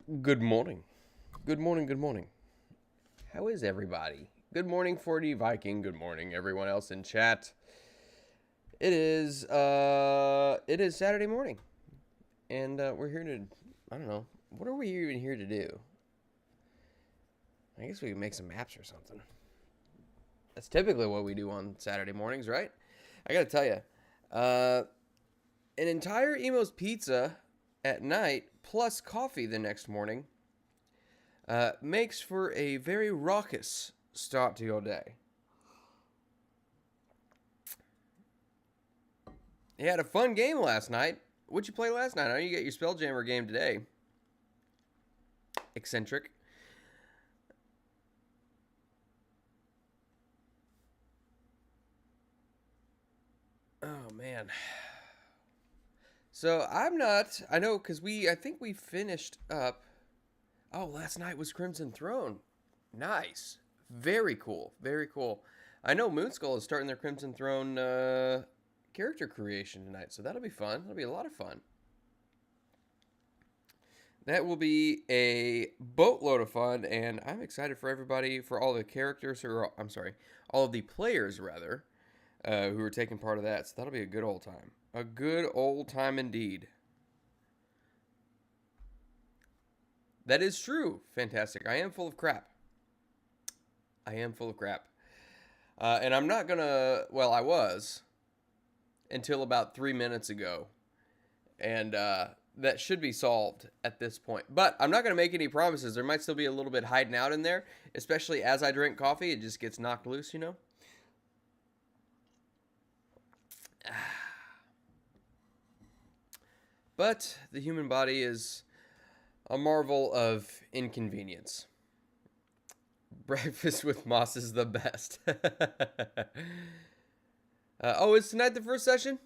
Good morning. Good morning. Good morning. How is everybody? Good morning, 40 Viking. Good morning, everyone else in chat. It is Saturday morning, and we're here to, I don't know, what are we even here to do? I guess we can make some maps or something. That's typically what we do on Saturday mornings, right? I gotta tell you, an entire Emo's pizza at night plus coffee the next morning makes for a very raucous start to your day. You had a fun game last night. What'd you play last night? I know you got your Spelljammer game today. Eccentric. Oh man. So I'm not. I know because I think we finished up. Oh, last night was Crimson Throne. Nice. Very cool. Very cool. I know Moonskull is starting their Crimson Throne character creation tonight, so that'll be fun. That'll be a lot of fun. That will be a boatload of fun, and I'm excited for everybody, for all the characters, or I'm sorry, all of the players, rather, who are taking part of that. So that'll be a good old time. A good old time indeed. That is true. Fantastic. I am full of crap. I am full of crap. And I'm not going to, well, I was until about 3 minutes ago. And that should be solved at this point. But I'm not going to make any promises. There might still be a little bit hiding out in there, especially as I drink coffee. It just gets knocked loose, you know? But the human body is a marvel of inconvenience. Breakfast with Moss is the best. Oh, is tonight the first session?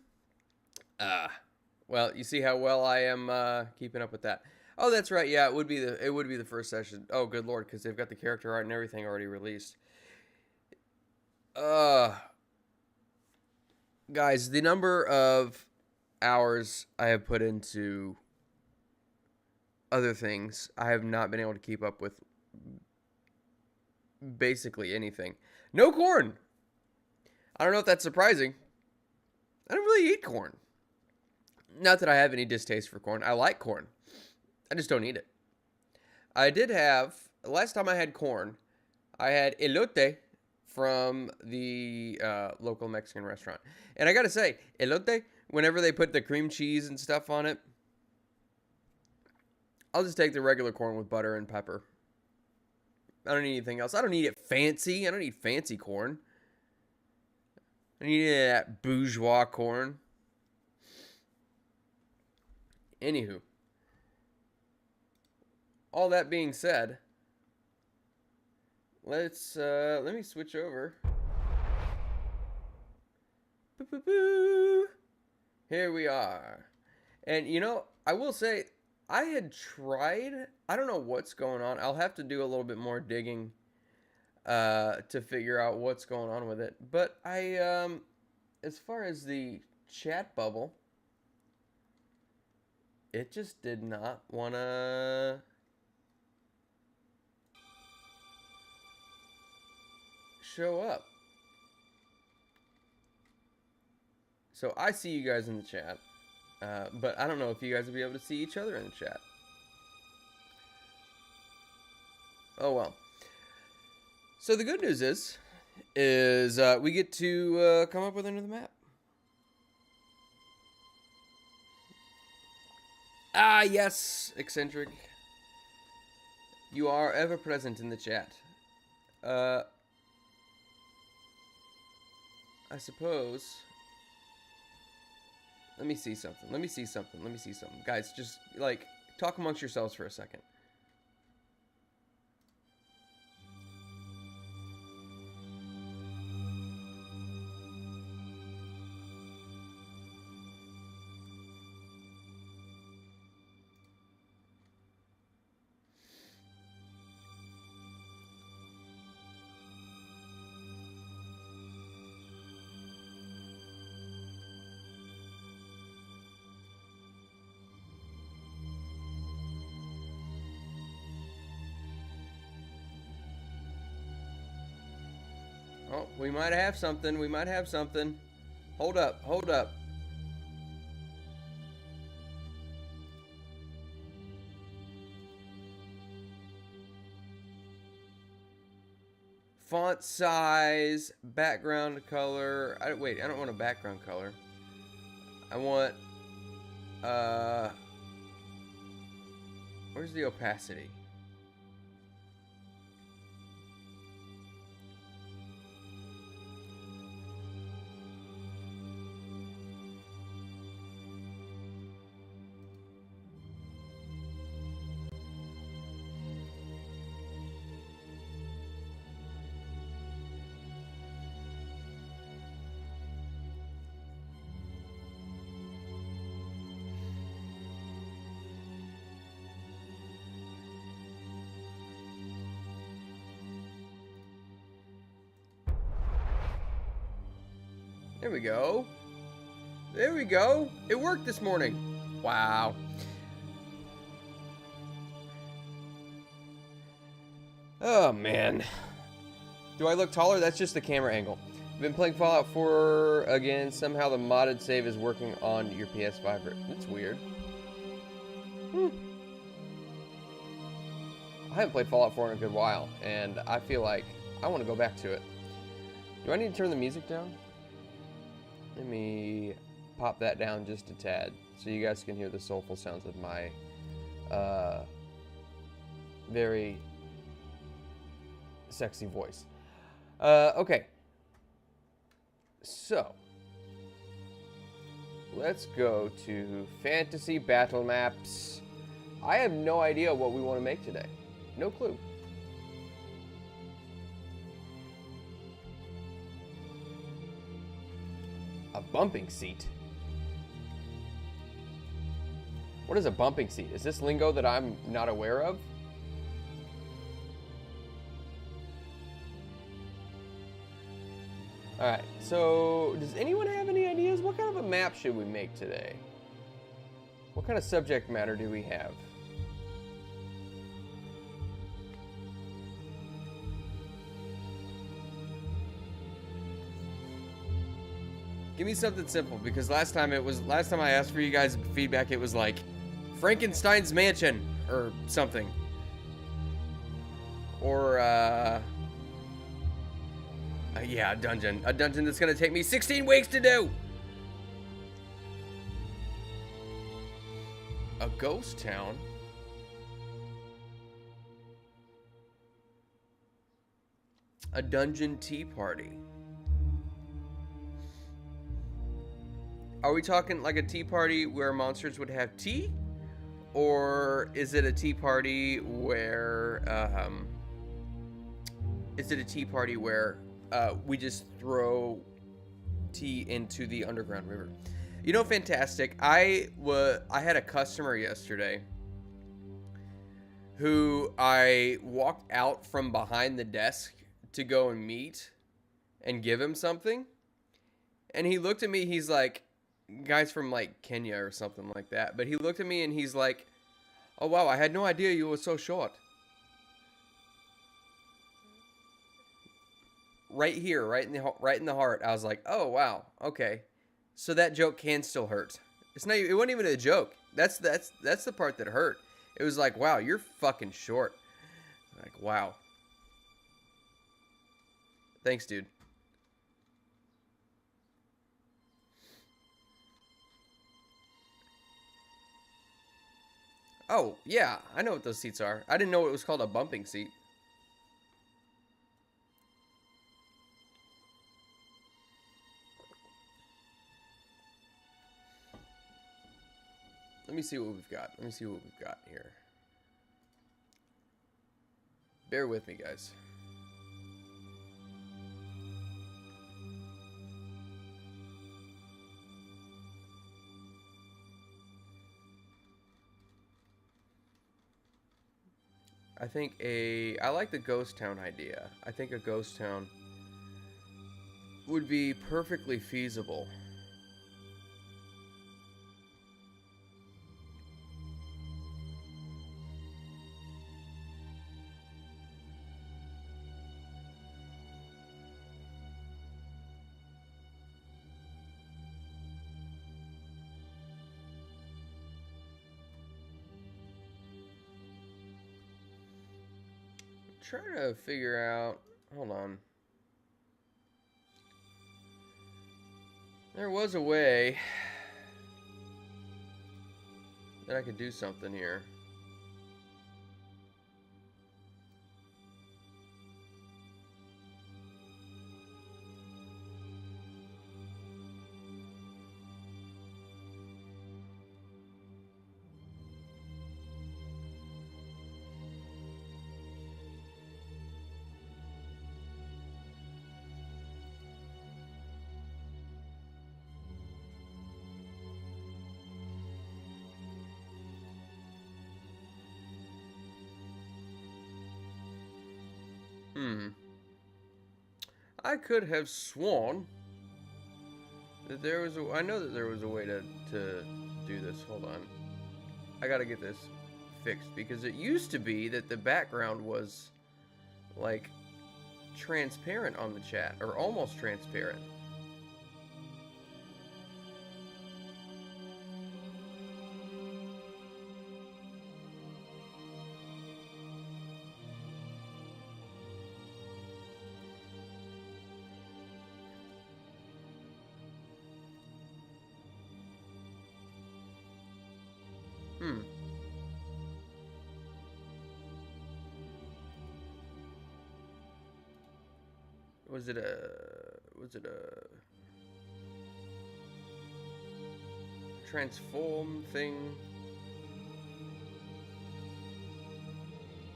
Well, you see how well I am keeping up with that. Oh, that's right. Yeah, it would be the first session. Oh, good lord, because they've got the character art and everything already released. Uh, guys, the number of hours I have put into other things, I have not been able to keep up with basically anything. No corn. I don't know if that's surprising. I don't really eat corn. Not that I have any distaste for corn. I like corn. I just don't eat it. I did have, last time I had corn, I had elote from the local Mexican restaurant. And I gotta say, elote, whenever they put the cream cheese and stuff on it, I'll just take the regular corn with butter and pepper. I don't need anything else. I don't need it fancy. I don't need fancy corn. I need that bourgeois corn. Anywho, all that being said, let me switch over. Boo, boo, boo. Here we are. And you know, I will say I had tried, I don't know what's going on. I'll have to do a little bit more digging to figure out what's going on with it. But as far as the chat bubble, it just did not want to show up. So I see you guys in the chat, but I don't know if you guys will be able to see each other in the chat. Oh well. So the good news is we get to come up with another map. Ah, yes, eccentric. You are ever present in the chat. I suppose. Let me see something. Let me see something. Let me see something. Guys, just like talk amongst yourselves for a second. Oh, we might have something. We might have something. Hold up. Hold up. Font size, background color. Wait, I don't want a background color. I want, where's the opacity? There we go. There we go. It worked this morning. Wow. Oh, man. Do I look taller? That's just the camera angle. I've been playing Fallout 4 again. Somehow the modded save is working on your PS5. That's weird. I haven't played Fallout 4 in a good while, and I feel like I want to go back to it. Do I need to turn the music down? Let me pop that down just a tad so you guys can hear the soulful sounds of my very sexy voice. Okay. So, let's go to Fantasy Battle Maps. I have no idea what we want to make today. No clue. A bumping seat? What is a bumping seat? Is this lingo that I'm not aware of? Alright, so does anyone have any ideas? What kind of a map should we make today? What kind of subject matter do we have? Give me something simple, because last time I asked for you guys' feedback, it was like Frankenstein's Mansion or something. Or yeah, a dungeon that's gonna take me 16 weeks to do. A ghost town. A dungeon tea party. Are we talking like a tea party where monsters would have tea? Or is it a tea party where, we just throw tea into the underground river? You know, fantastic. I had a customer yesterday who I walked out from behind the desk to go and meet and give him something. And he looked at me, he's like, guy's from like Kenya or something like that, but he looked at me and he's like, "Oh wow, I had no idea you were so short." Right here, right in the heart. I was like, "Oh wow, okay." So that joke can still hurt. It wasn't even a joke. That's the part that hurt. It was like, "Wow, you're fucking short." Like, wow. Thanks, dude. Oh, yeah, I know what those seats are. I didn't know it was called a bumping seat. Let me see what we've got. Let me see what we've got here. Bear with me, guys. I like the ghost town idea. I think a ghost town would be perfectly feasible. trying to figure out. Hold on. There was a way that I could do something here. I could have sworn that there was a... I know that there was a way to do this. Hold on. I gotta get this fixed, because it used to be that the background was, like, transparent on the chat, or almost transparent. Was it a transform thing?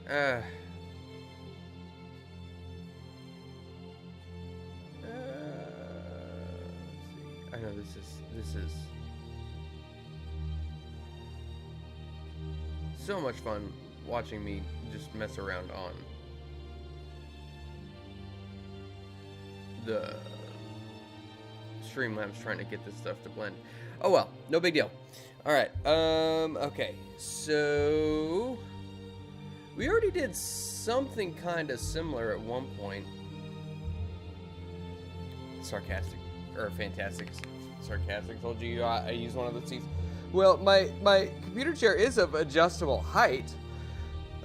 Let's see. I know this is so much fun watching me just mess around on the Streamlabs trying to get this stuff to blend. Oh well, no big deal. Alright, okay, so we already did something kind of similar at one point. Sarcastic, or fantastic, sarcastic, told you I use one of the seats. Well, my computer chair is of adjustable height,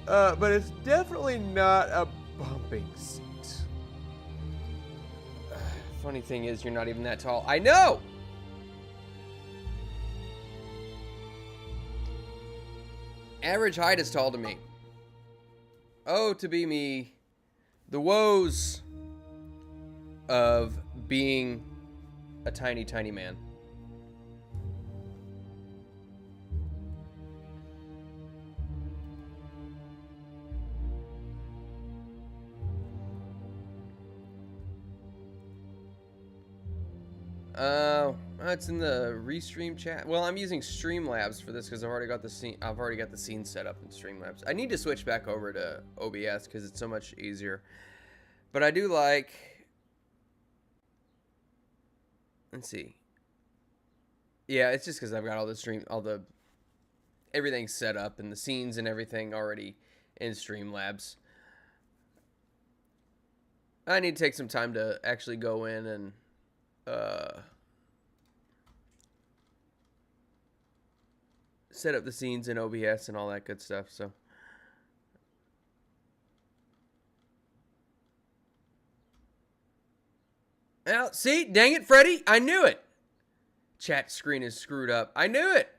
but it's definitely not a bumping seat. Funny thing is, you're not even that tall. I know! Average height is tall to me. Oh, to be me. The woes of being a tiny, tiny man. It's in the restream chat. Well, I'm using Streamlabs for this because I've already got the scene. I've already got the scene set up in Streamlabs. I need to switch back over to OBS because it's so much easier. But I do like. Let's see. Yeah, it's just because I've got all the everything set up and the scenes and everything already in Streamlabs. I need to take some time to actually go in and set up the scenes in OBS and all that good stuff. So now, see, dang it, Freddy, I knew it. Chat screen is screwed up. I knew it.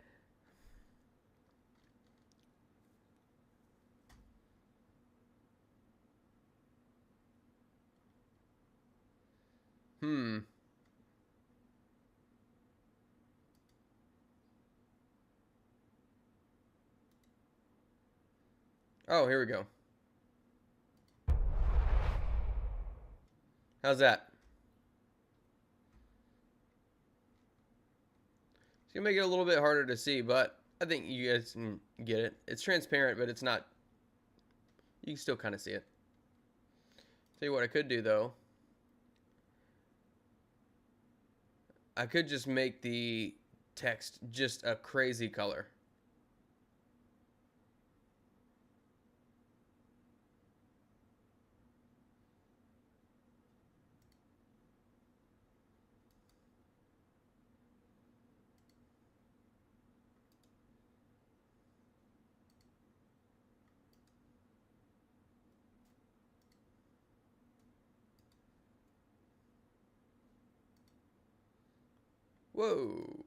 Oh, here we go. How's that? It's gonna make it a little bit harder to see, but I think you guys can get it. It's transparent, but it's not. You can still kind of see it. Tell you what I could do though. I could just make the text just a crazy color. Whoa.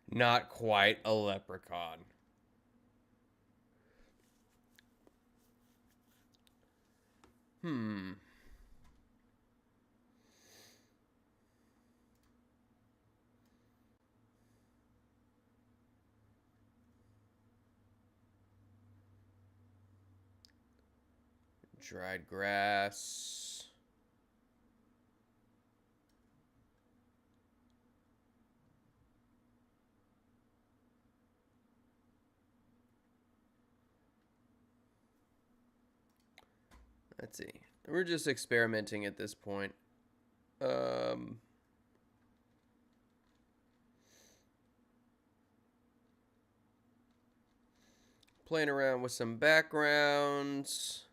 Not quite a leprechaun. Hmm. Dried grass. Let's see. We're just experimenting at this point. Playing around with some backgrounds.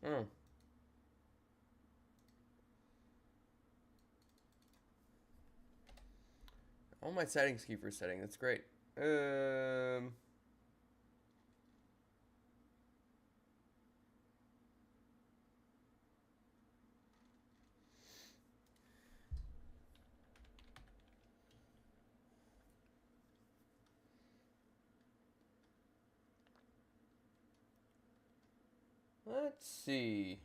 Oh. All my settings keep resetting. That's great. Let's see.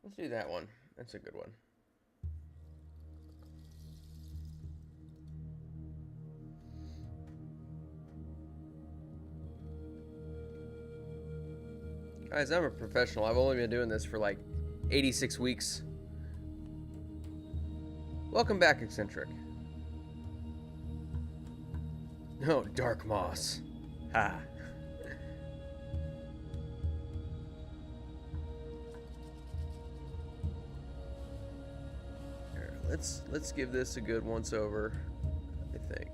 Let's do that one. That's a good one. Guys, I'm a professional. I've only been doing this for like 86 weeks. Welcome back, Eccentric. No, Dark Moss. Ha. Here, let's give this a good once over, I think.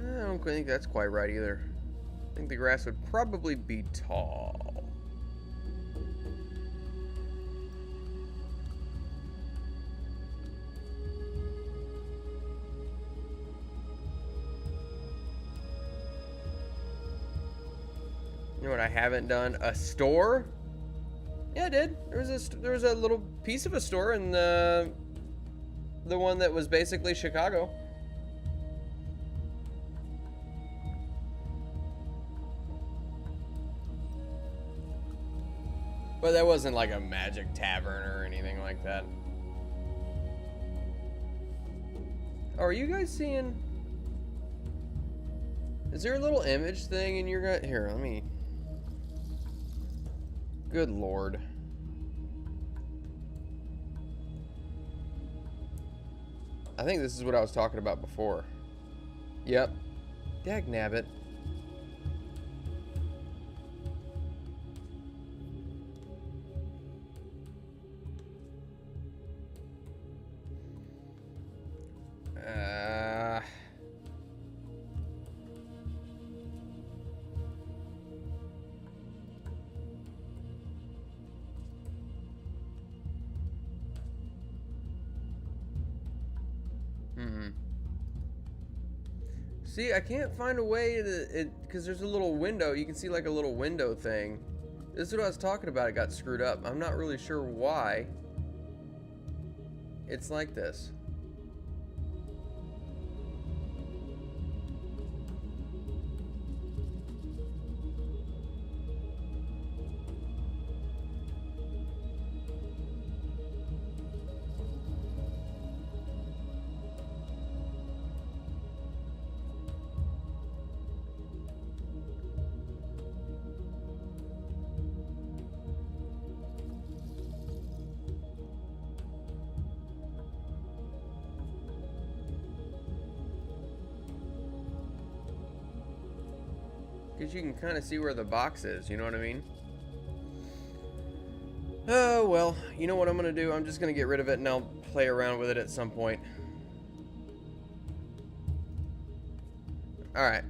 I don't think that's quite right either. I think the grass would probably be tall. You know what I haven't done? A store? Yeah, I did. There was a little piece of a store in the one that was basically Chicago. But that wasn't like a magic tavern or anything like that. Oh, are you guys seeing? Is there a little image thing in your gut? Here, let me. Good lord. I think this is what I was talking about before. Yep. Dagnabbit. See, I can't find a way to because there's a little window. You can see like a little window thing. This is what I was talking about. It got screwed up. I'm not really sure why it's like this. Because you can kind of see where the box is, you know what I mean? Oh, well, you know what I'm going to do? I'm just going to get rid of it and I'll play around with it at some point. Alright.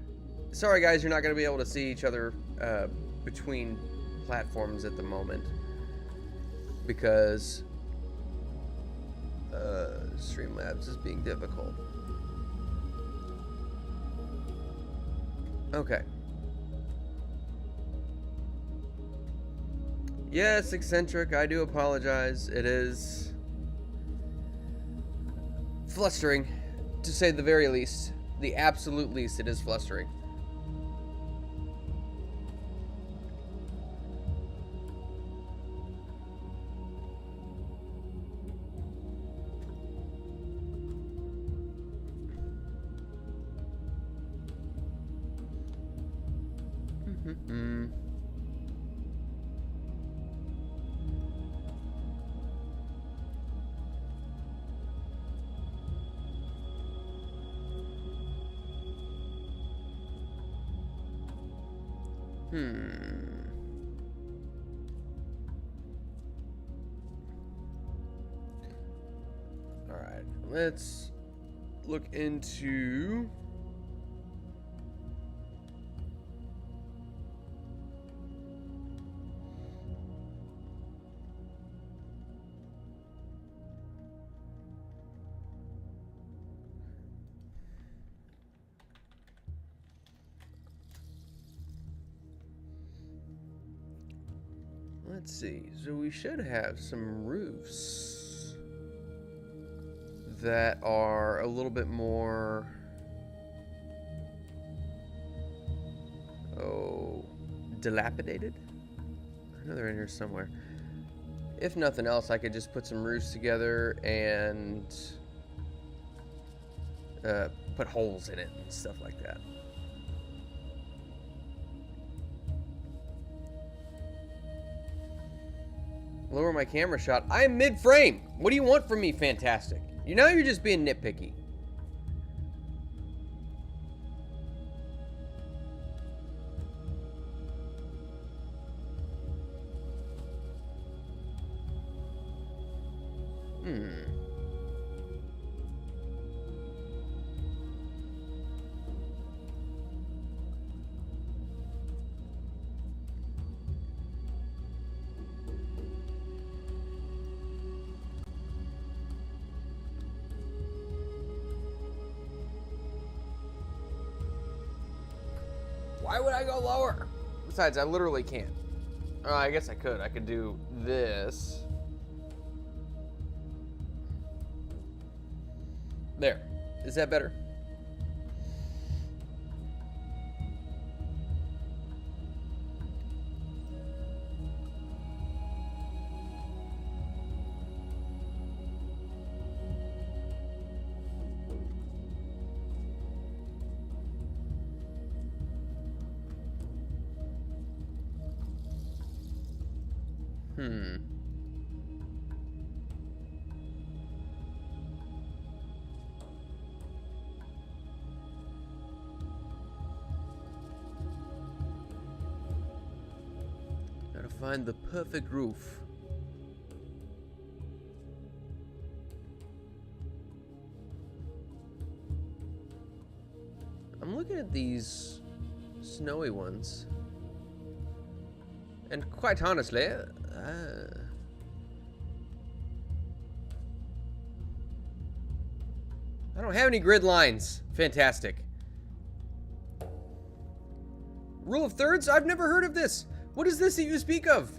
Sorry, guys, you're not going to be able to see each other between platforms at the moment. Because Streamlabs is being difficult. Okay. Yes, eccentric, I do apologize. It is flustering, to say the very least. The absolute least, it is flustering. Alright, let's look into... Let's see, so we should have some roofs that are a little bit more, dilapidated? I know they're in here somewhere. If nothing else, I could just put some roofs together and put holes in it and stuff like that. Lower my camera shot. I am mid-frame. What do you want from me, Fantastic? You know you're just being nitpicky. Why would I go lower? Besides, I literally can't. I guess I could. I could do this. There. Is that better? Gotta find the perfect roof. I'm looking at these snowy ones, and quite honestly, I don't have any grid lines. Fantastic. Rule of thirds? I've never heard of this. What is this that you speak of?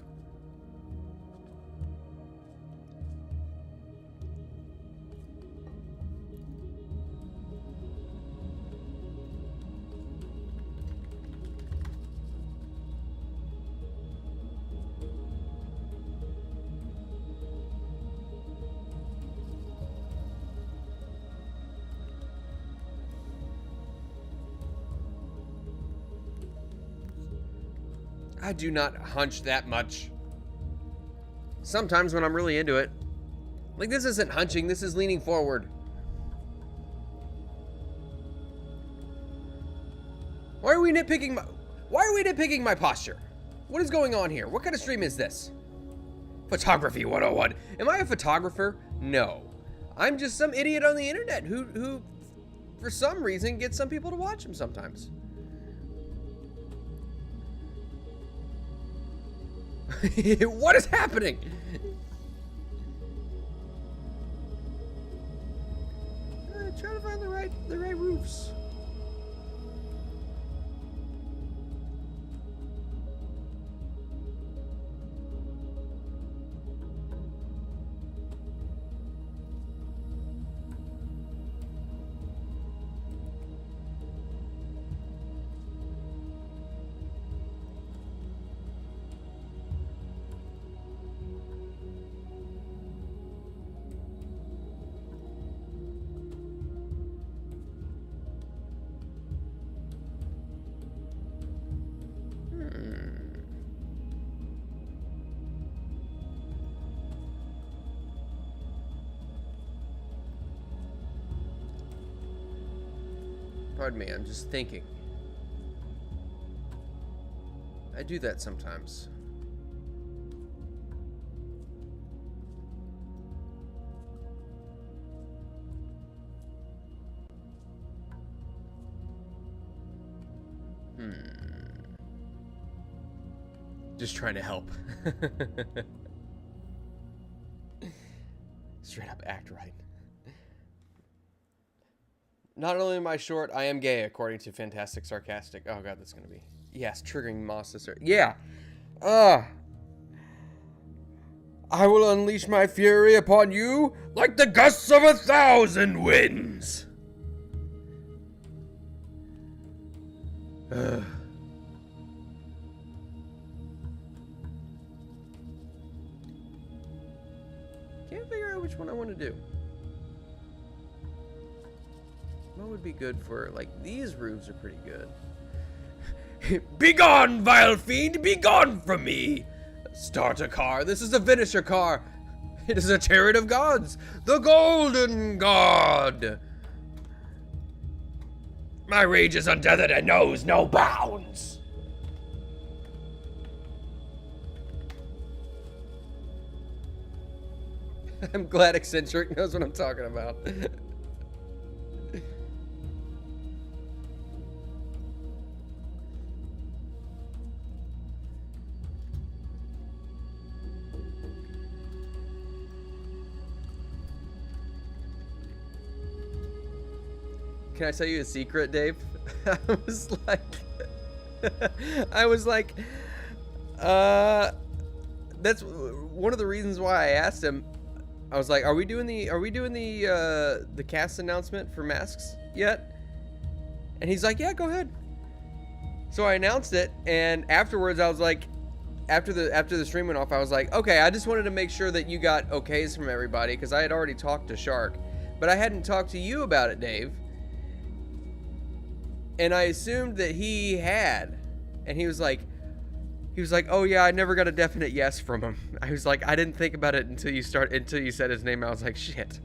I do not hunch that much. Sometimes when I'm really into it. Like, this isn't hunching, this is leaning forward. Why are we nitpicking Why are we nitpicking my posture? What is going on here? What kind of stream is this? Photography 101. Am I a photographer? No. I'm just some idiot on the internet who for some reason gets some people to watch him sometimes. What is happening? Try to find the right roofs. Pardon me, I'm just thinking. I do that sometimes. Just trying to help. Straight up act right. Not only am I short, I am gay, according to Fantastic Sarcastic. Oh god, that's gonna be... Yes, triggering Moss this... Yeah! I will unleash my fury upon you like the gusts of 1,000 winds! Can't figure out which one I want to do. What would be good for, like, these roofs are pretty good. Begone, vile fiend! Begone from me! Start a car. This is a finisher car. It is a chariot of gods. The golden god. My rage is untethered and knows no bounds. I'm glad Eccentric knows what I'm talking about. Can I tell you a secret, Dave? I was like, that's one of the reasons why I asked him. I was like, are we doing the cast announcement for masks yet? And he's like, yeah, go ahead. So I announced it, and afterwards I was like, after the stream went off, I was like, okay, I just wanted to make sure that you got okays from everybody, because I had already talked to Shark, but I hadn't talked to you about it, Dave. And I assumed that he had, and he was like, oh yeah, I never got a definite yes from him. I was like, I didn't think about it until you said his name. I was like, shit.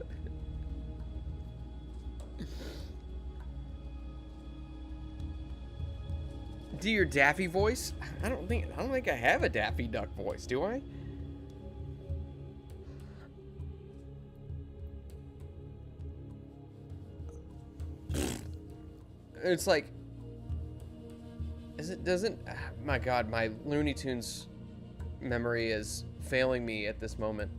Do your Daffy voice? I don't think I have a Daffy Duck voice, do I? It's like, my god, my Looney Tunes memory is failing me at this moment.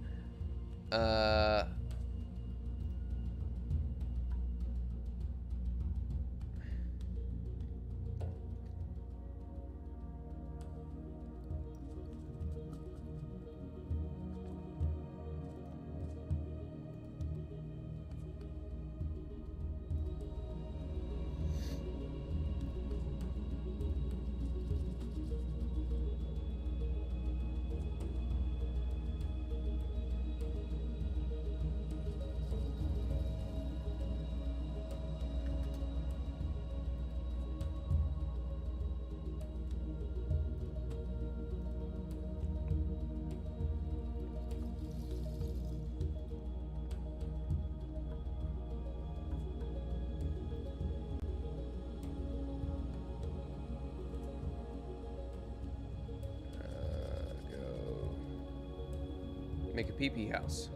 Make a pee-pee house.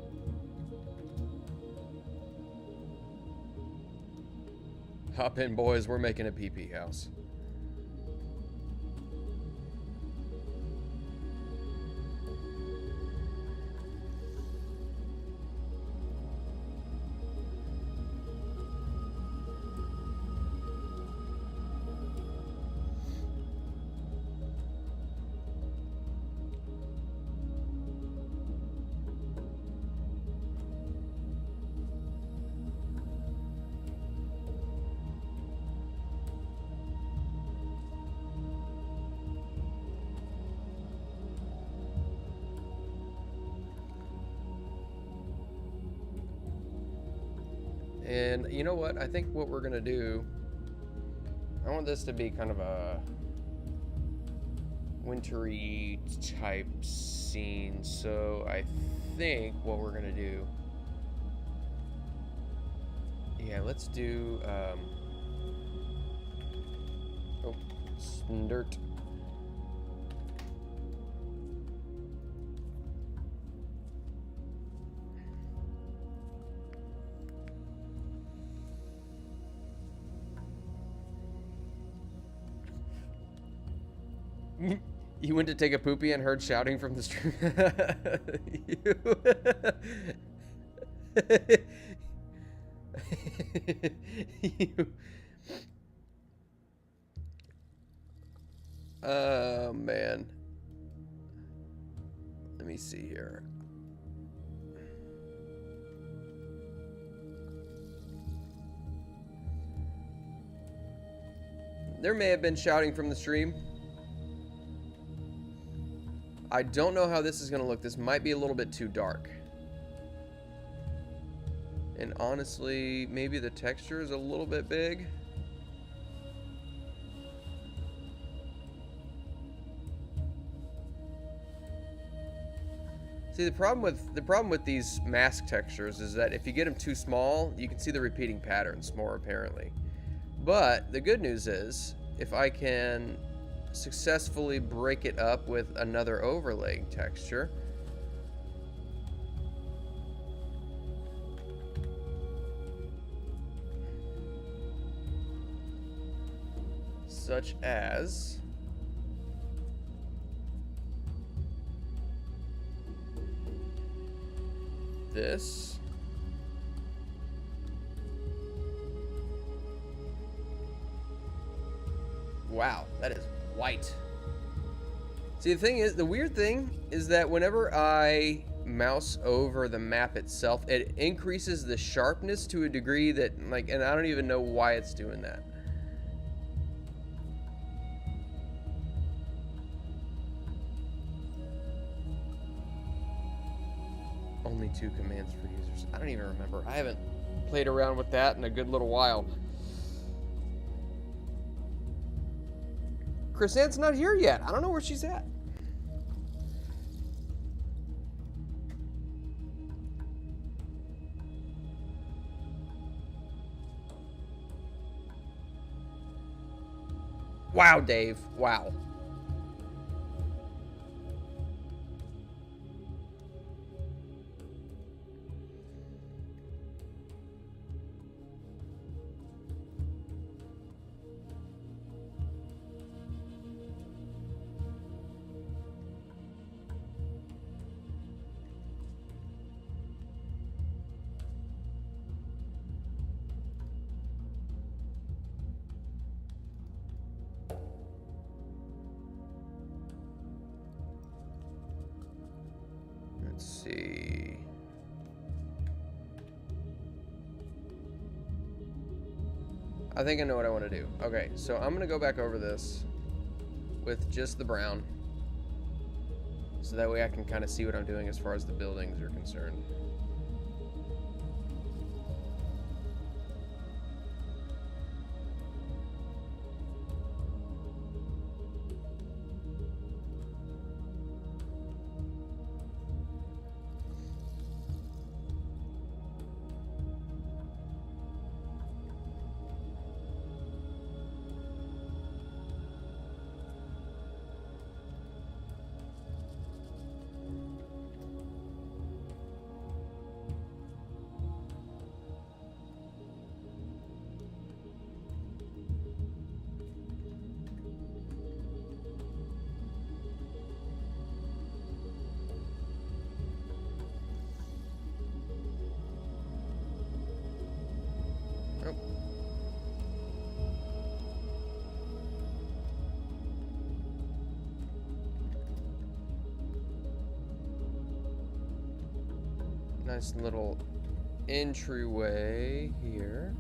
Hop in, boys. We're making a pee-pee house. And you know what? I think what we're gonna do, I want this to be kind of a wintry type scene. So I think what we're gonna do, yeah, let's do, oh, dirt. You went to take a poopy and heard shouting from the street. You. Oh, man. Let me see here. There may have been shouting from the stream. I don't know how this is going to look. This might be a little bit too dark. And honestly, maybe the texture is a little bit big. See, the problem with these mask textures is that if you get them too small, you can see the repeating patterns more apparently. But the good news is, if I can successfully break it up with another overlaying texture, such as this. Wow, that is white. See, the weird thing is that whenever I mouse over the map itself, it increases the sharpness to a degree that, like, and I don't even know why it's doing that. Only 2 commands for users. I don't even remember. I haven't played around with that in a good little while. Chris Ann's not here yet. I don't know where she's at. Wow, Dave. Wow. Let's see. I think I know what I want to do. Okay, so I'm going to go back over this with just the brown. So that way I can kind of see what I'm doing as far as the buildings are concerned. Nice little entryway here.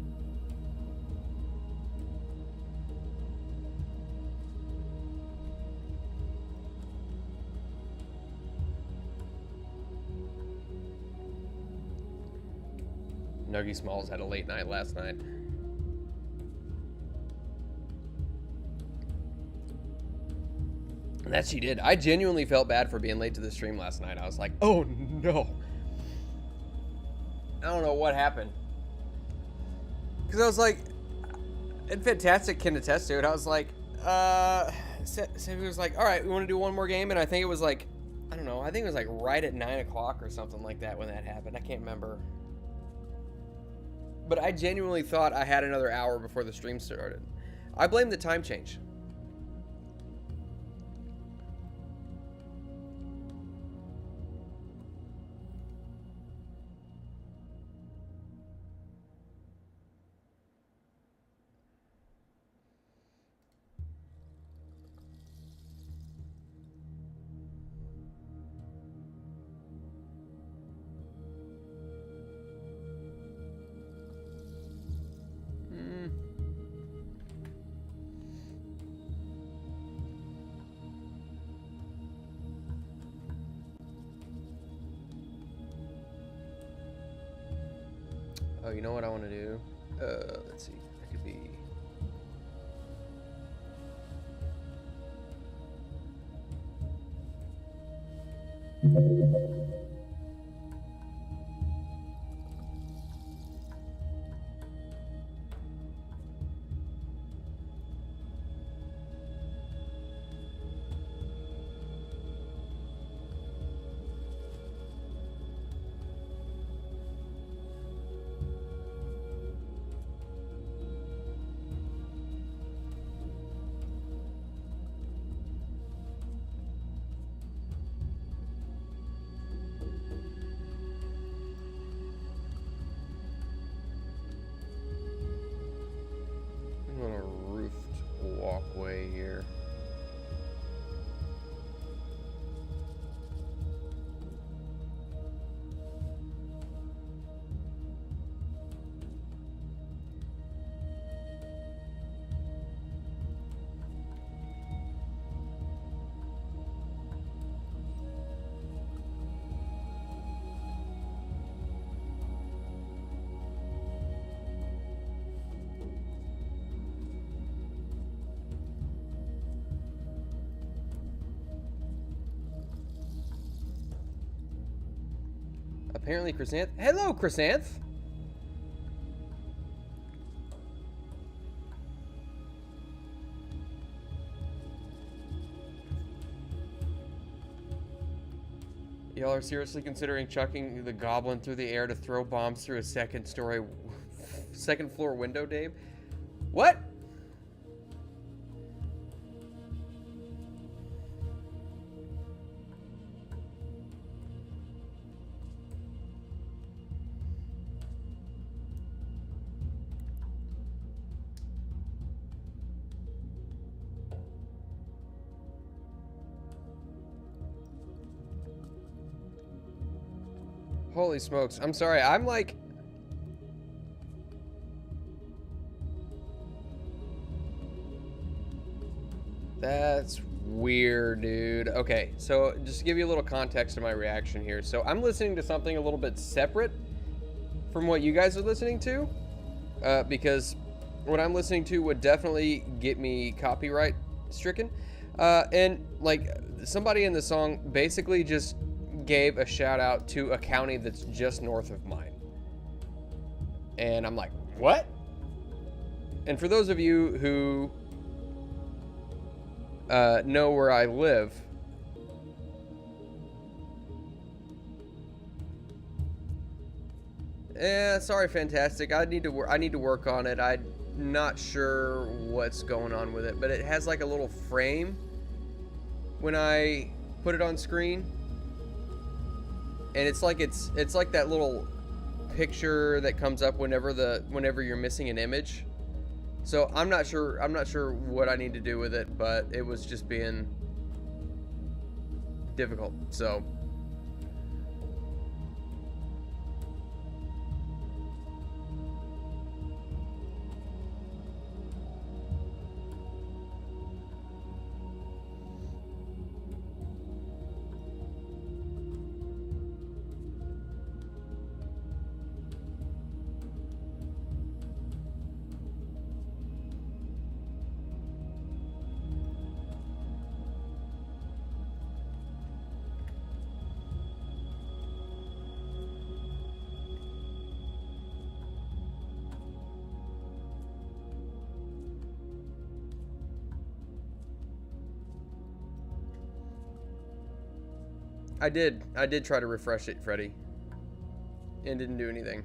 Nuggie Smalls had a late night last night. And that she did. I genuinely felt bad for being late to the stream last night. I was like, oh no. I don't know what happened. Because I was like, and Fantastic can attest to it. I was like, Sammy was like, all right, we want to do one more game. And I think it was like, I don't know. I think it was like right at 9 o'clock or something like that when that happened. I can't remember. But I genuinely thought I had another hour before the stream started. I blame the time change. Oh, you know what I want to do? Let's see. It could be... on a roofed walkway here. Apparently Chrysanth. Hello, Chrysanth! Y'all are seriously considering chucking the goblin through the air to throw bombs through a second floor window, Dave? What? Holy smokes. I'm sorry. I'm like... That's weird, dude. Okay, so just to give you a little context to my reaction here. So I'm listening to something a little bit separate from what you guys are listening to. Because what I'm listening to would definitely get me copyright stricken. And like somebody in the song basically just gave a shout out to a county that's just north of mine. And I'm like, what? And for those of you who know where I live, sorry, Fantastic. I need to work on it. I'm not sure what's going on with it, but it has like a little frame when I put it on screen. And it's like that little picture that comes up whenever you're missing an image. So I'm not sure what I need to do with it, but it was just being difficult. So I did. I did try to refresh it, Freddy. And didn't do anything.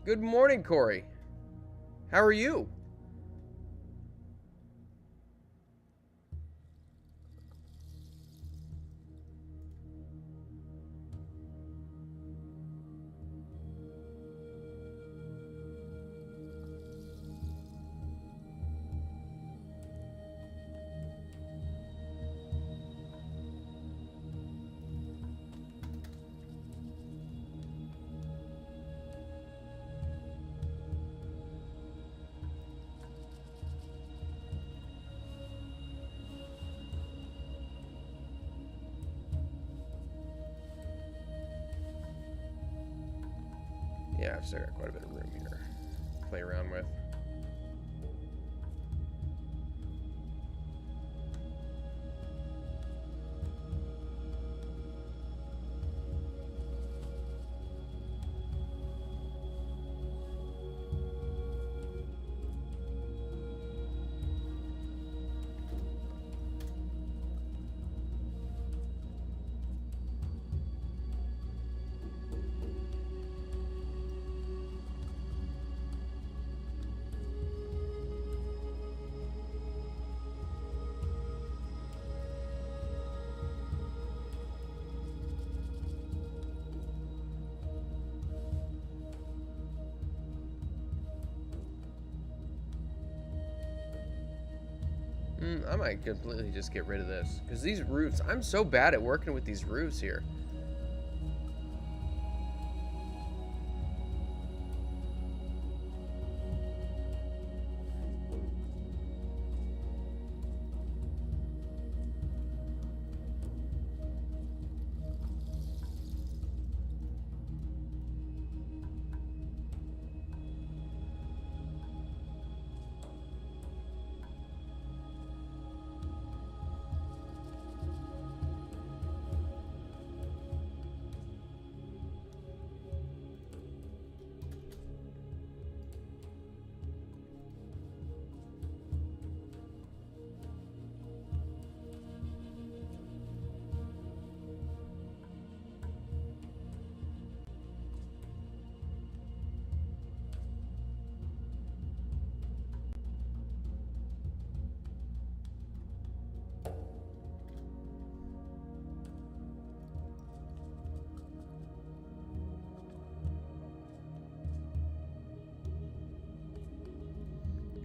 Good morning, Corey. How are you? Yeah, I've still got quite a bit of room here to play around with. I might completely just get rid of this. Because these roofs, I'm so bad at working with these roofs here.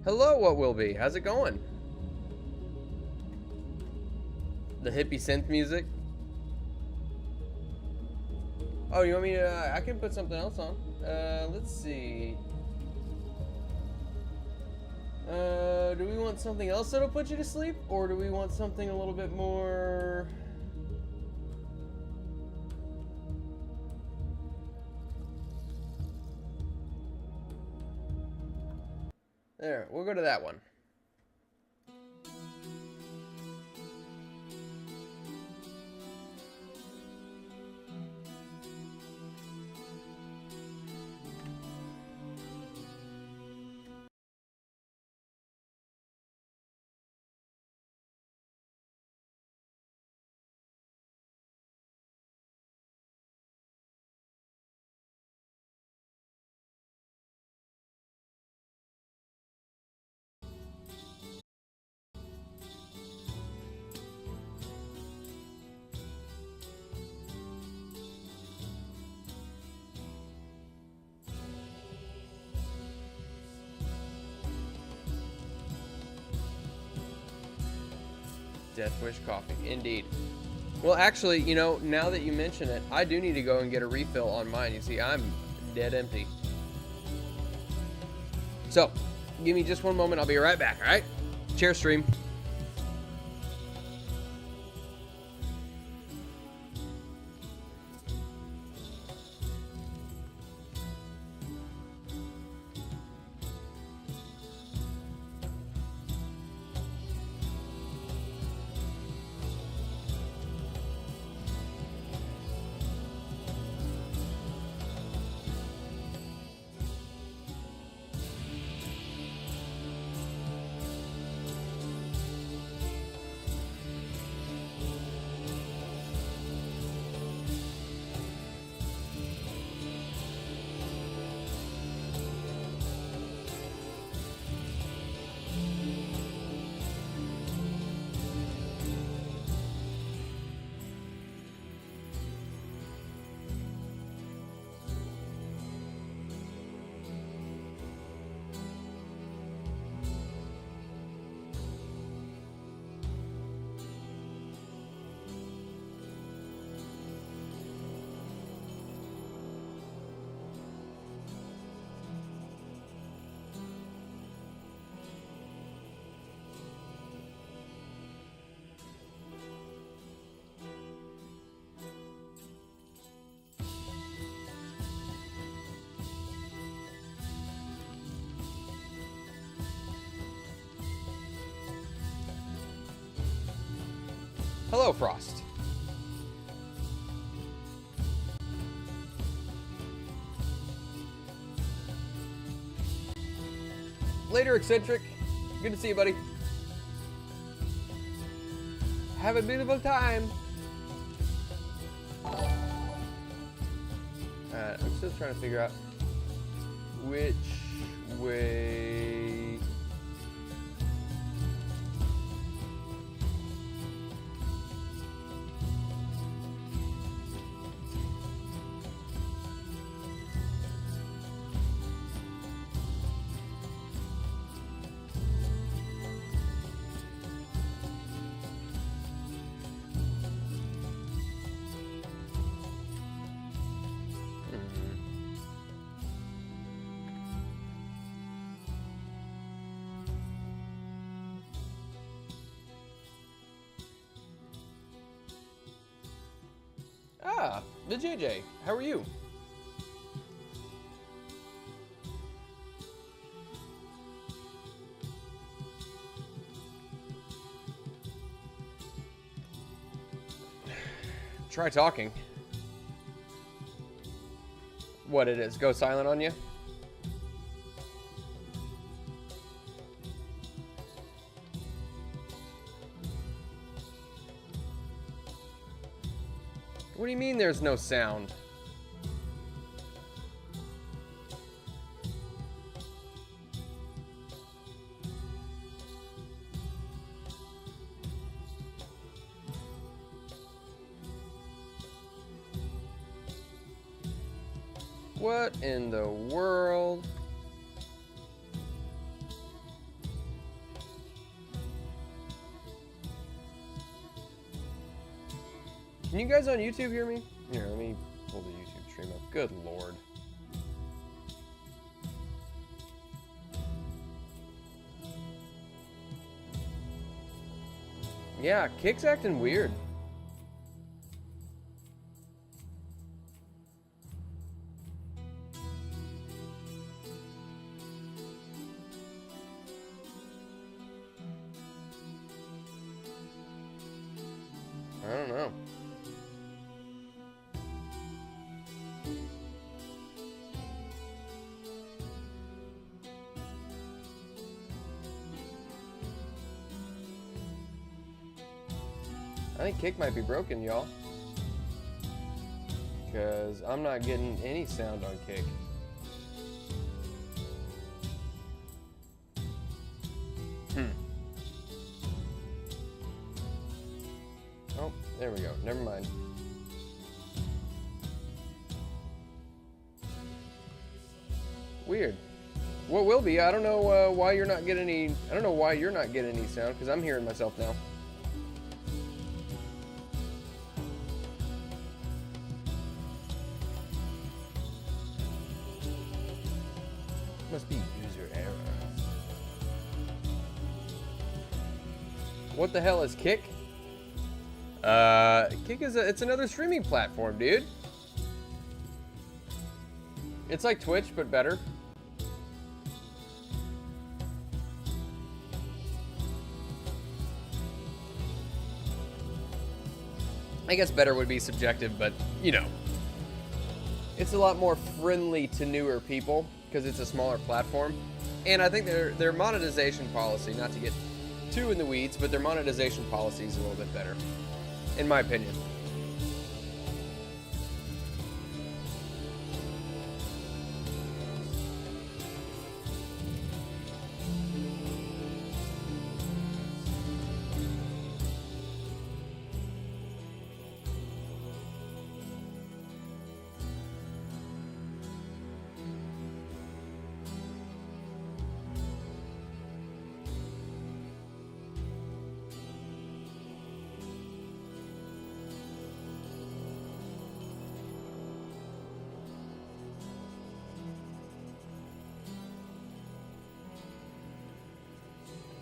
Hello, what will be? How's it going? The hippie synth music? Oh, you want me to... I can put something else on. Let's see. Do we want something else that'll put you to sleep? Or do we want something a little bit more... There, we'll go to that one. Death Wish coffee, indeed. Well, actually, you know, now that you mention it, I do need to go and get a refill on mine. You see, I'm dead empty. So, give me just one moment. I'll be right back, all right? Cheers, stream. Hello, Frost. Later, Eccentric. Good to see you, buddy. Have a beautiful time. I'm still trying to figure out which way. Ah, the JJ. How are you? Try talking. What it is? Go silent on you? What do you mean there's no sound? What in the world? Can you guys on YouTube hear me? Here, let me pull the YouTube stream up. Good lord. Yeah, Kick's acting weird. I don't know. I think Kick might be broken, y'all. Because I'm not getting any sound on Kick. Oh, there we go. Never mind. Weird. What will be? I don't know why you're not getting any. I don't know why you're not getting any sound because I'm hearing myself now. Must be user error. What the hell is Kick? Kick is it's another streaming platform, dude. It's like Twitch, but better. I guess better would be subjective, but you know. It's a lot more friendly to newer people because it's a smaller platform. And I think their monetization policy, not to get too in the weeds, but their monetization policy is a little bit better, in my opinion.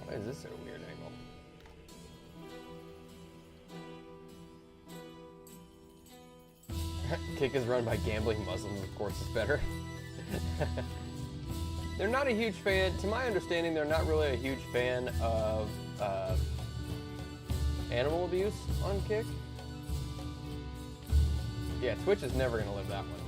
Why is this at a weird angle? Kick is run by gambling Muslims, of course it's better. They're not a huge fan, to my understanding, they're not really a huge fan of animal abuse on Kick. Yeah, Twitch is never gonna live that one down.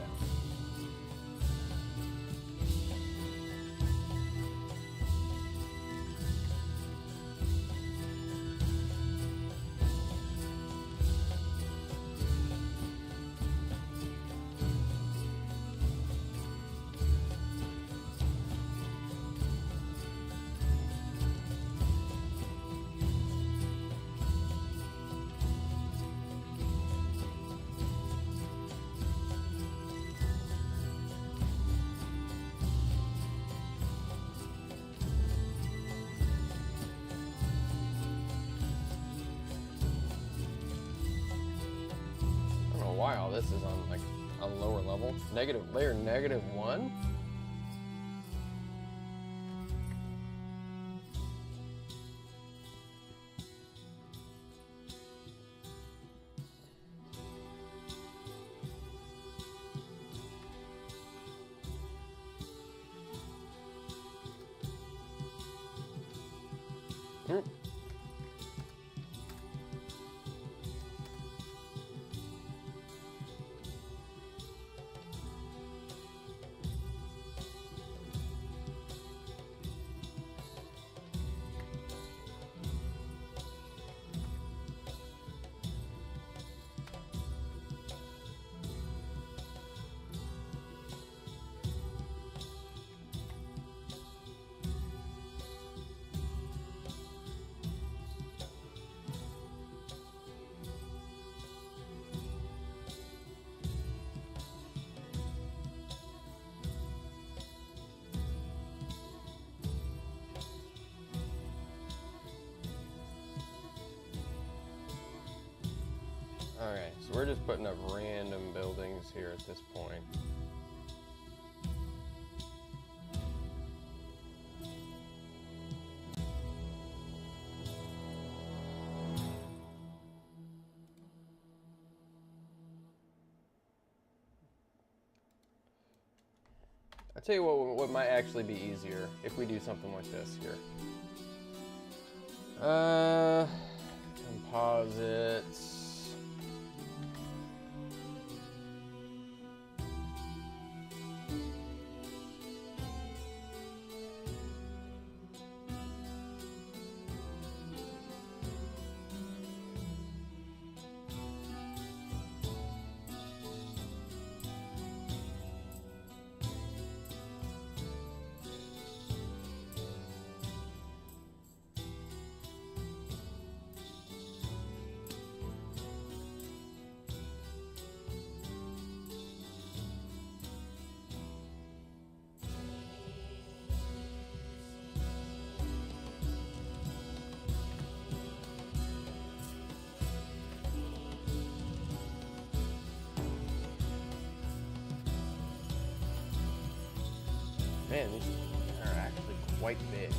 Why all this is on like a lower level. Layer -1. Alright, so we're just putting up random buildings here at this point. I'll tell you what might actually be easier if we do something like this here. Composites. Man, these are actually quite big.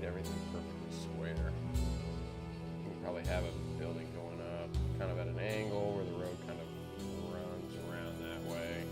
Everything perfectly square. We can probably have a building going up kind of at an angle where the road kind of runs around that way.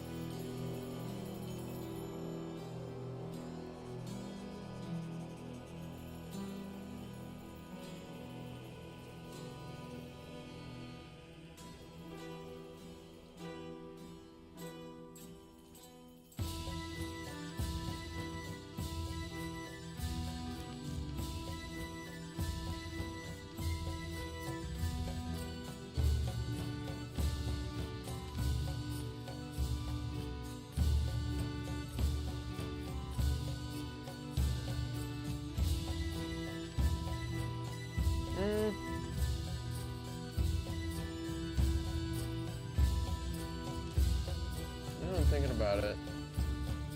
I'm thinking about it,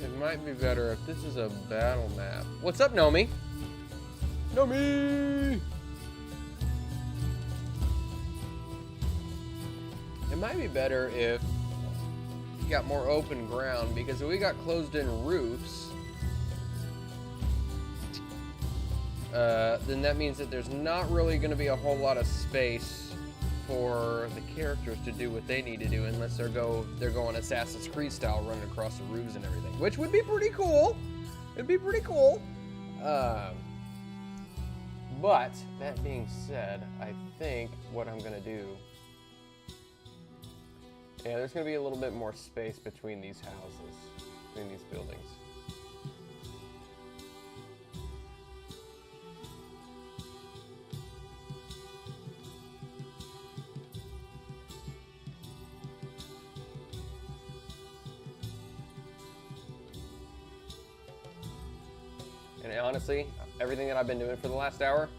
it might be better if this is a battle map. What's up, Nomi? Nomi! It might be better if you got more open ground, because if we got closed-in roofs, then that means that there's not really going to be a whole lot of space for the characters to do what they need to do, unless they're going Assassin's Creed style, running across the roofs and everything, which would be pretty cool. It'd be pretty cool. But that being said, I think what I'm going to do, yeah, there's going to be a little bit more space between these houses, between these buildings. And honestly, everything that I've been doing for the last hour,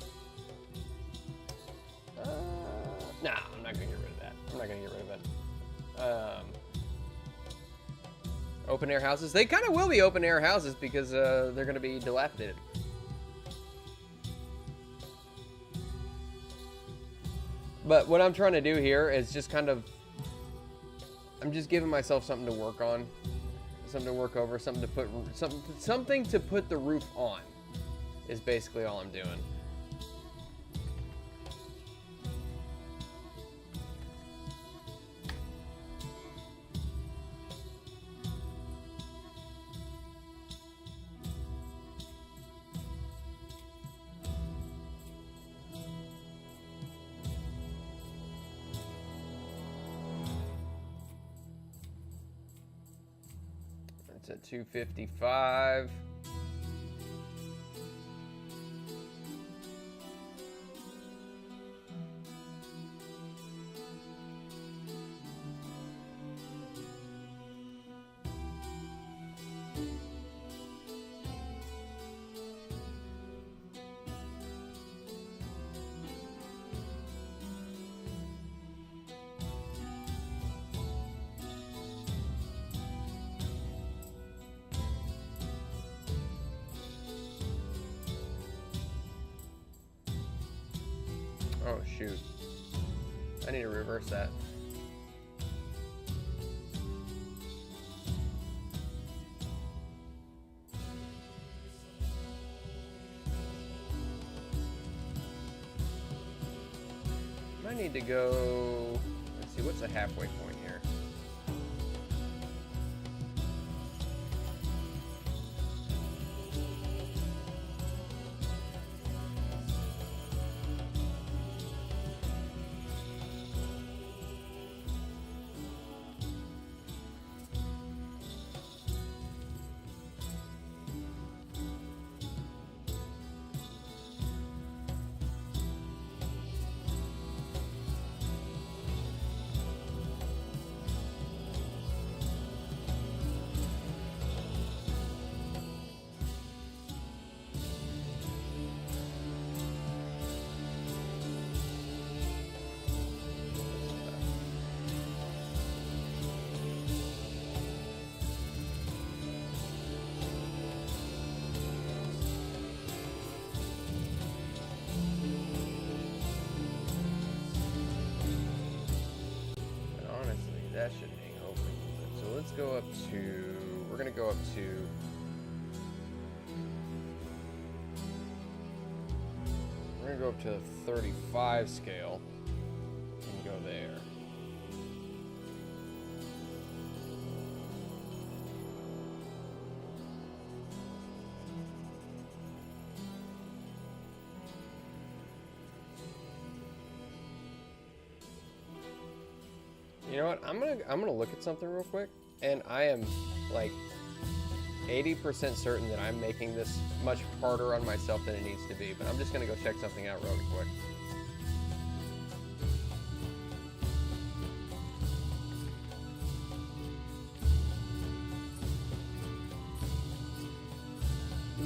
nah, I'm not going to get rid of that. I'm not going to get rid of it. Open air houses. They kind of will be open air houses because they're going to be dilapidated. But what I'm trying to do here is just kind of, I'm just giving myself something to work on, something to work over, something to put the roof on, is basically all I'm doing. It's at 255. Oh, shoot. I need to reverse that. I need to go... Let's see, what's the halfway point here? That should hang over a little bit. So let's go up to, we're going to go up to, we're going to go up to the 35 scale and go there. You know what? I'm gonna look at something real quick, and I am like 80% certain that I'm making this much harder on myself than it needs to be. But I'm just gonna go check something out really quick.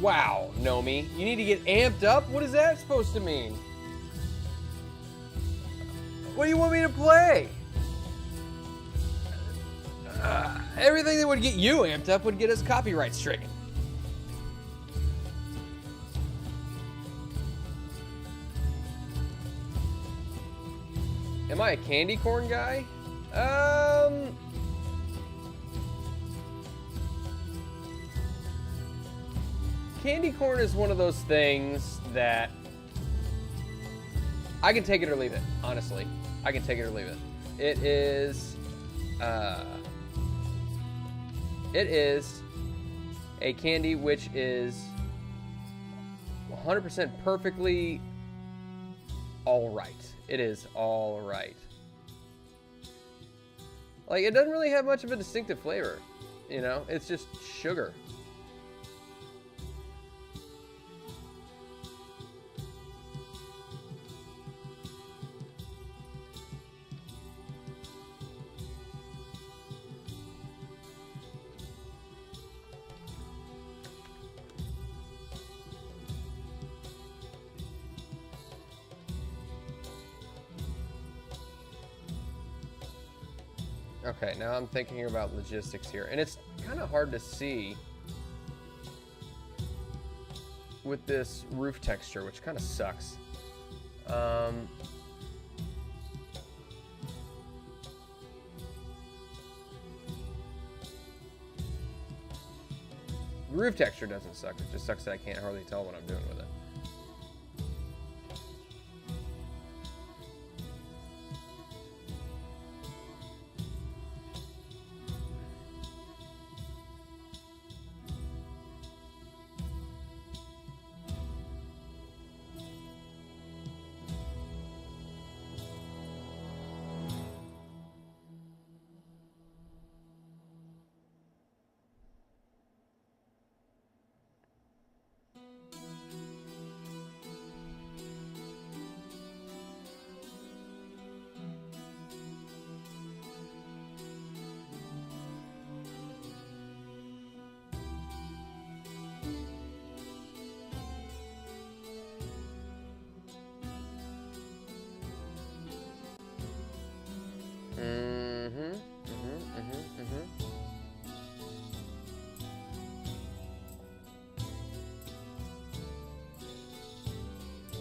Wow, Nomi, you need to get amped up? What is that supposed to mean? What do you want me to play? Everything that would get you amped up would get us copyright stricken. Am I a candy corn guy? Candy corn is one of those things that I can take it or leave it, honestly. I can take it or leave it. It is a candy which is 100% perfectly all right. It is all right. Like, it doesn't really have much of a distinctive flavor, you know? It's just sugar. Okay, now I'm thinking about logistics here, and it's kind of hard to see with this roof texture, which kind of sucks. Roof texture doesn't suck, it just sucks that I can't hardly tell what I'm doing with it.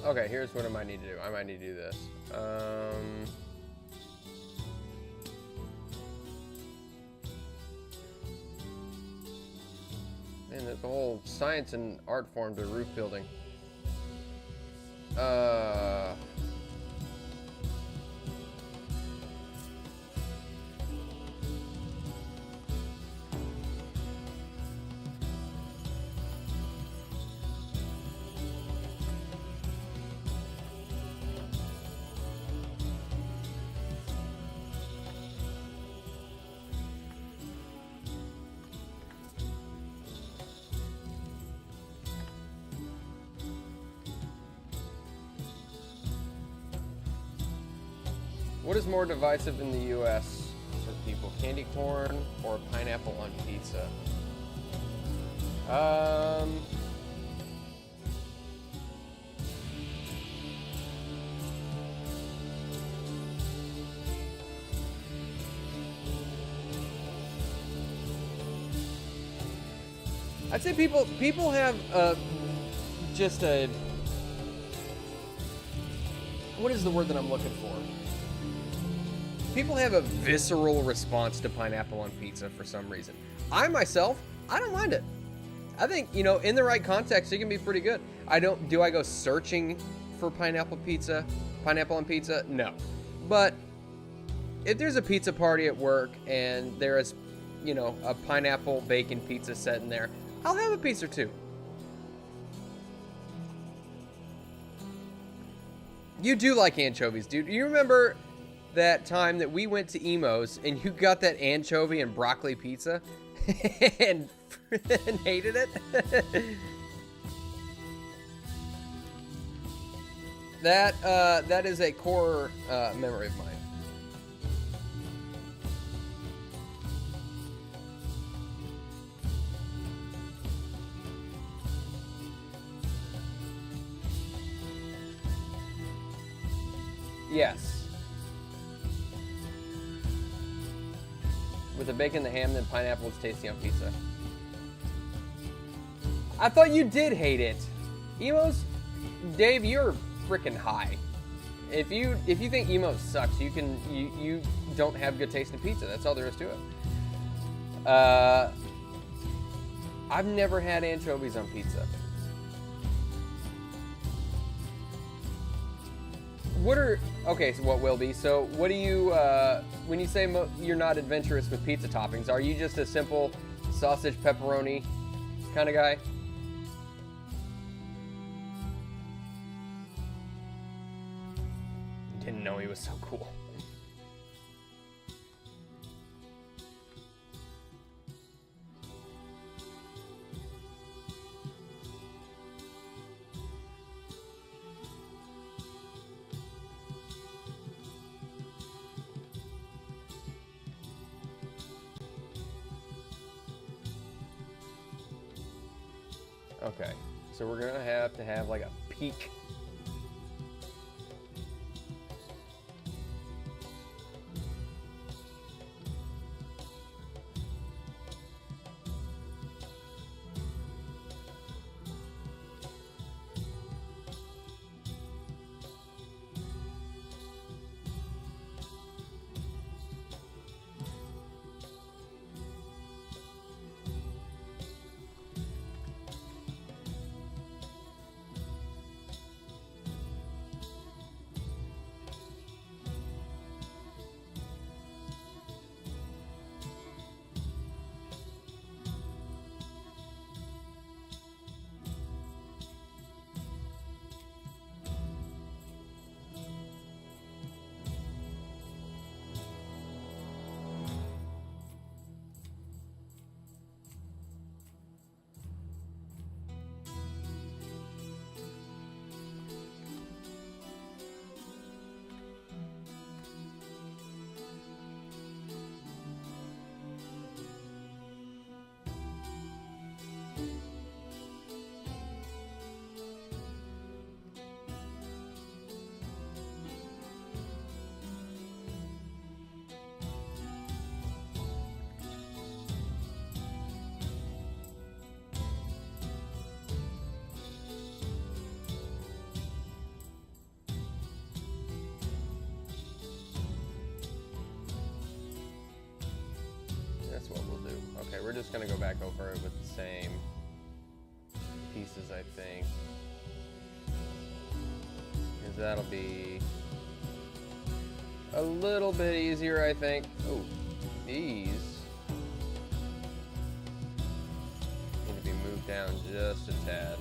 Okay, here's what I might need to do. I might need to do this. Man, there's a whole science and art form to roof building. What is more divisive in the U.S. for people, candy corn or pineapple on pizza? I'd say people have just a, what is the word that I'm looking for? People have a visceral response to pineapple on pizza for some reason. I myself, I don't mind it. I think, you know, in the right context, it can be pretty good. Do I go searching for pineapple on pizza? No. But if there's a pizza party at work and there is, you know, a pineapple bacon pizza set in there, I'll have a piece or two. You do like anchovies, dude. You remember that time that we went to Emo's and you got that anchovy and broccoli pizza and hated it? That is a core memory of mine. Yes. With the bacon, the ham, then pineapple is tasty on pizza. I thought you did hate it. Emos, Dave, you're freaking high. If you think emo sucks, you don't have good taste in pizza. That's all there is to it. I've never had anchovies on pizza. Okay, so what will be? So what do you, when you say you're not adventurous with pizza toppings, are you just a simple sausage pepperoni kind of guy? Didn't know he was so cool. Okay, so we're gonna have to have like a peak. That's what we'll do. Okay, we're just gonna go back over it with the same pieces, I think. Because that'll be a little bit easier, I think. Oh, these need to be moved down just a tad.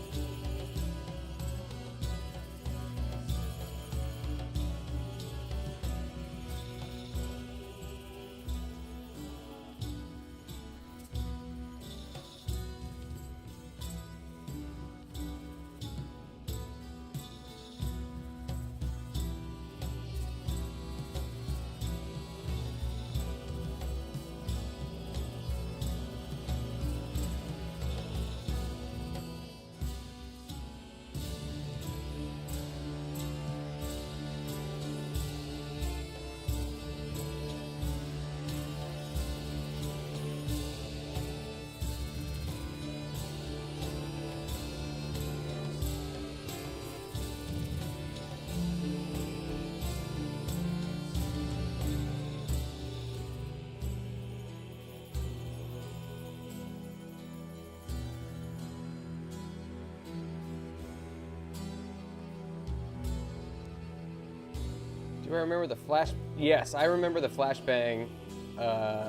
Do I remember the flash? Yes, I remember the flashbang. I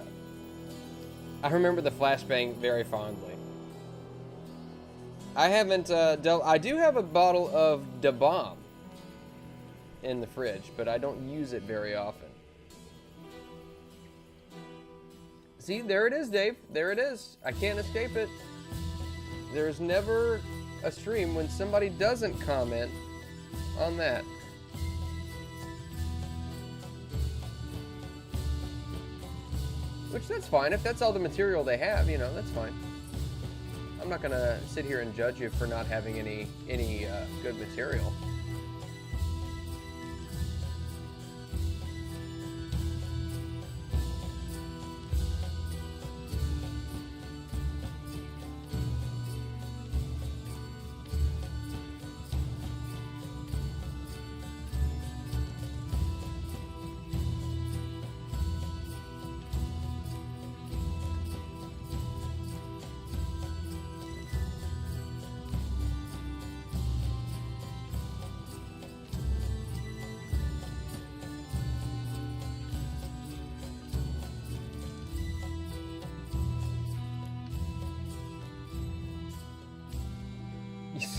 remember the flashbang very fondly. I haven't dealt. I do have a bottle of Da Bomb in the fridge, but I don't use it very often. See, there it is, Dave. There it is. I can't escape it. There's never a stream when somebody doesn't comment on that. Which, that's fine. If that's all the material they have, you know, that's fine. I'm not going to sit here and judge you for not having any good material.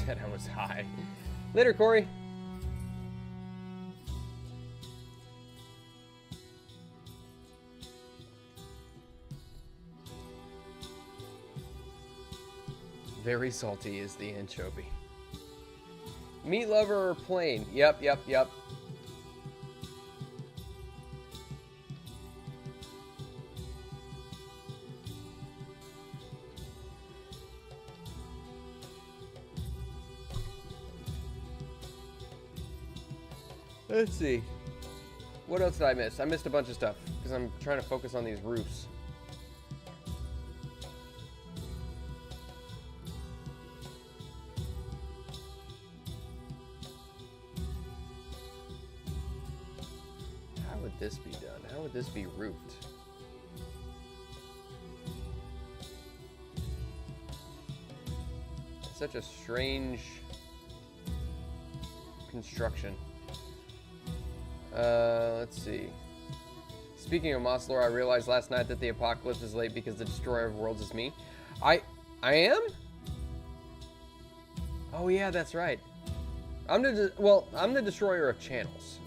said I was high. Later, Corey. Very salty is the anchovy. Meat lover or plain? Yep. Let's see. What else did I miss? I missed a bunch of stuff because I'm trying to focus on these roofs. How would this be done? How would this be roofed? It's such a strange construction. Let's see. Speaking of Moslor, I realized last night that the apocalypse is late because the destroyer of worlds is me. I am? Oh yeah, that's right. I'm the destroyer of channels.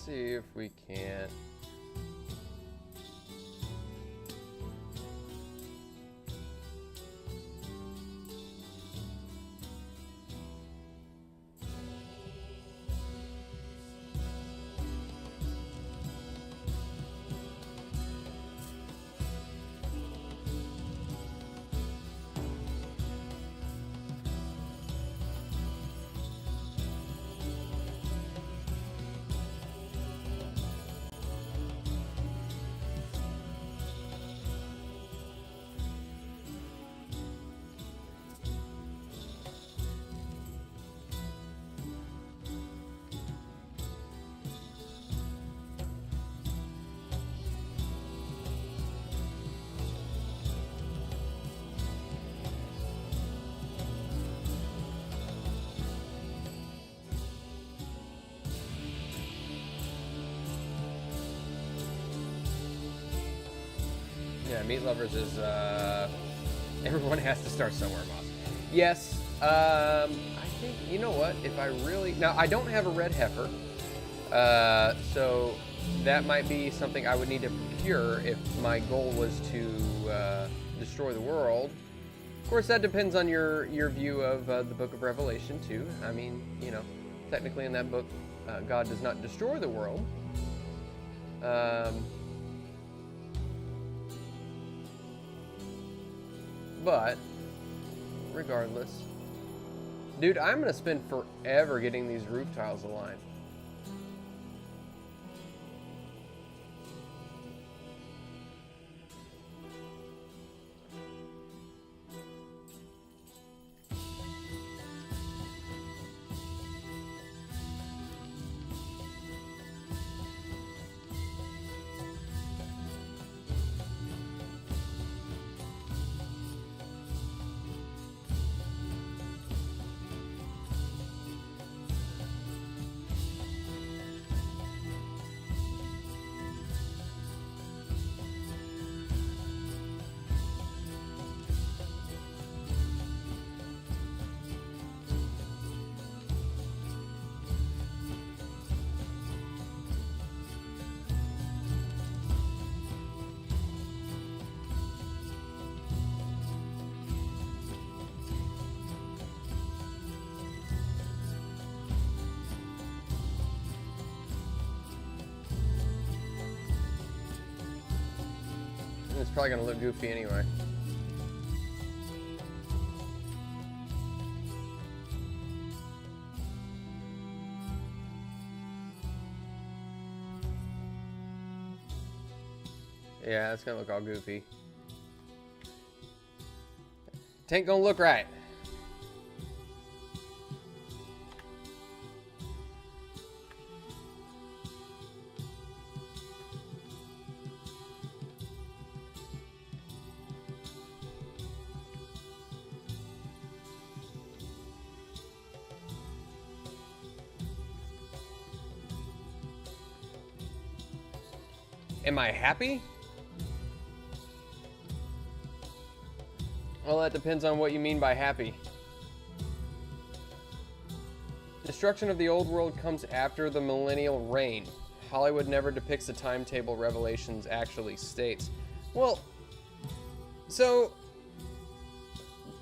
See if we can't. Yeah, Meat Lovers is, everyone has to start somewhere, Moss. Yes, I think, you know what, if I really, now I don't have a red heifer, so that might be something I would need to procure if my goal was to destroy the world. Of course, that depends on your view of the Book of Revelation, too. I mean, you know, technically in that book, God does not destroy the world. But, regardless. Dude, I'm going to spend forever getting these roof tiles aligned. It's probably gonna look goofy anyway. Yeah, that's gonna look all goofy. Tain't gonna look right. Am I happy? Well, that depends on what you mean by happy. Destruction of the old world comes after the millennial reign. Hollywood never depicts the timetable Revelations actually states. Well, so,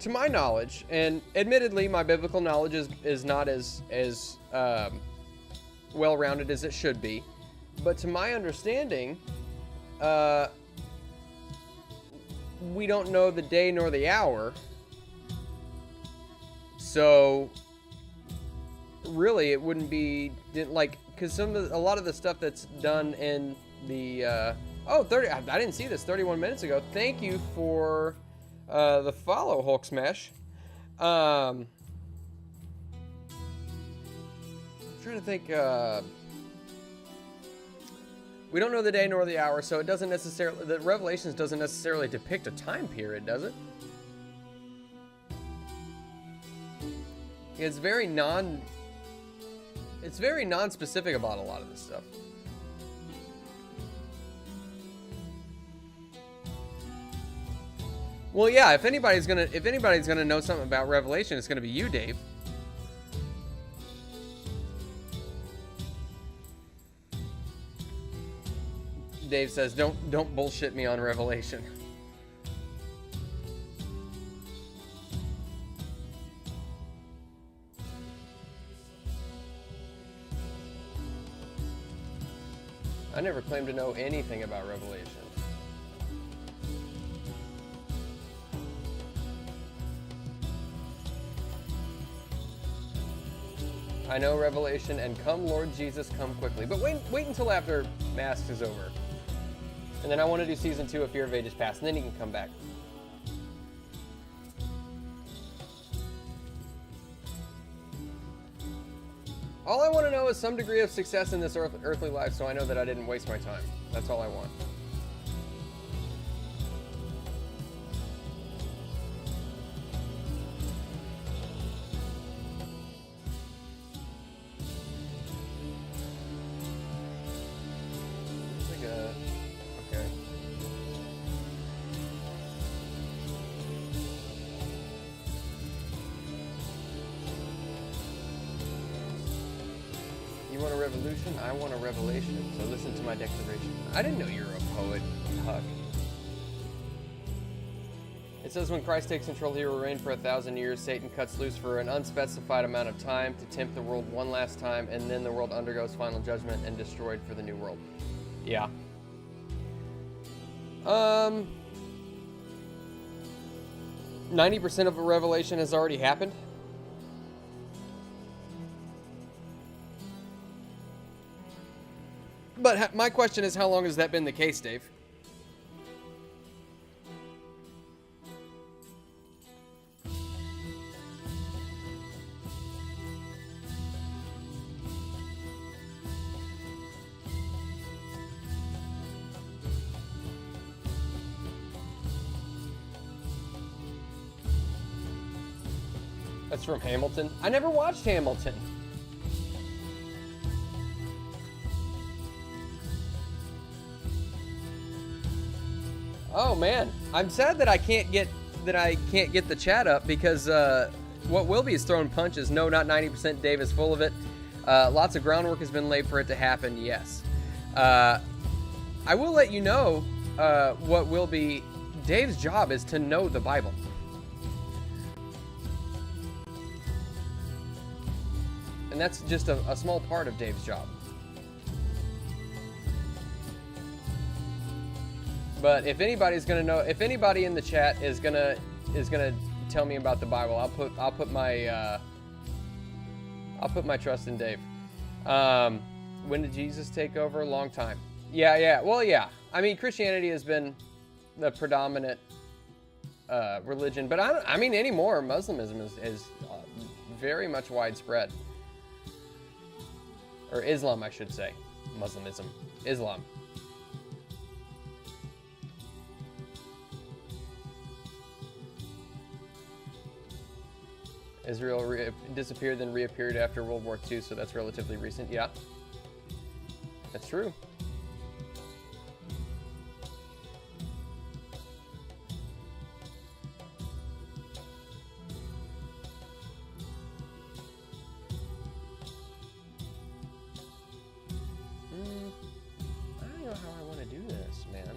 to my knowledge, and admittedly my biblical knowledge is not as well-rounded as it should be, but to my understanding, we don't know the day nor the hour. So really it wouldn't be like, because a lot of the stuff that's done in the I didn't see this 31 minutes ago. Thank you for the follow, Hulk Smash. I'm trying to think. We don't know the day nor the hour, so it doesn't necessarily, the Revelations doesn't necessarily depict a time period, does it? It's very non-specific about a lot of this stuff. Well, yeah, if anybody's gonna know something about Revelation, it's gonna be you, Dave. Dave says, don't bullshit me on Revelation. I never claimed to know anything about Revelation. I know Revelation and come Lord Jesus, come quickly. But wait until after Masks is over. And then I want to do season 2 of Fear of Ages Past, and then you can come back. All I want to know is some degree of success in this earthly life, so I know that I didn't waste my time. That's all I want. I want a revelation, so listen to my declaration. I didn't know you were a poet, Huck. It says when Christ takes control, he will reign for 1,000 years. Satan cuts loose for an unspecified amount of time to tempt the world one last time, and then the world undergoes final judgment and destroyed for the new world. Yeah. 90% of a revelation has already happened. But my question is, how long has that been the case, Dave? That's from Hamilton. I never watched Hamilton. Oh man, I'm sad that I can't get the chat up because what Wilby is throwing punches. No, not 90%. Dave is full of it. Lots of groundwork has been laid for it to happen. Yes, I will let you know what will be Dave's job is to know the Bible. And that's just a small part of Dave's job. But if anybody's gonna know, if anybody in the chat is gonna tell me about the Bible, I'll put my trust in Dave. When did Jesus take over? A long time. Yeah. Well, yeah. I mean, Christianity has been the predominant religion, but I mean anymore. Muslimism is very much widespread, or Islam, I should say. Muslimism, Islam. Israel disappeared, then reappeared after World War II, so that's relatively recent. Yeah, that's true. I don't know how I want to do this, man.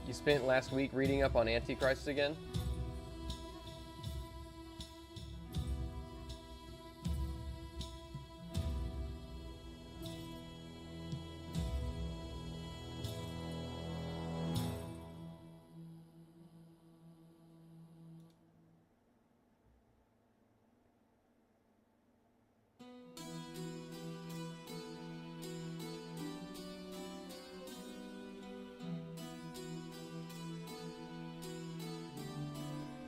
You spent last week reading up on Antichrist again?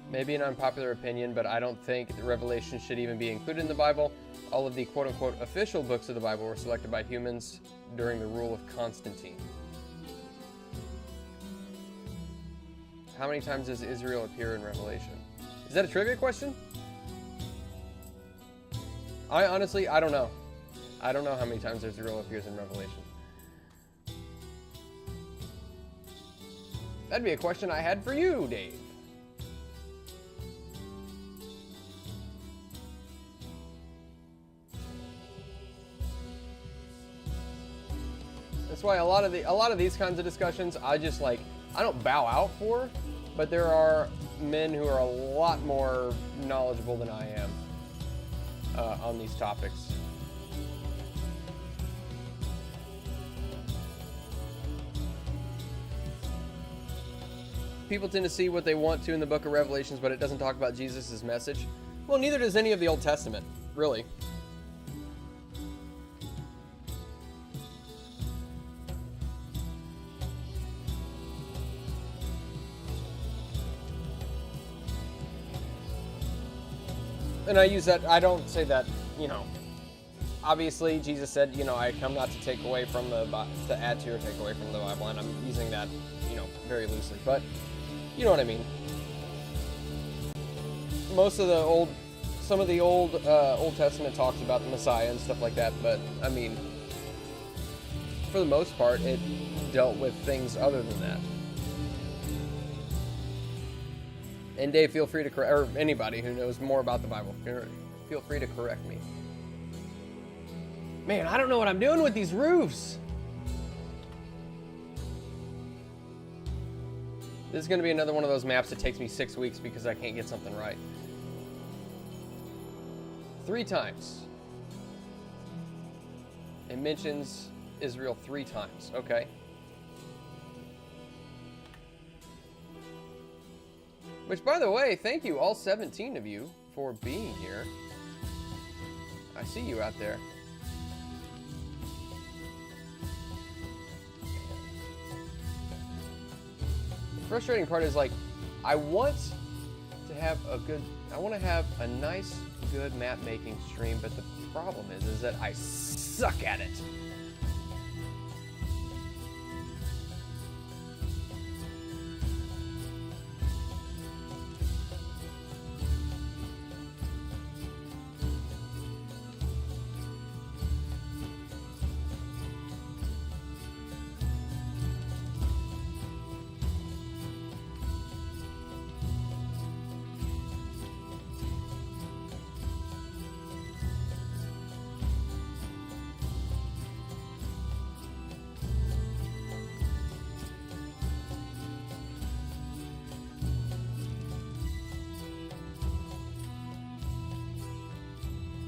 Maybe an unpopular opinion, but I don't think the Revelation should even be included in the Bible. All of the quote-unquote official books of the Bible were selected by humans during the rule of Constantine. How many times does Israel appear in Revelation? Is that a trivia question? I don't know. I don't know how many times Israel appears in Revelation. That'd be a question I had for you, Dave. That's why a lot of these kinds of discussions I don't bow out for, but there are men who are a lot more knowledgeable than I am on these topics. People tend to see what they want to in the book of Revelations, but it doesn't talk about Jesus' message. Well, neither does any of the Old Testament, really. And I use that, I don't say that, obviously Jesus said, I come not to take away from to add to or take away from the Bible, and I'm using that, very loosely, but you know what I mean. Some of the Old Testament talks about the Messiah and stuff like that, but I mean, for the most part, it dealt with things other than that. And Dave, feel free to correct, or anybody who knows more about the Bible, feel free to correct me. Man, I don't know what I'm doing with these roofs. This is going to be another one of those maps that takes me 6 weeks because I can't get something right. 3 times. It mentions Israel 3 times. Okay. Which, by the way, thank you, all 17 of you, for being here. I see you out there. The frustrating part is, I want to have a nice, good map making stream, but the problem is that I suck at it.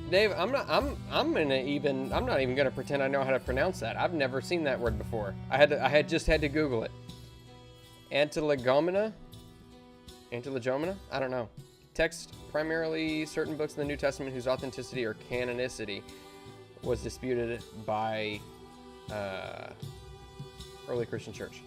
Dave, I'm not even gonna pretend I know how to pronounce that. I've never seen that word before. I had just had to Google it. Antilegomena? Antilegomena? I don't know. Text primarily certain books in the New Testament whose authenticity or canonicity was disputed by early Christian church.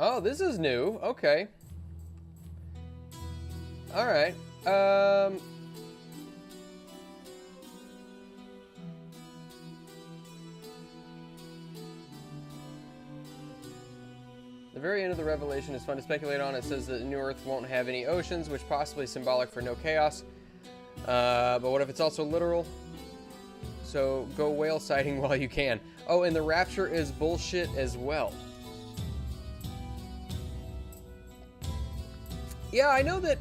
Oh, this is new. Okay. All right. The very end of the Revelation is fun to speculate on. It says that the new Earth won't have any oceans, which possibly is symbolic for no chaos. But what if it's also literal? So go whale sighting while you can. Oh, and the rapture is bullshit as well. Yeah, I know that.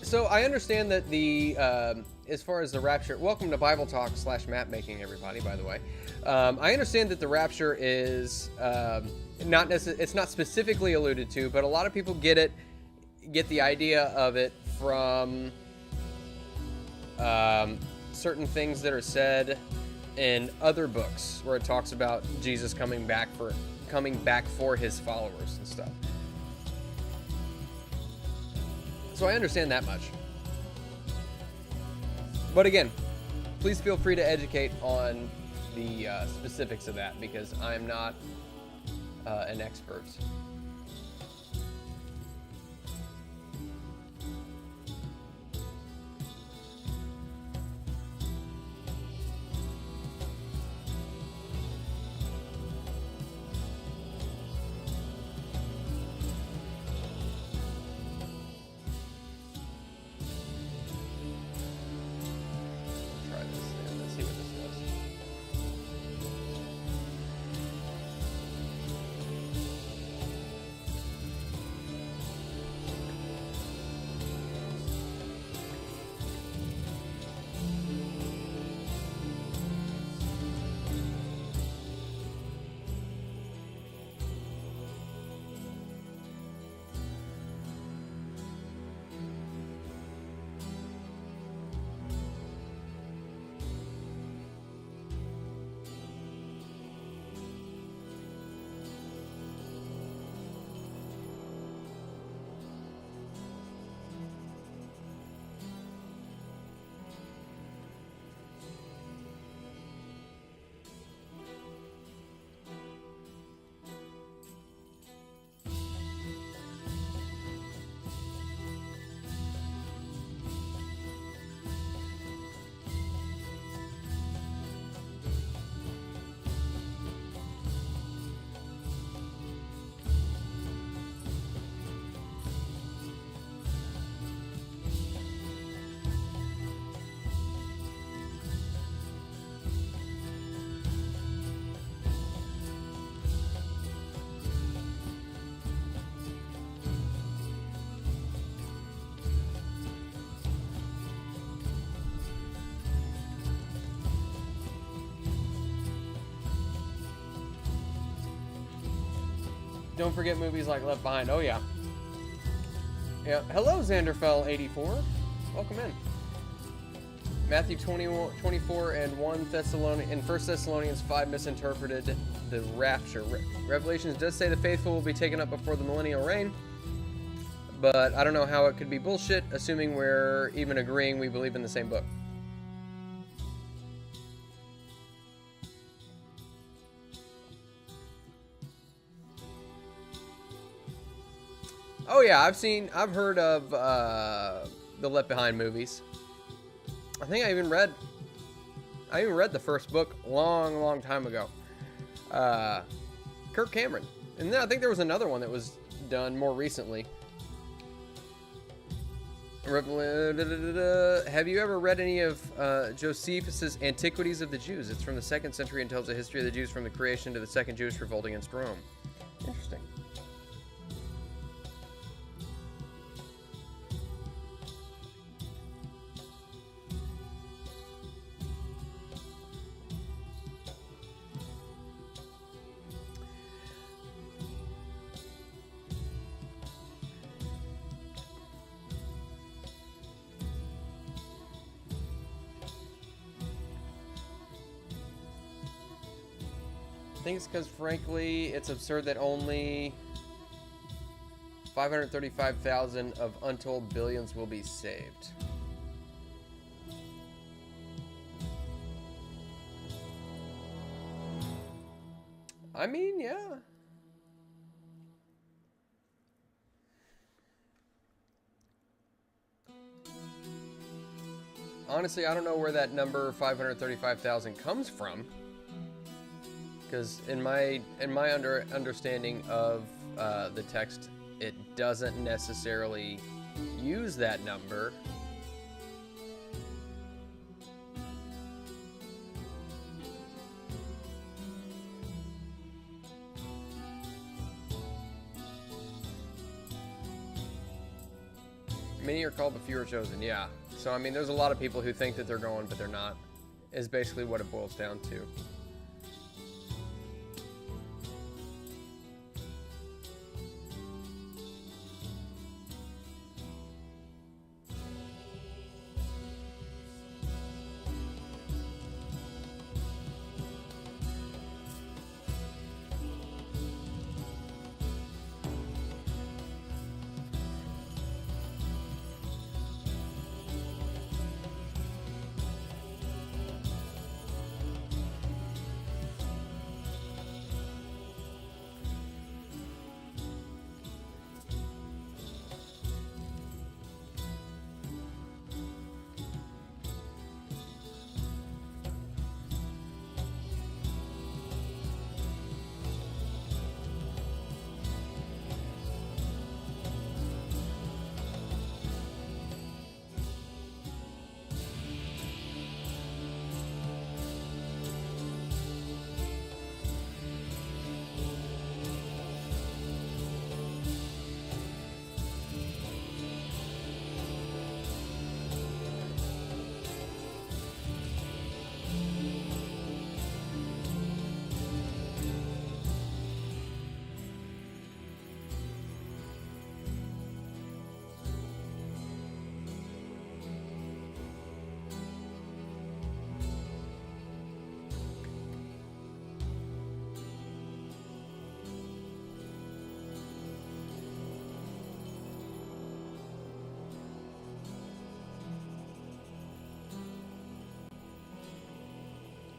So I understand that the as far as the rapture. Welcome to Bible Talk / Mapmaking, everybody. By the way, I understand that the rapture is not it's not specifically alluded to, but a lot of people get the idea of it from certain things that are said in other books where it talks about Jesus coming back for his followers and stuff. So I understand that much. But again, please feel free to educate on the specifics of that, because I'm not an expert. Don't forget movies like Left Behind. Oh, yeah. Yeah. Hello, Xanderfell84. Welcome in. Matthew 24 and 1 Thessalonians 5 misinterpreted the rapture. Revelations does say the faithful will be taken up before the millennial reign, but I don't know how it could be bullshit, assuming we're even agreeing we believe in the same book. Oh yeah, I've heard of the Left Behind movies. I think I even read the first book long time ago. Kirk Cameron, and then I think there was another one that was done more recently. Have you ever read any of Josephus' Antiquities of the Jews? It's from the 2nd century and tells the history of the Jews from the creation to the Second Jewish Revolt against Rome. Interesting. I think it's because, frankly, it's absurd that only 535,000 of untold billions will be saved. I mean, yeah. Honestly, I don't know where that number 535,000 comes from. Because in my understanding of the text, it doesn't necessarily use that number. Many are called, but few are chosen. Yeah. So I mean, there's a lot of people who think that they're going, but they're not. Is basically what it boils down to.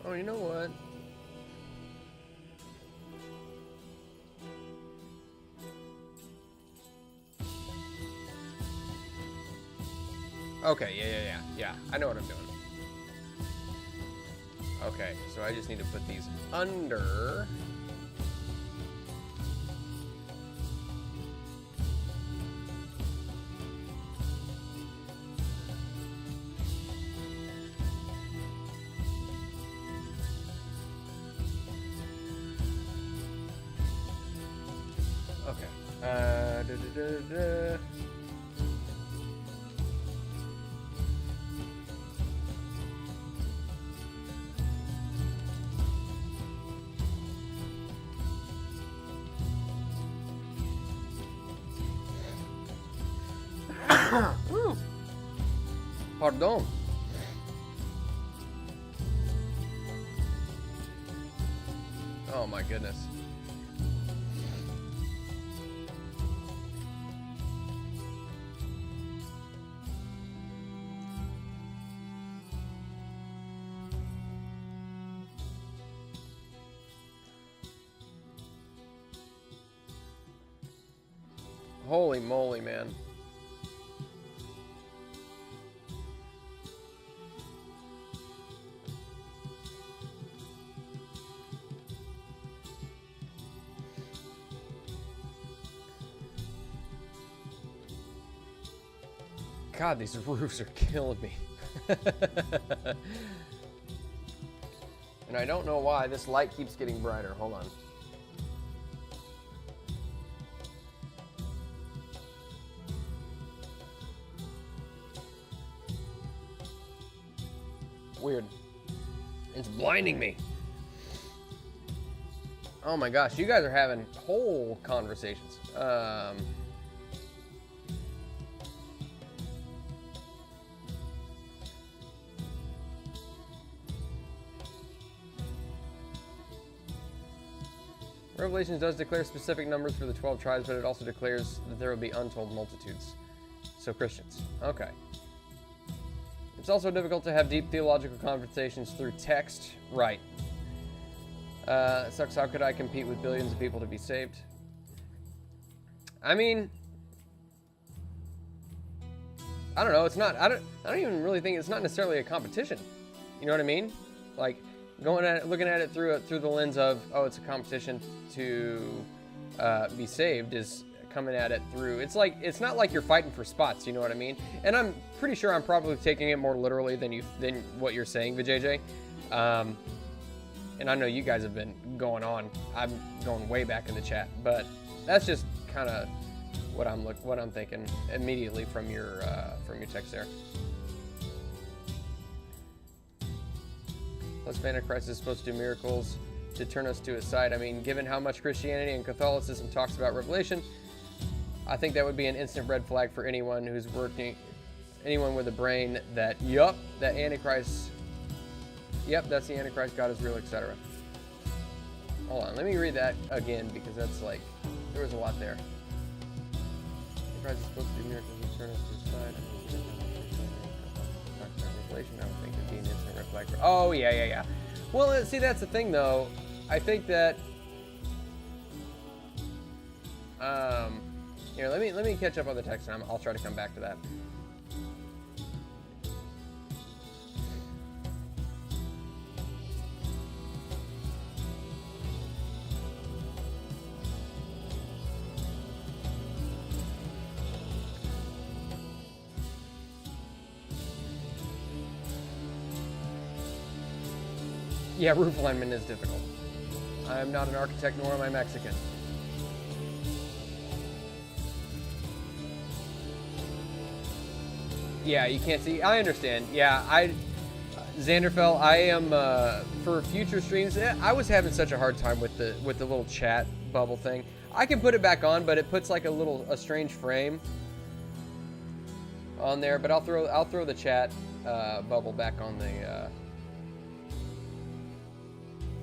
Oh, you know what? Okay, yeah. I know what I'm doing. Okay, so I just need to put these under. Okay. Pardon. Oh my goodness. Holy moly, man. God, these roofs are killing me. And I don't know why this light keeps getting brighter. Hold on. Weird. It's blinding me. Oh my gosh, you guys are having whole conversations. Revelations does declare specific numbers for the 12 tribes, but it also declares that there will be untold multitudes. So Christians. Okay. It's also difficult to have deep theological conversations through text. Right. It sucks. How could I compete with billions of people to be saved? I mean, I don't know. It's not. I don't even really think it's not necessarily a competition. You know what I mean? Like going at it, looking at it through the lens of, oh, it's a competition to be saved, is coming at it through. It's like, it's not like you're fighting for spots. You know what I mean? And I'm pretty sure I'm probably taking it more literally than what you're saying, Vijay. And I know you guys have been going on. I'm going way back in the chat, but that's just kind of what I'm thinking immediately from your text there. Plus, Antichrist is supposed to do miracles to turn us to his side. I mean, given how much Christianity and Catholicism talks about Revelation, I think that would be an instant red flag for anyone who's working, anyone with a brain that, yup, that Antichrist, yep, that's the Antichrist, God is real, etc. Hold on, let me read that again, because that's like, there was a lot there. Antichrist is supposed to do miracles to turn us to his side. Revelation, I don't think it'd be an instant red flag for, oh, yeah. Well, see, that's the thing, though. I think that, here, let me catch up on the text, and I'll try to come back to that. Yeah, roof alignment is difficult. I am not an architect, nor am I Mexican. Yeah, you can't see. I understand. Yeah, Xanderfell, I am for future streams. I was having such a hard time with the little chat bubble thing. I can put it back on, but it puts like a strange frame on there. But I'll throw the chat bubble back on the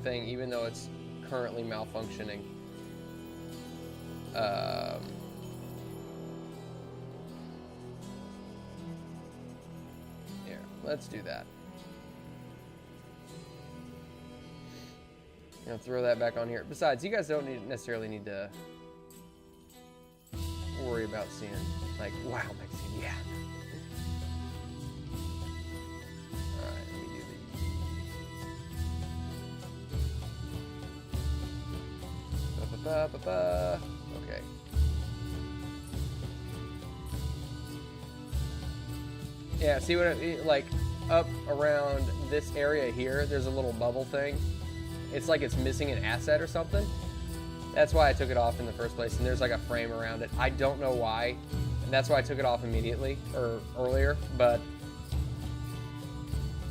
thing, even though it's currently malfunctioning. Here, let's do that. Throw that back on here. Besides, you guys don't necessarily need to worry about seeing, like, wow, Maxine, yeah. Alright, let me do these. Okay. Yeah, see what like up around this area here, there's a little bubble thing. It's like it's missing an asset or something. That's why I took it off in the first place, and there's like a frame around it. I don't know why, and that's why I took it off immediately or earlier. But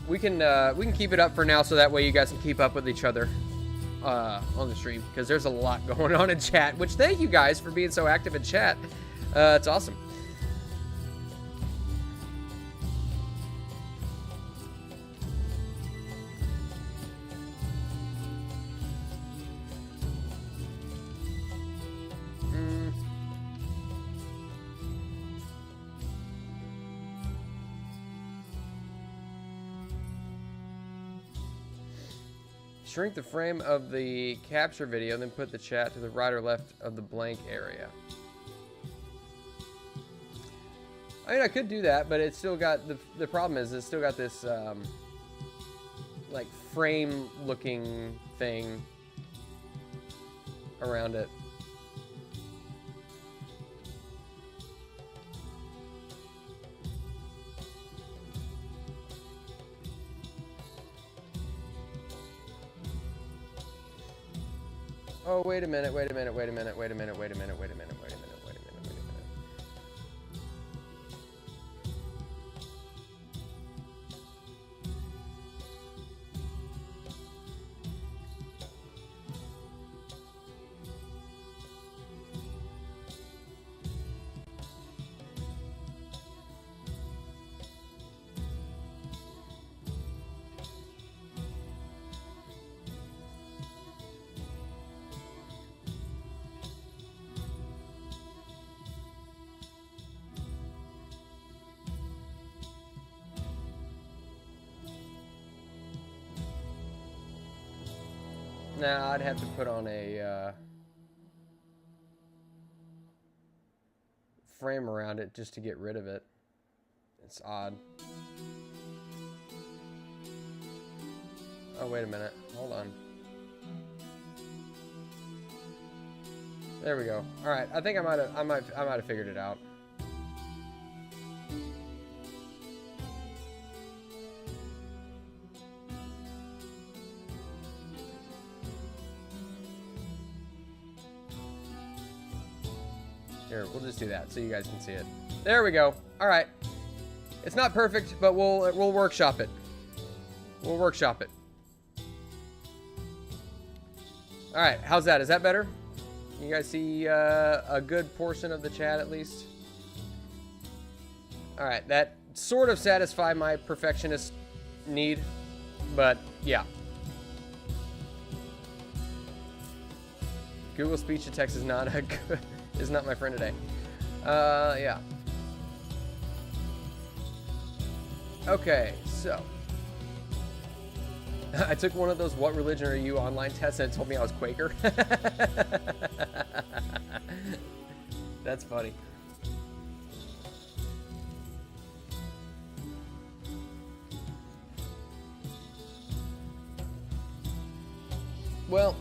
we can keep it up for now, so that way you guys can keep up with each other on the stream, because there's a lot going on in chat. Which, thank you guys for being so active in chat. It's awesome. Shrink the frame of the capture video, then put the chat to the right or left of the blank area. I mean, I could do that, but it's still got the problem is it's still got this like frame looking thing around it. Oh, wait a minute, wait a minute, wait a minute, wait a minute, wait a minute, wait a minute, wait a minute, wait a minute, wait a minute. Nah, I'd have to put on a frame around it just to get rid of it. It's odd. Oh, wait a minute. Hold on. There we go. All right, I think I might have figured it out. Here, we'll just do that so you guys can see it. There we go. All right. It's not perfect, but we'll workshop it. We'll workshop it. All right, how's that? Is that better? You guys see a good portion of the chat at least? All right, that sort of satisfied my perfectionist need, but yeah. Google speech to text is not a good, is not my friend today. Yeah. Okay, so I took one of those "What religion are you?" online tests and it told me I was Quaker. That's funny. Well,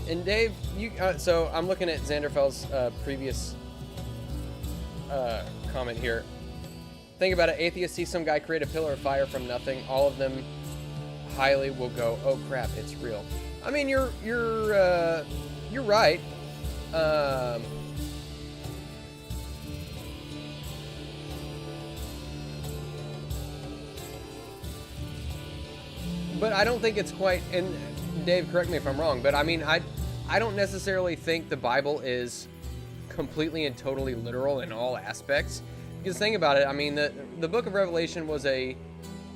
and Dave, you so I'm looking at Xanderfeld's previous comment here. Think about it. Atheists see some guy create a pillar of fire from nothing. All of them highly will go, "Oh crap, it's real." I mean, you're right. But I don't think it's quite. And Dave, correct me if I'm wrong. But I mean, I don't necessarily think the Bible is completely and totally literal in all aspects. Because think about it, I mean, the book of Revelation was it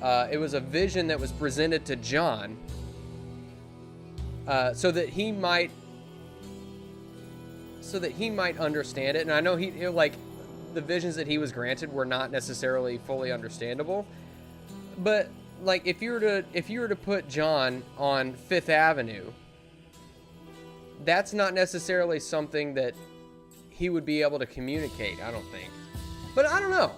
was a vision that was presented to John, so that he might understand it. And I know like the visions that he was granted were not necessarily fully understandable, but like if you were to put John on Fifth Avenue, that's not necessarily something that he would be able to communicate, I don't think. But I don't know.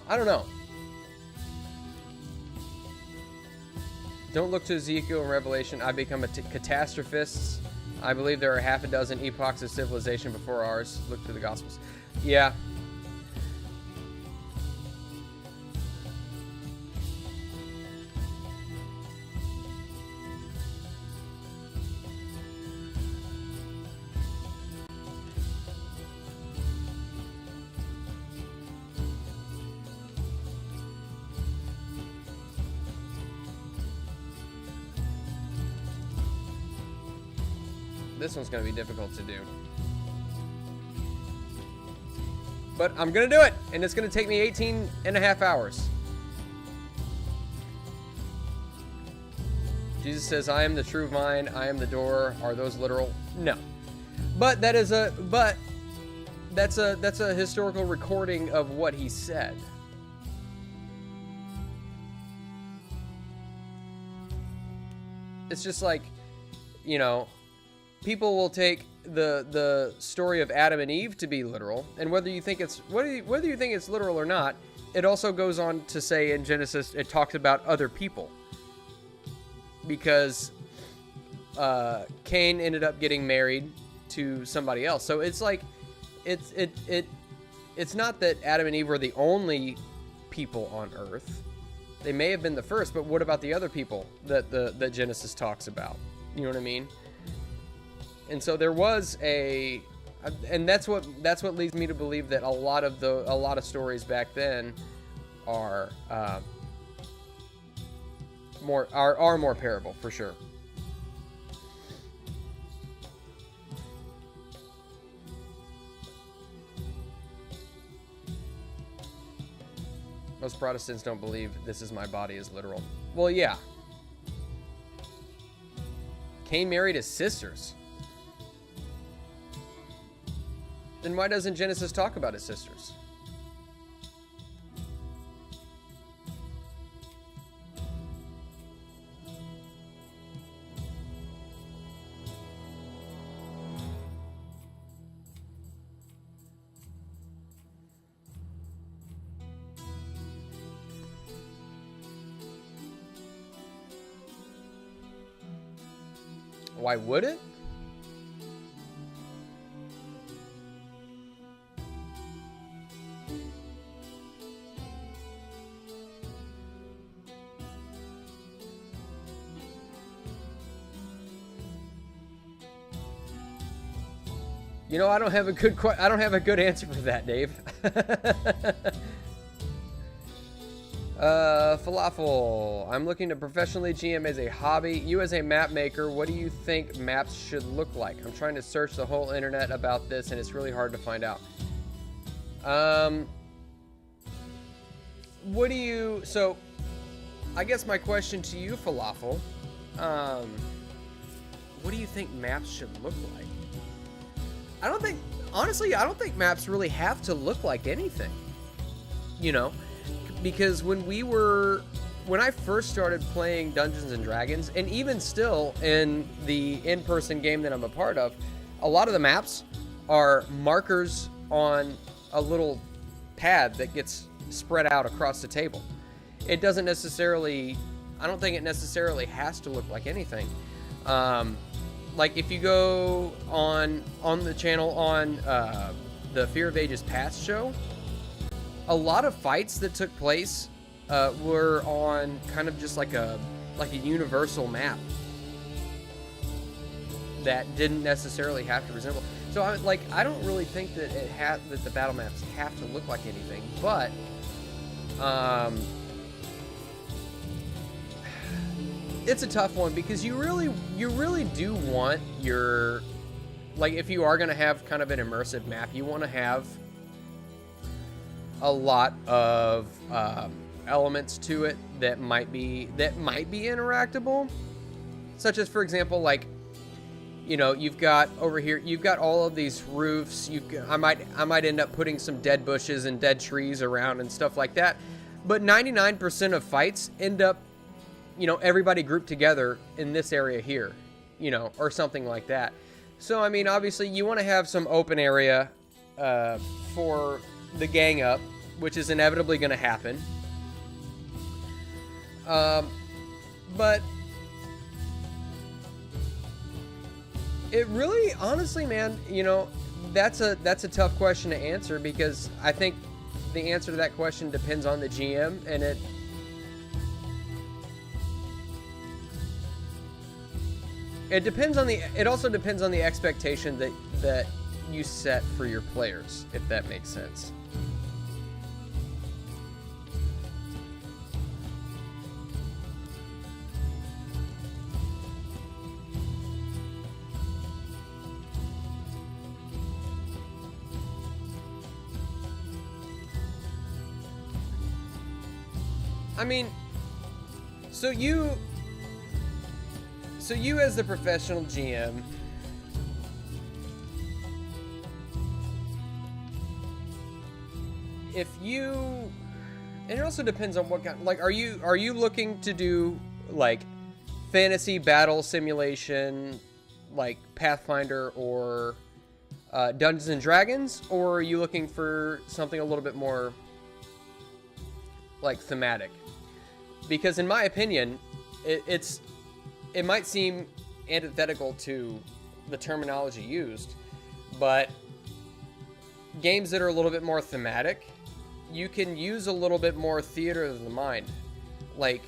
Don't look to Ezekiel and Revelation. I become a catastrophist. I believe there are half a dozen epochs of civilization before ours. Look to the Gospels. Yeah. This one's going to be difficult to do. But I'm going to do it, and it's going to take me 18 and a half hours. Jesus says, "I am the true vine, I am the door." Are those literal? No. But that's a historical recording of what he said. It's just like, you know, people will take the story of Adam and Eve to be literal, and whether you think it's literal or not, it also goes on to say in Genesis it talks about other people, because Cain ended up getting married to somebody else. So it's like it's not that Adam and Eve were the only people on Earth. They may have been the first, but what about the other people that Genesis talks about? You know what I mean? And so there was and that's what leads me to believe that a lot of stories back then are more parable, for sure. Most Protestants don't believe "this is my body" is literal. Well, yeah. Cain married his sisters. Then why doesn't Genesis talk about his sisters? Why would it? You know, I don't have a good answer for that, Dave. Falafel. I'm looking to professionally GM as a hobby. You as a map maker, what do you think maps should look like? I'm trying to search the whole internet about this, and it's really hard to find out. So, I guess my question to you, Falafel, what do you think maps should look like? Honestly, I don't think maps really have to look like anything, you know? Because when I first started playing Dungeons and Dragons, and even still in the in-person game that I'm a part of, a lot of the maps are markers on a little pad that gets spread out across the table. I don't think it necessarily has to look like anything. Like if you go on the channel on the Fear of Ages Past show, a lot of fights that took place were on kind of just like a universal map that didn't necessarily have to resemble. So I don't really think that that the battle maps have to look like anything, but it's a tough one because you really do want your, like, if you are going to have kind of an immersive map, you want to have a lot of elements to it that might be interactable, such as, for example, like, you know, you've got over here, you've got all of these roofs. I might end up putting some dead bushes and dead trees around and stuff like that, but 99% of fights end up, you know, everybody grouped together in this area here, you know, or something like that. So I mean, obviously you want to have some open area for the gang up, which is inevitably going to happen. But it really, honestly, man, you know, that's a tough question to answer, because I think the answer to that question depends on the GM, and it also depends on the expectation that you set for your players, if that makes sense. I mean, so you as the professional GM, and it also depends on what kind, like, are you looking to do like fantasy battle simulation, like Pathfinder or Dungeons and Dragons, or are you looking for something a little bit more like thematic? Because in my opinion, it might seem antithetical to the terminology used, but games that are a little bit more thematic, you can use a little bit more theater of the mind. Like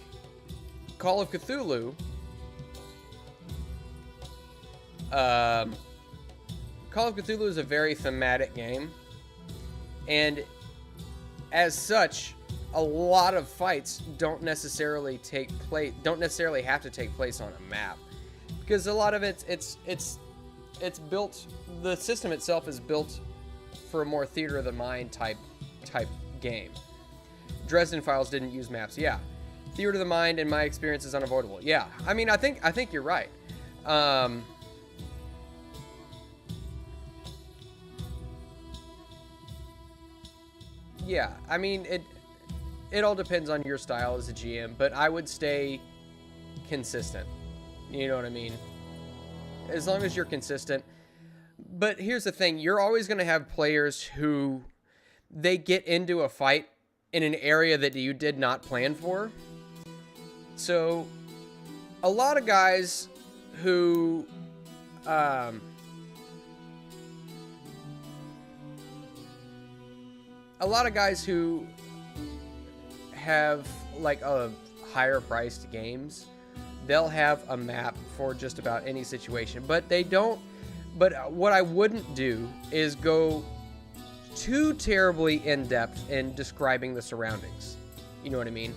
Call of Cthulhu, Call of Cthulhu is a very thematic game, and as such, a lot of fights don't necessarily have to take place on a map, because a lot of it's built. The system itself is built for a more theater of the mind type game. Dresden Files didn't use maps. Yeah, theater of the mind, in my experience, is unavoidable. Yeah, I mean, I think you're right. Yeah, I mean, it all depends on your style as a GM, but I would stay consistent. You know what I mean? As long as you're consistent. But here's the thing, you're always going to have players who they get into a fight in an area that you did not plan for. So a lot of guys who have like a higher priced games, they'll have a map for just about any situation, but what I wouldn't do is go too terribly in depth in describing the surroundings. You know what I mean?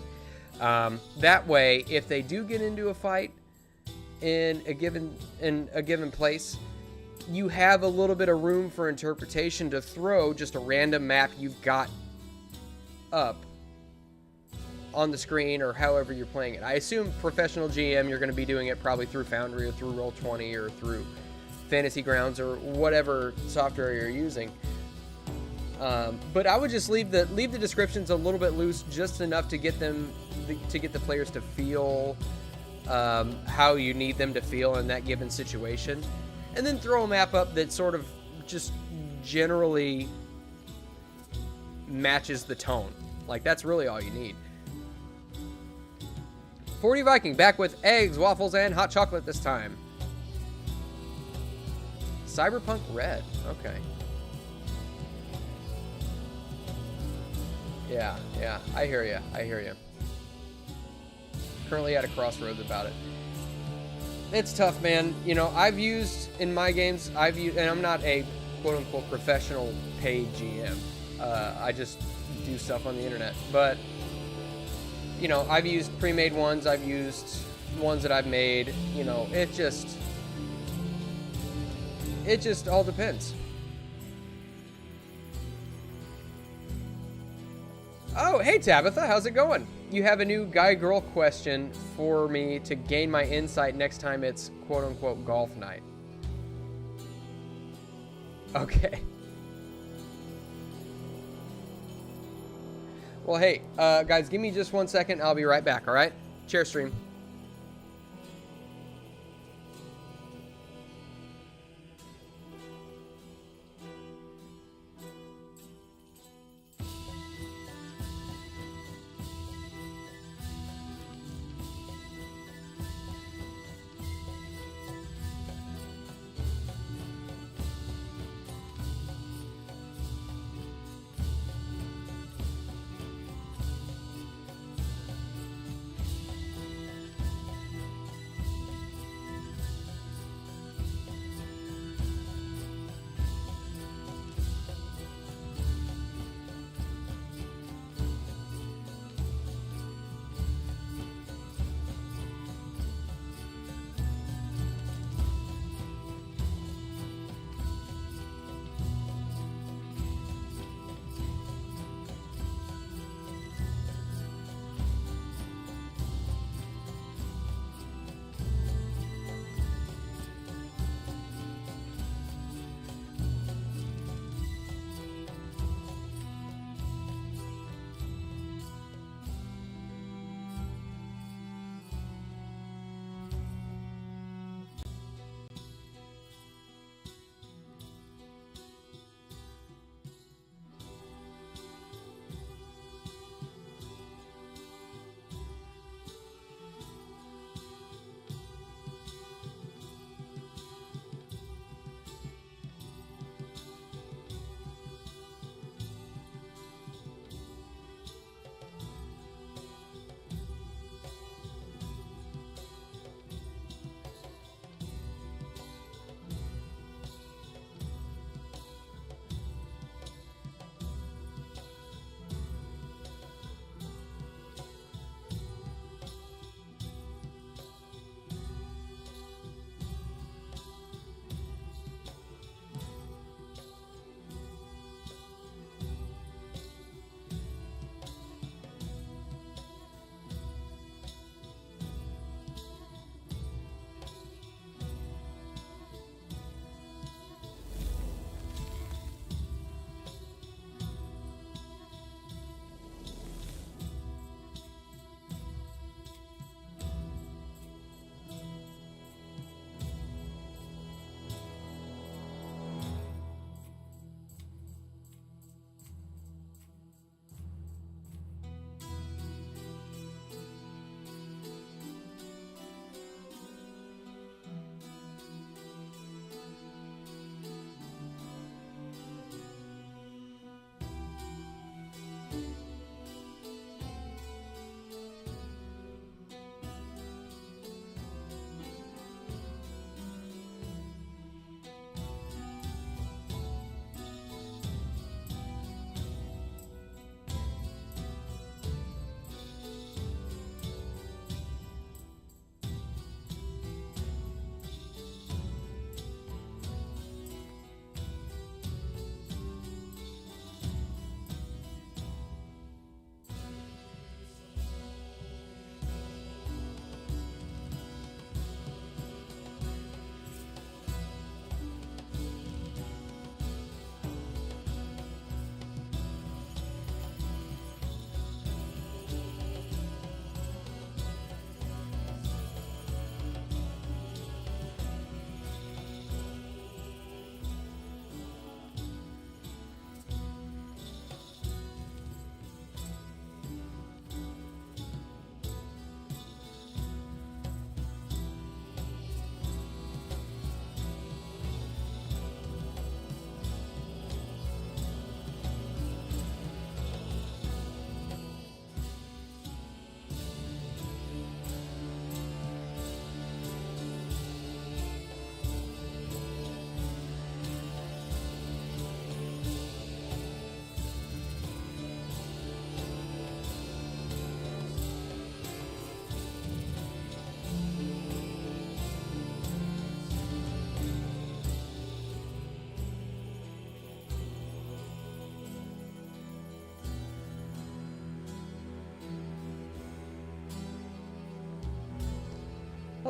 That way, if they do get into a fight in a given place, you have a little bit of room for interpretation to throw just a random map you've got up on the screen, or however you're playing it. I assume professional GM, you're going to be doing it probably through Foundry or through Roll20 or through Fantasy Grounds or whatever software you're using. But I would just leave the descriptions a little bit loose, just enough to get the players to feel how you need them to feel in that given situation, and then throw a map up that sort of just generally matches the tone. Like, that's really all you need. 40 Viking back with eggs, waffles, and hot chocolate this time. Cyberpunk Red. Okay. Yeah. I hear you. Currently at a crossroads about it. It's tough, man. You know, I've used, in my games, and I'm not a quote-unquote professional paid GM. I just do stuff on the internet. But, you know, I've used pre-made ones. I've used ones that I've made. You know, it just all depends. Oh, hey Tabitha, how's it going? You have a new guy-girl question for me to gain my insight next time it's quote-unquote golf night. Okay. Well, hey, guys, give me just 1 second. I'll be right back, all right? Share stream.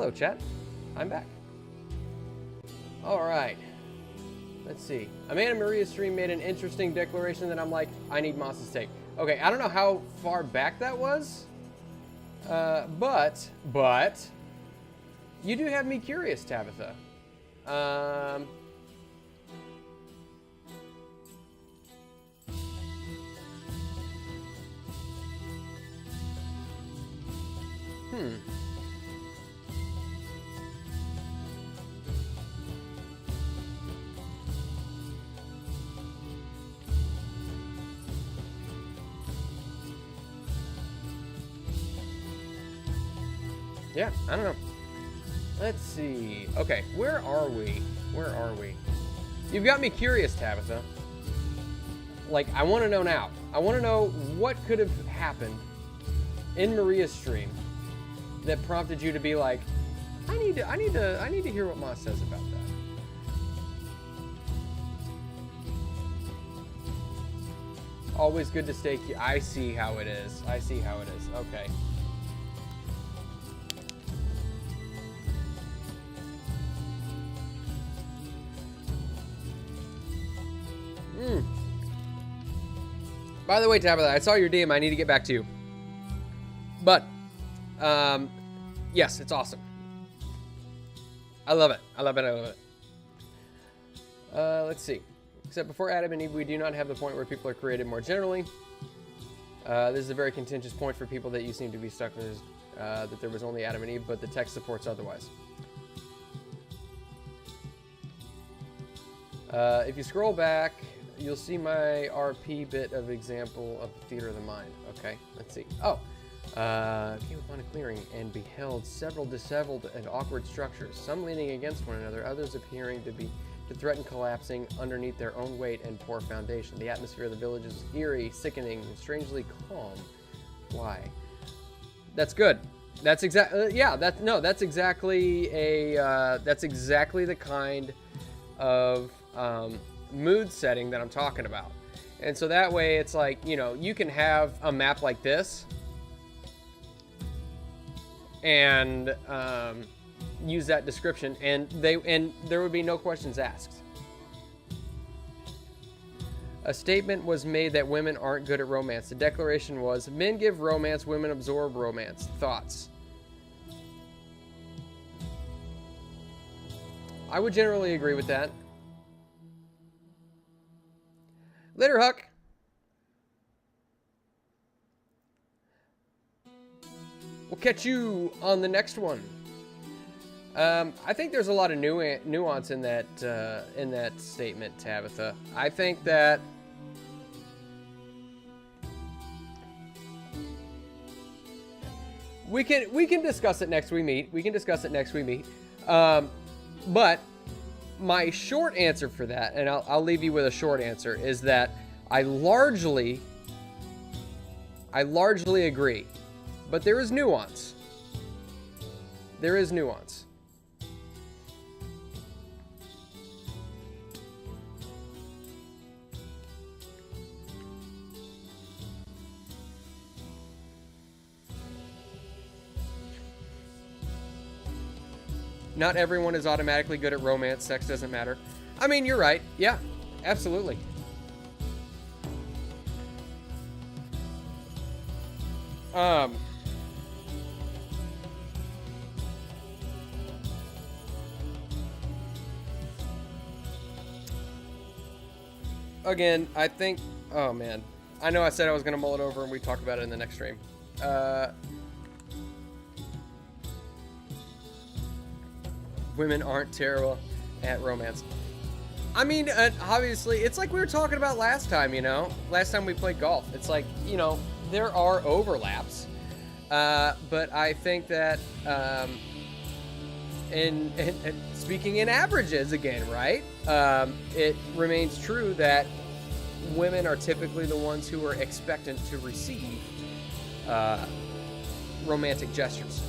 Hello, chat. I'm back. All right. Let's see. Amanda Maria's stream made an interesting declaration that I'm like, I need Moss's take. Okay, I don't know how far back that was, but you do have me curious, Tabitha. Yeah, I don't know. Let's see. Okay, where are we? Where are we? You've got me curious, Tabitha. Like, I want to know now. I want to know what could have happened in Maria's stream that prompted you to be like, I need to hear what Moss says about that. Always good to stay. I see how it is. I see how it is. Okay. By the way, Tabitha, I saw your DM. I need to get back to you. But, yes, it's awesome. I love it. I love it. I love it. Let's see. Except before Adam and Eve, we do not have the point where people are created more generally. This is a very contentious point for people that you seem to be stuck with, that there was only Adam and Eve, but the text supports otherwise. If you scroll back, you'll see my RP bit of example of the theater of the mind. Okay, let's see. Oh, came upon a clearing and beheld several disheveled and awkward structures, some leaning against one another, others appearing to threaten collapsing underneath their own weight and poor foundation. The atmosphere of the village is eerie, sickening, and strangely calm. Why? That's good. That's exactly that's exactly the kind of mood setting that I'm talking about. And so that way it's like, you know, you can have a map like this and use that description and there would be no questions asked. A statement was made that women aren't good at romance. The declaration was, men give romance, women absorb romance. Thoughts? I would generally agree with that. Later, Huck. We'll catch you on the next one. I think there's a lot of nuance in that statement, Tabitha. I think that we can discuss it next we meet. But my short answer for that, and I'll leave you with a short answer, is that I largely agree, but there is nuance. There is nuance. Not everyone is automatically good at romance. Sex doesn't matter. I mean, you're right. Yeah, absolutely. Again, I think... Oh, man. I know I said I was going to mull it over and we talk about it in the next stream. Women aren't terrible at romance. I mean, obviously, it's like we were talking about last time, you know? Last time we played golf. It's like, you know, there are overlaps. But I think that, and speaking in averages again, right? It remains true that women are typically the ones who are expectant to receive romantic gestures.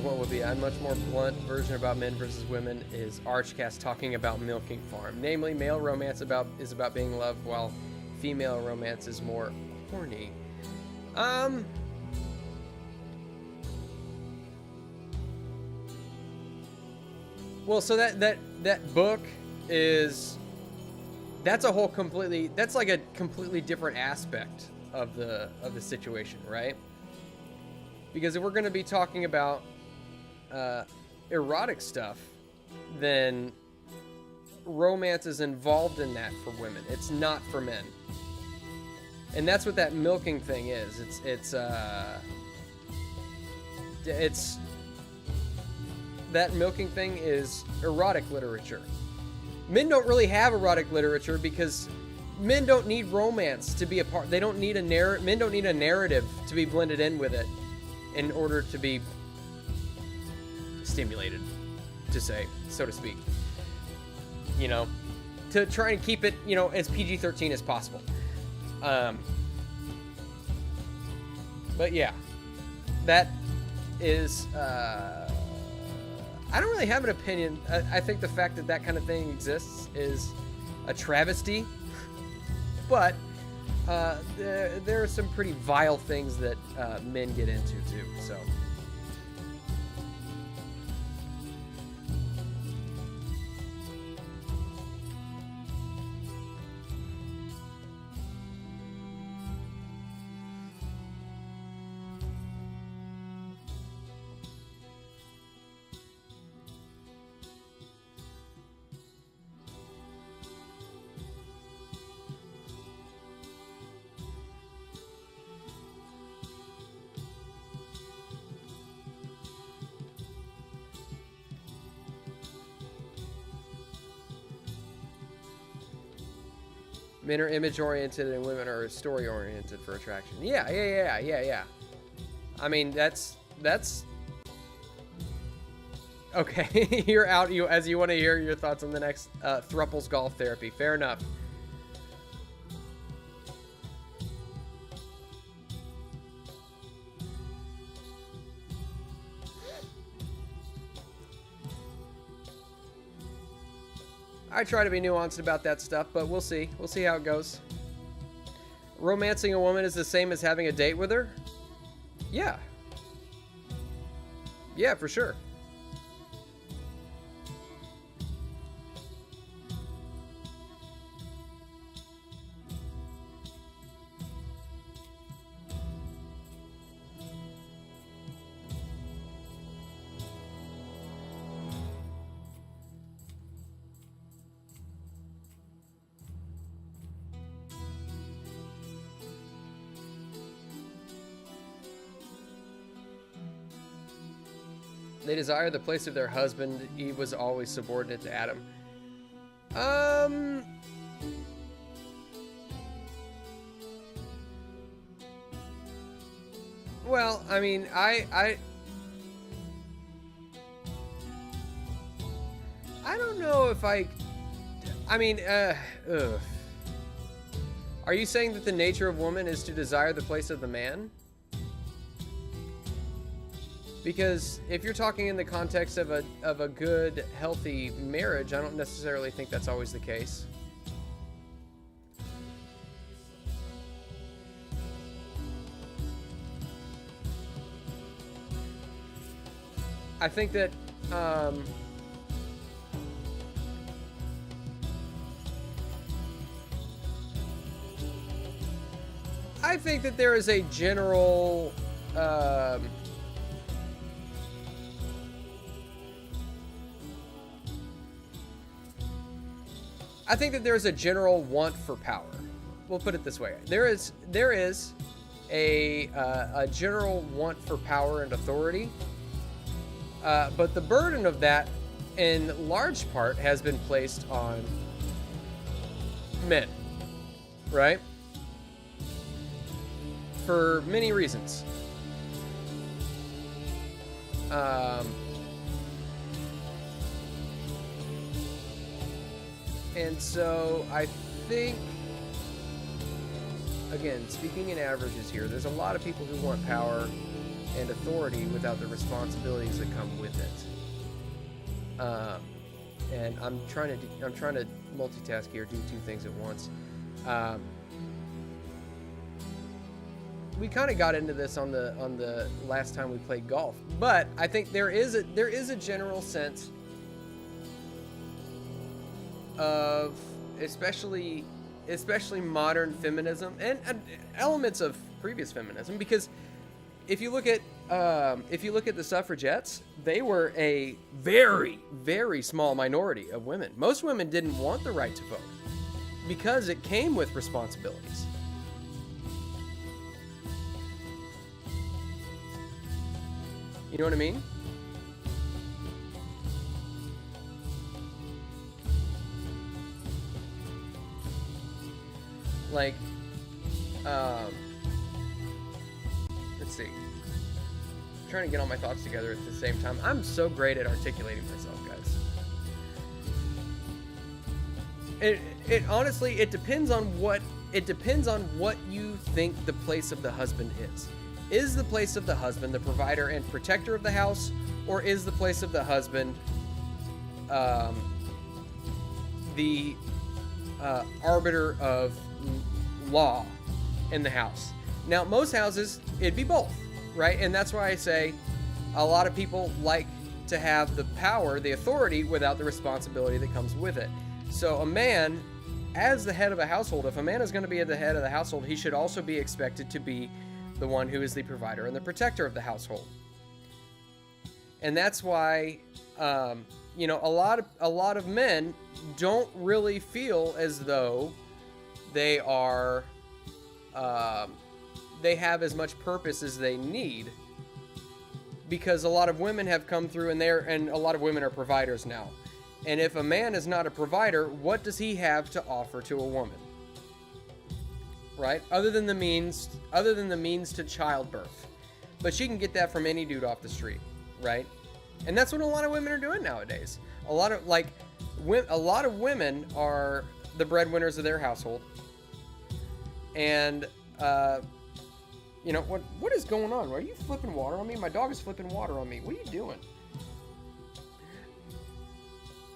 What would be a much more blunt version about men versus women is Archcast talking about milking farm. Namely, male romance is about being loved, while female romance is more horny. Well, so that book is that's like a completely different aspect of the situation, right? Because if we're going to be talking about erotic stuff, then romance is involved in that for women. It's not for men. And that's what that milking thing is. It's that milking thing is erotic literature. Men don't really have erotic literature because men don't need romance to be a part. They don't need men don't need a narrative to be blended in with it in order to be stimulated, so to speak. You know, to try and keep it, as PG-13 as possible. But yeah, that is, I don't really have an opinion. I think the fact that kind of thing exists is a travesty, but there are some pretty vile things that men get into too, so. Men are image-oriented and women are story-oriented for attraction. Yeah. I mean, that's... Okay, you're out as you want to hear your thoughts on the next Thruples Golf Therapy. Fair enough. I try to be nuanced about that stuff, but we'll see. We'll see how it goes. Romancing a woman is the same as having a date with her? Yeah. Yeah, for sure. They desire the place of their husband. Eve was always subordinate to Adam. Well, I mean, I don't know if I mean, Are you saying that the nature of woman is to desire the place of the man? Because if you're talking in the context of a good, healthy marriage, I don't necessarily think that's always the case. I think that there is a general I think that there's a general want for power. We'll put it this way: there is a general want for power and authority, but the burden of that, in large part, has been placed on men, right? For many reasons. And so I think, again, speaking in averages here, there's a lot of people who want power and authority without the responsibilities that come with it. And I'm trying to multitask here, do two things at once. We kind of got into this on the last time we played golf, but I think there is a general sense of especially modern feminism and elements of previous feminism, because if you look at the suffragettes, they were a very, very small minority of women. Most women didn't want the right to vote because it came with responsibilities. You know what I mean? Like, let's see. I'm trying to get all my thoughts together at the same time. I'm so great at articulating myself, guys. It honestly, it depends on what you think the place of the husband is. Is the place of the husband the provider and protector of the house, or is the place of the husband the arbiter of law in the house? Now, most houses, it'd be both, right? And that's why I say a lot of people like to have the power, the authority, without the responsibility that comes with it. So a man, as the head of a household, if a man is going to be at the head of the household, he should also be expected to be the one who is the provider and the protector of the household. And that's why, a lot of men don't really feel as though they are, they have as much purpose as they need, because a lot of women have come through and a lot of women are providers now. And if a man is not a provider, what does he have to offer to a woman? Right? Other than the means to childbirth. But she can get that from any dude off the street, right? And that's what a lot of women are doing nowadays. A lot of women are the breadwinners of their household. And what is going on? Are you flipping water on me? My dog is flipping water on me. What are you doing?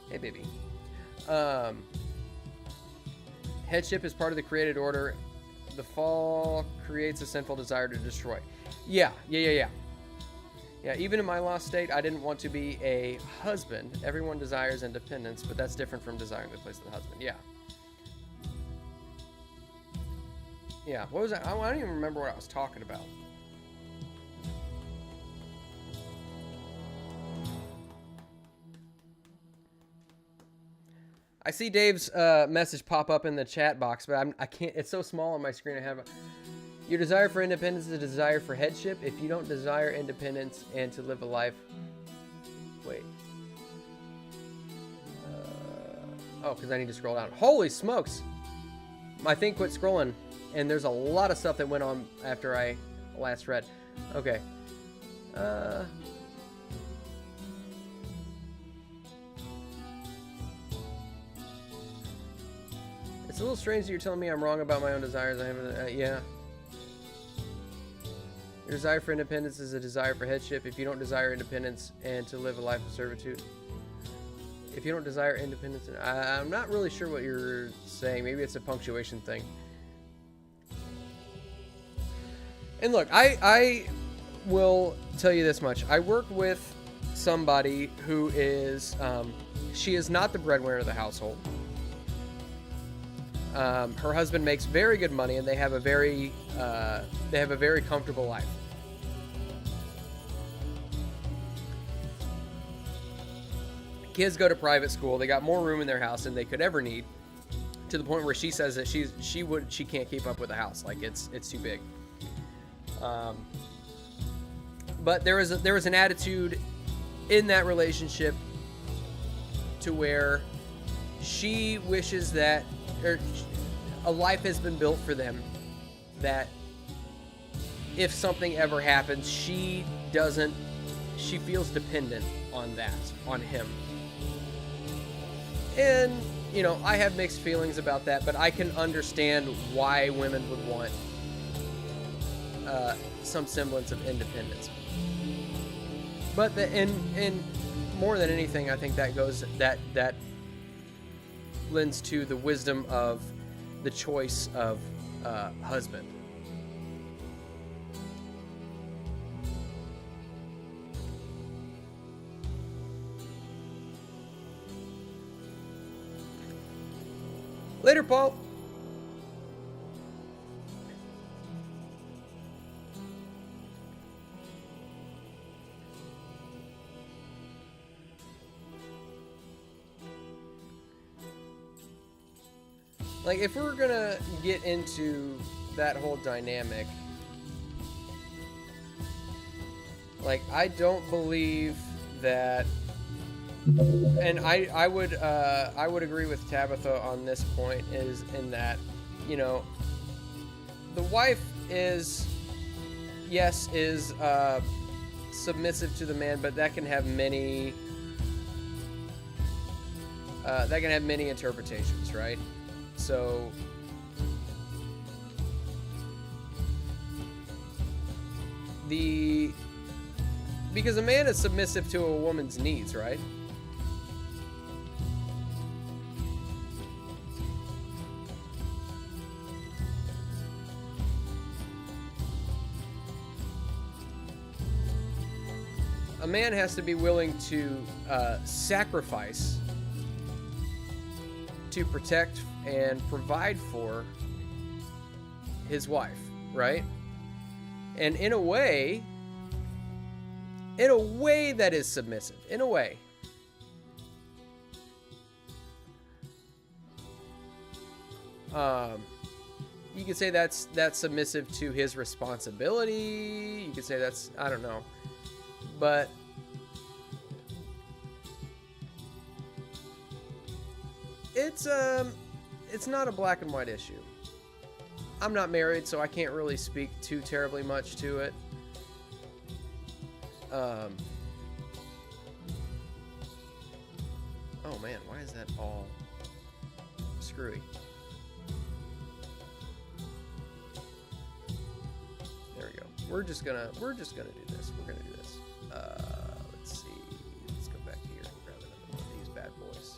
Hey, baby. Headship is part of the created order. The fall creates a sinful desire to destroy. Yeah. Yeah, even in my lost state, I didn't want to be a husband. Everyone desires independence, but that's different from desiring the place of the husband. Yeah. Yeah, what was that? I don't even remember what I was talking about. I see Dave's message pop up in the chat box, but I can't. It's so small on my screen. I have your desire for independence is a desire for headship. If you don't desire independence and to live a life, wait. Because I need to scroll down. Holy smokes! My thing quit scrolling, and there's a lot of stuff that went on after I last read. Okay. It's a little strange that you're telling me I'm wrong about my own desires. I haven't, yeah. Your desire for independence is a desire for headship. If you don't desire independence and to live a life of servitude. If you don't desire independence, I'm not really sure what you're saying. Maybe it's a punctuation thing. And look, I will tell you this much. I work with somebody who is, she is not the breadwinner of the household. Her husband makes very good money, and they have a very comfortable life. Kids go to private school. They got more room in their house than they could ever need, to the point where she says that she can't keep up with the house. Like it's too big. But there was an attitude in that relationship to where she wishes that a life has been built for them, that if something ever happens, she feels dependent on him. And, I have mixed feelings about that, but I can understand why women would want some semblance of independence. But and more than anything, I think that lends to the wisdom of the choice of husband. Later, Paul. Like, if we're gonna get into that whole dynamic, like, I don't believe that, and I would agree with Tabitha on this point, is in that, you know, the wife is, yes, is submissive to the man, but that can have many interpretations, right? So because a man is submissive to a woman's needs, right? A man has to be willing to sacrifice to protect and provide for his wife, right? And in a way that is submissive, in a way. You could say that's submissive to his responsibility. You could say that's, I don't know, but it's not a black and white issue. I'm not married, so I can't really speak too terribly much to it. Oh man, why is that all screwy? There we go. We're just gonna do this. We're gonna do this. Let's see. Let's go back here and grab another one of these bad boys.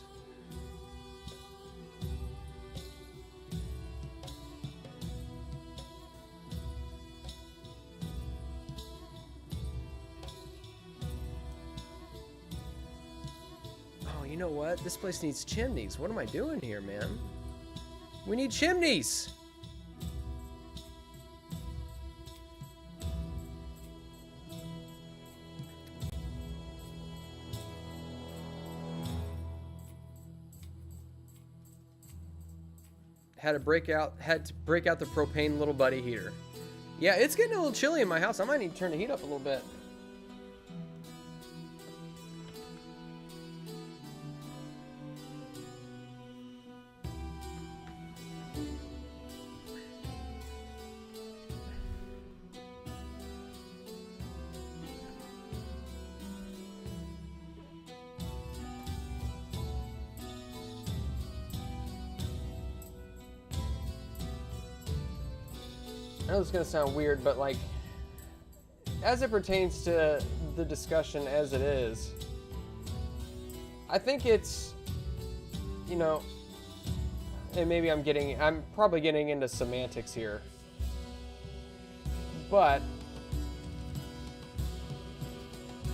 You know what? This place needs chimneys. What am I doing here, man? We need chimneys! Had to break out the propane little buddy heater. Yeah, it's getting a little chilly in my house. I might need to turn the heat up a little bit. I know it's going to sound weird, but like, as it pertains to the discussion as it is, I think it's, you know, and maybe I'm probably getting into semantics here, but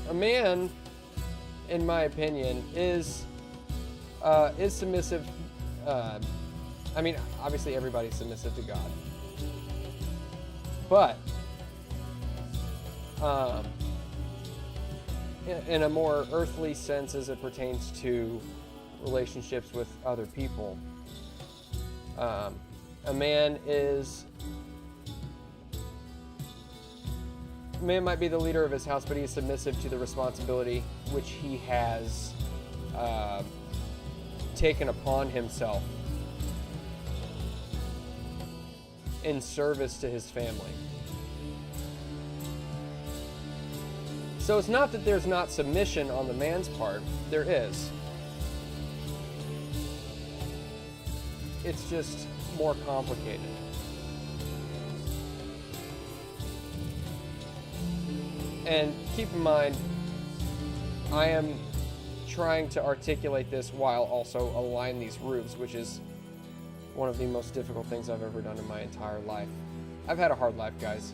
a man, in my opinion, is submissive. I mean, obviously everybody's submissive to God. But in a more earthly sense, as it pertains to relationships with other people, a man might be the leader of his house, but he is submissive to the responsibility which he has taken upon himself in service to his family. So it's not that there's not submission on the man's part. There is. It's just more complicated. And keep in mind, I am trying to articulate this while also align these roofs, which is one of the most difficult things I've ever done in my entire life. I've had a hard life, guys.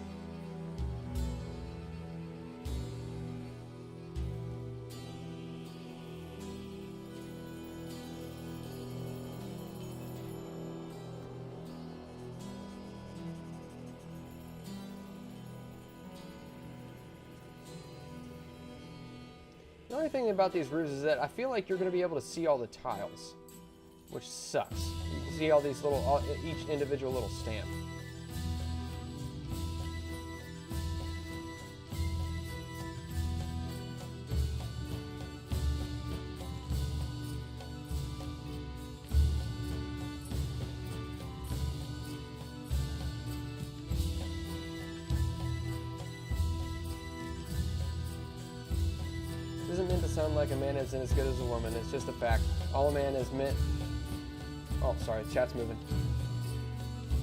The only thing about these roofs is that I feel like you're going to be able to see all the tiles, which sucks. You can see all these little, each individual little stamp. Isn't meant to sound like a man isn't as good as a woman. It's just a fact. All a man is meant... Oh, sorry. Chat's moving.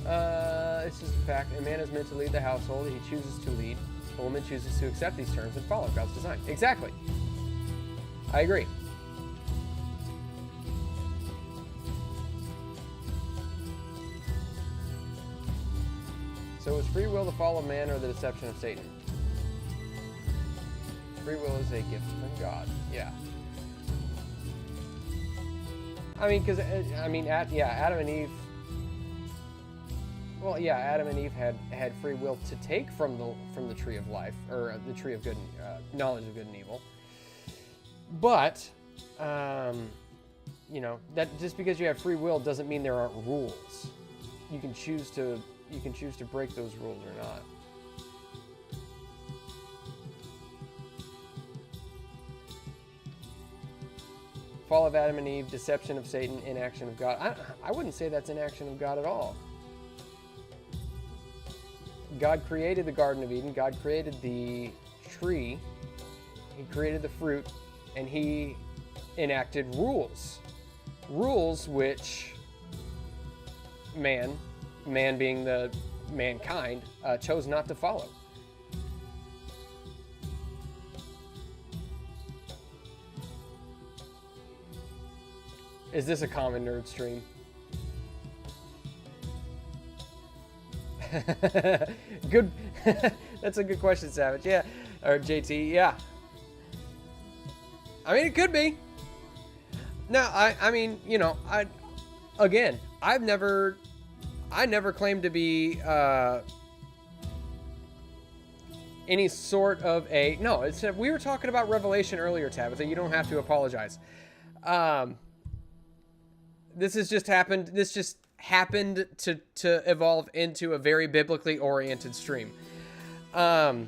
It's just a fact. A man is meant to lead the household. He chooses to lead. A woman chooses to accept these terms and follow God's design. Exactly. I agree. So is free will the fall of man or the deception of Satan? Free will is a gift from God. Yeah. I mean, because Adam and Eve. Well, yeah, Adam and Eve had free will to take from the tree of life, or the tree of good, knowledge of good and evil. But, that just because you have free will doesn't mean there aren't rules. You can choose to break those rules or not. Fall of Adam and Eve, deception of Satan, inaction of God. I wouldn't say that's inaction of God at all. God created the Garden of Eden. God created the tree. He created the fruit. And he enacted rules. Rules which man being the mankind, chose not to follow. Is this a common nerd stream? Good. That's a good question, Savage. Yeah. Or JT. Yeah. I mean, it could be. No, I mean, I never claimed to be any sort of a... No, we were talking about Revelation earlier, Tabitha. You don't have to apologize. This just happened to evolve into a very biblically oriented stream. But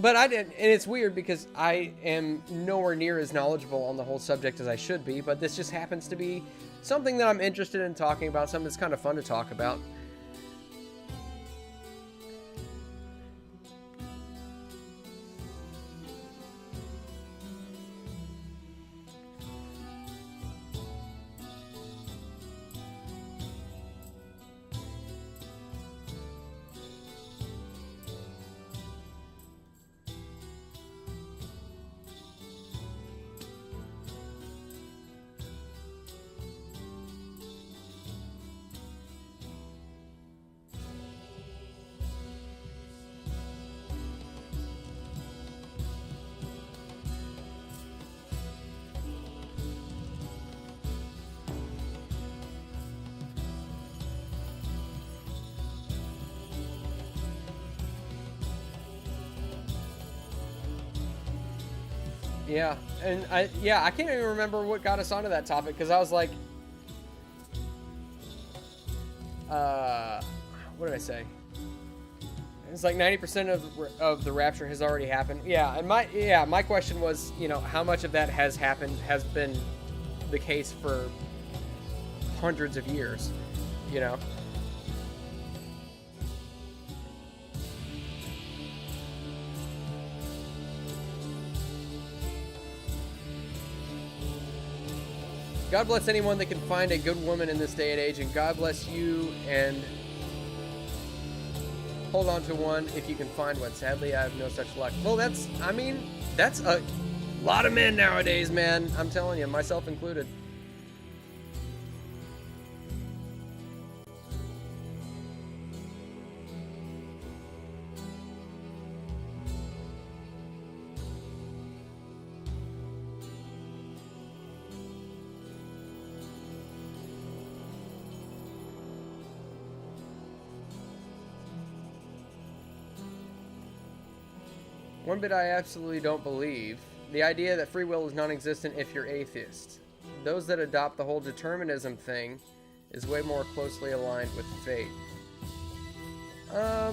I didn't, and it's weird because I am nowhere near as knowledgeable on the whole subject as I should be, but this just happens to be something that I'm interested in talking about, something that's kind of fun to talk about. Yeah, and I can't even remember what got us onto that topic, because I was like, what did I say? It's like 90% of the rapture has already happened. Yeah, and my question was, how much of that has been the case for hundreds of years, God bless anyone that can find a good woman in this day and age, and God bless you, and hold on to one if you can find one. Sadly, I have no such luck. Well, that's a lot of men nowadays, man. I'm telling you, myself included. One bit I absolutely don't believe. The idea that free will is non-existent if you're atheist. Those that adopt the whole determinism thing is way more closely aligned with fate. I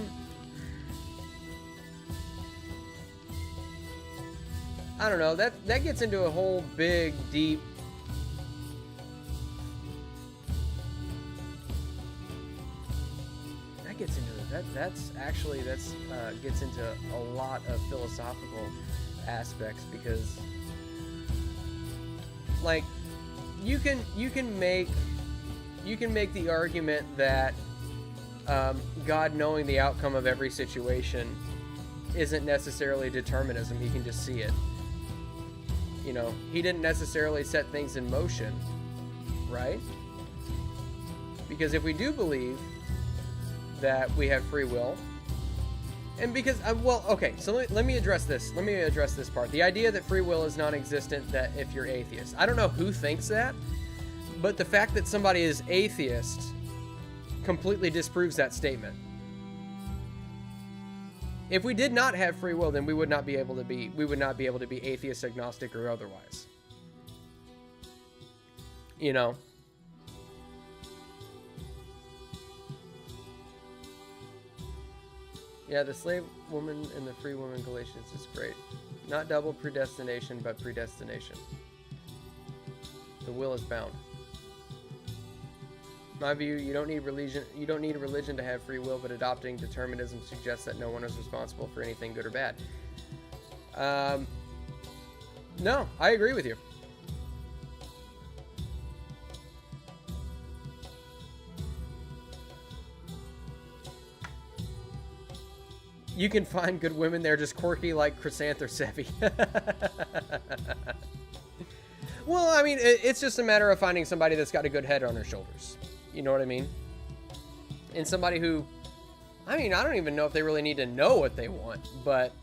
don't know. That gets into a whole big, deep... That gets into it. That's gets into a lot of philosophical aspects, because, like, you can make the argument that God knowing the outcome of every situation isn't necessarily determinism. He can just see it. You know, he didn't necessarily set things in motion, right? Because if we do believe that we have free will, and because, well, okay, so let me address this. Let me address this part. The idea that free will is non-existent that if you're atheist. I don't know who thinks that, but the fact that somebody is atheist completely disproves that statement. If we did not have free will, then we would not be able to be atheist, agnostic, or otherwise. You know? Yeah, the slave woman and the free woman Galatians is great. Not double predestination, but predestination. The will is bound. My view, you don't need religion. You don't need a religion to have free will, but adopting determinism suggests that no one is responsible for anything good or bad. No, I agree with you. You can find good women. They're just quirky like Chrysanth or Sevi. Well, I mean, it's just a matter of finding somebody that's got a good head on her shoulders. You know what I mean? And somebody who, I mean, I don't even know if they really need to know what they want, but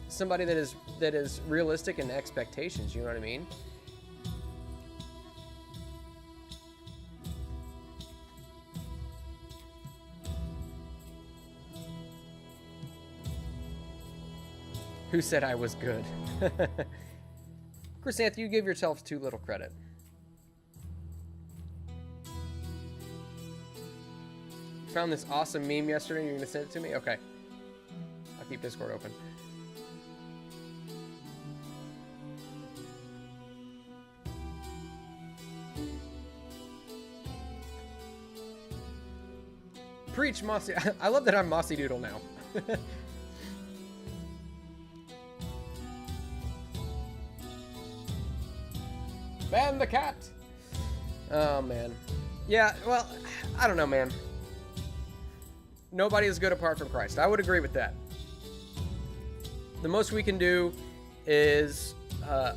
somebody that is realistic in expectations, you know what I mean? Who said I was good? Chrysanth, you give yourself too little credit. Found this awesome meme yesterday and you're gonna send it to me? Okay. I'll keep Discord open. Preach, Mossy. I love that I'm Mossy Doodle now. Ban the cat! Oh, man. Yeah, well, I don't know, man. Nobody is good apart from Christ. I would agree with that. The most we can do is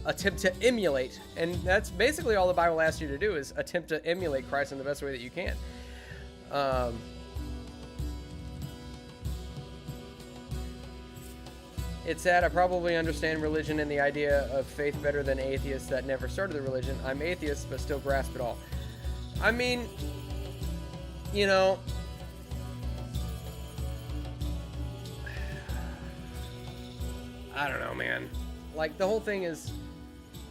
attempt to emulate, and that's basically all the Bible asks you to do, is attempt to emulate Christ in the best way that you can. It's sad. I probably understand religion and the idea of faith better than atheists that never started the religion. I'm atheist, but still grasp it all. I mean, you know, I don't know, man. Like, the whole thing is,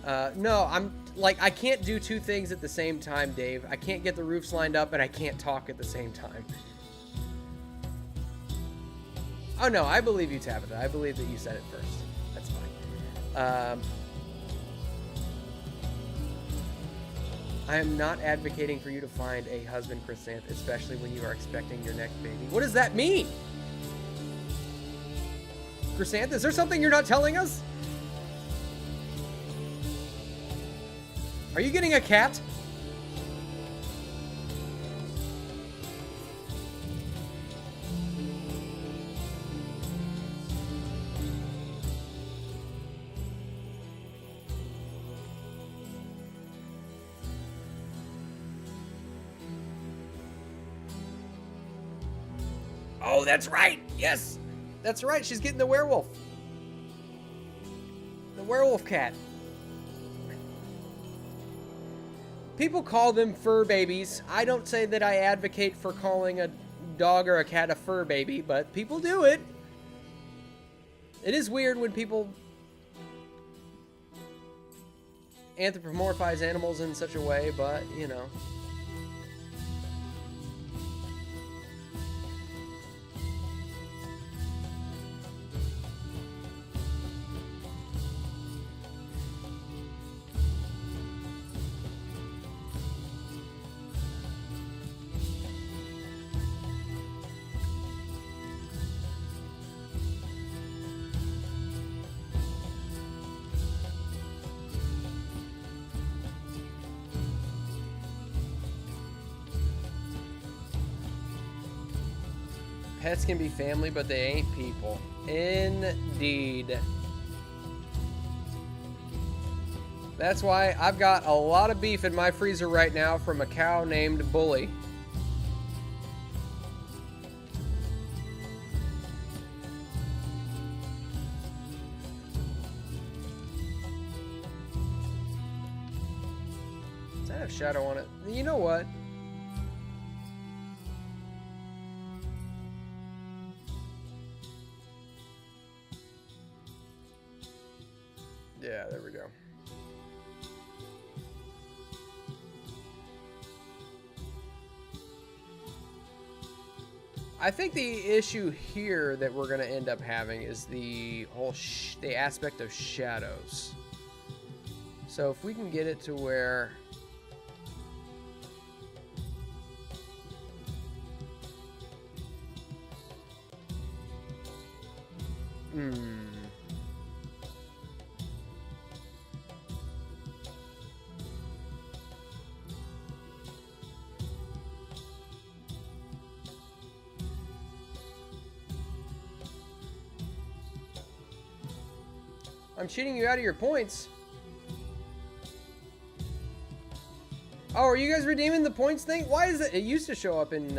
no, I'm, like, I can't do two things at the same time, Dave. I can't get the roofs lined up, and I can't talk at the same time. Oh, no, I believe you, Tabitha. I believe that you said it first. That's fine. I am not advocating for you to find a husband, Chrysanth, especially when you are expecting your next baby. What does that mean? Chrysanth, is there something you're not telling us? Are you getting a cat? Oh, that's right. Yes. That's right. She's getting the werewolf. The werewolf cat. People call them fur babies. I don't say that I advocate for calling a dog or a cat a fur baby, but people do it. It is weird when people anthropomorphize animals in such a way, but, you know. Pets can be family, but they ain't people. Indeed. That's why I've got a lot of beef in my freezer right now from a cow named Bully. Does that have shadow on it? You know what? Yeah, there we go. I think the issue here that we're going to end up having is the whole the aspect of shadows. So if we can get it to where I'm cheating you out of your points. Oh, are you guys redeeming the points thing? Why is it? It used to show up in.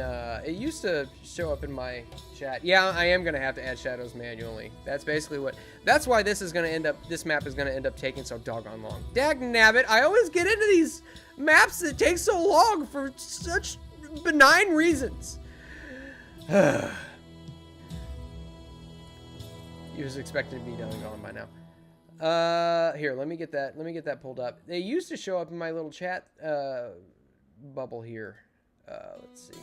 My chat. Yeah, I am gonna have to add shadows manually. That's basically what. That's why this is gonna end up. This map is gonna end up taking so doggone long. Dagnabbit! I always get into these maps that take so long for such benign reasons. You was expecting to be done and gone by now. Here, let me get that pulled up. They used to show up in my little chat, bubble here. Let's see.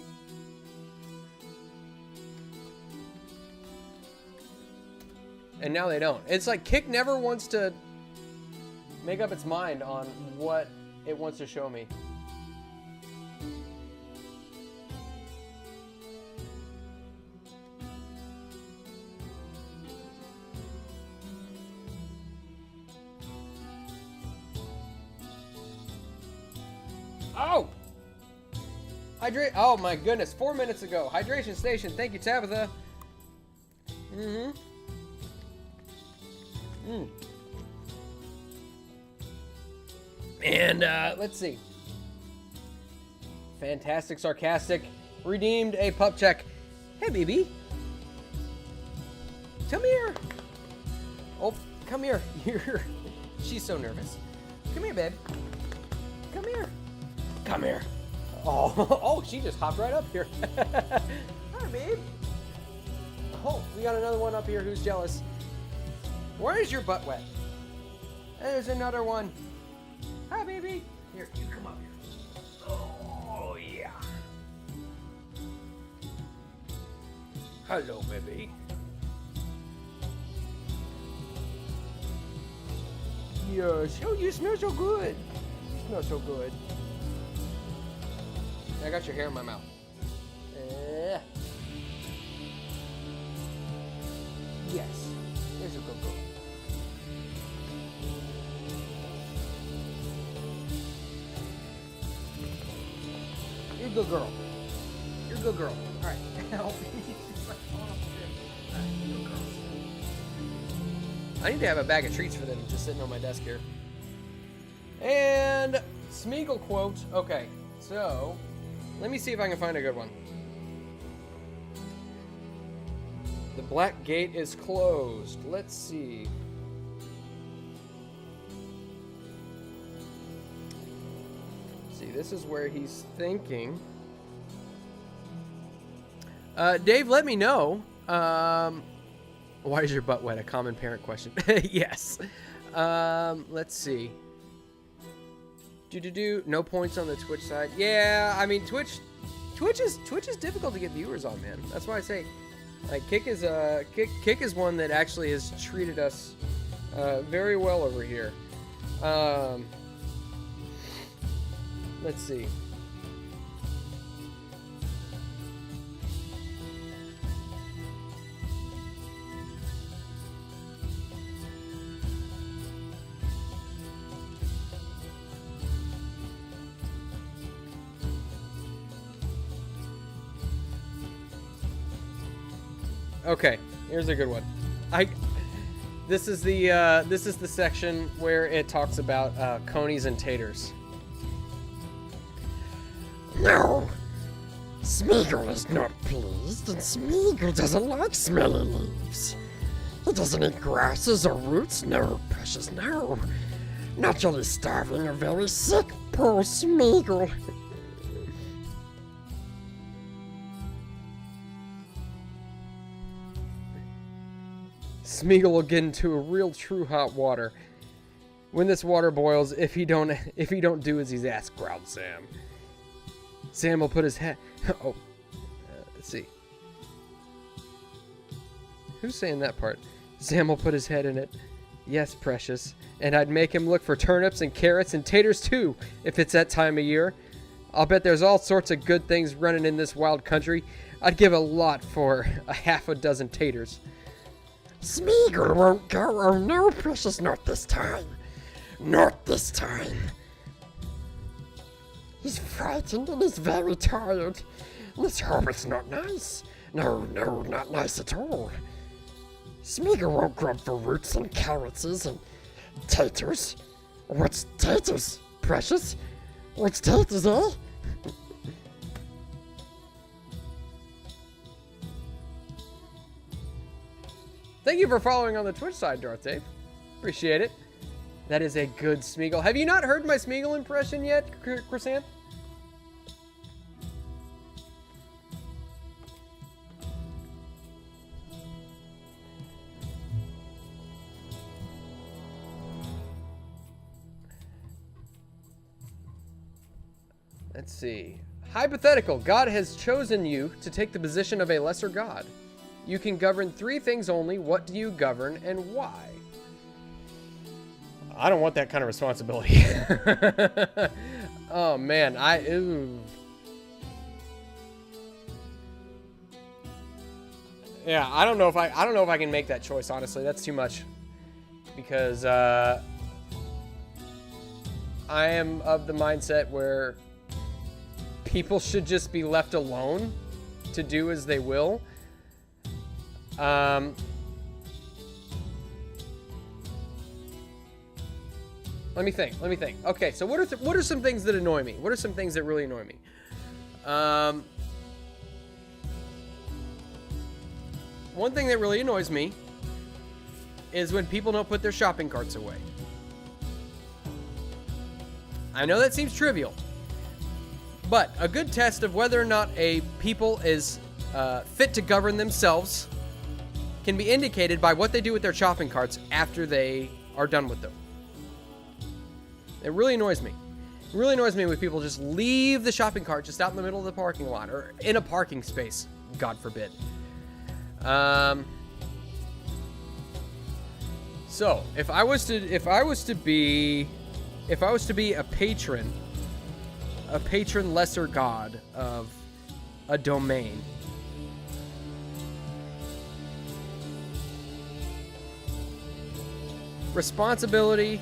And now they don't. It's like Kick never wants to make up its mind on what it wants to show me. Oh! Oh my goodness, 4 minutes ago. Hydration station. Thank you, Tabitha. And, let's see. Fantastic Sarcastic redeemed a pup check. Hey, baby. Come here. Oh, come here. She's so nervous. Come here, babe. Come here. Come here. Oh, she just hopped right up here. Hi, babe. Oh, we got another one up here who's jealous. Where is your butt wet? There's another one. Hi, baby. Here, you come up here. Oh, yeah. Hello, baby. Yes. Oh, you smell so good. You smell so good. I got your hair in my mouth. Yes. There's a good girl. You're a good girl. You're a good girl. All right. I need to have a bag of treats for them just sitting on my desk here. And Smeagol quote. Okay, so let me see if I can find a good one. The black gate is closed. Let's see. See, this is where he's thinking. Dave, let me know. Why is your butt wet? A common parent question. Yes. Let's see. No points on the Twitch side. Yeah, I mean Twitch is difficult to get viewers on, man. That's why I say, like, Kick is one that actually has treated us very well over here. Let's see. Okay, here's a good one. This is the section where it talks about conies and taters. No, Smeagol is not pleased, and Smeagol doesn't like smelly leaves. He doesn't eat grasses or roots, no, precious, no. Naturally starving or very sick, poor Smeagol. Smeagol will get into a real true hot water. When this water boils, if he don't do as he's asked, growled Sam. Sam will put his head. Let's see. Who's saying that part? Sam will put his head in it. Yes, precious. And I'd make him look for turnips and carrots and taters too, if it's that time of year. I'll bet there's all sorts of good things running in this wild country. I'd give a lot for a half a dozen taters. Smeagol won't go. Oh no, precious, not this time. Not this time. He's frightened and he's very tired. Let's hope it's not nice. No, not nice at all. Smeagol won't grub for roots and carrots and taters. What's taters, precious? What's taters, eh? Thank you for following on the Twitch side, Darth Dave. Appreciate it. That is a good Smeagol. Have you not heard my Smeagol impression yet, Chrysanth? Let's see. Hypothetical. God has chosen you to take the position of a lesser god. You can govern 3 things only. What do you govern and why? I don't want that kind of responsibility. Oh man, yeah, I don't know if I can make that choice, honestly. That's too much. Because I am of the mindset where people should just be left alone to do as they will. Let me think. Okay, so what are some things that annoy me? What are some things that really annoy me? One thing that really annoys me is when people don't put their shopping carts away. I know that seems trivial, but a good test of whether or not a people is fit to govern themselves can be indicated by what they do with their shopping carts after they are done with them. It really annoys me. It really annoys me when people just leave the shopping cart just out in the middle of the parking lot or in a parking space, God forbid. So if I was to be a patron lesser god of a domain, responsibility,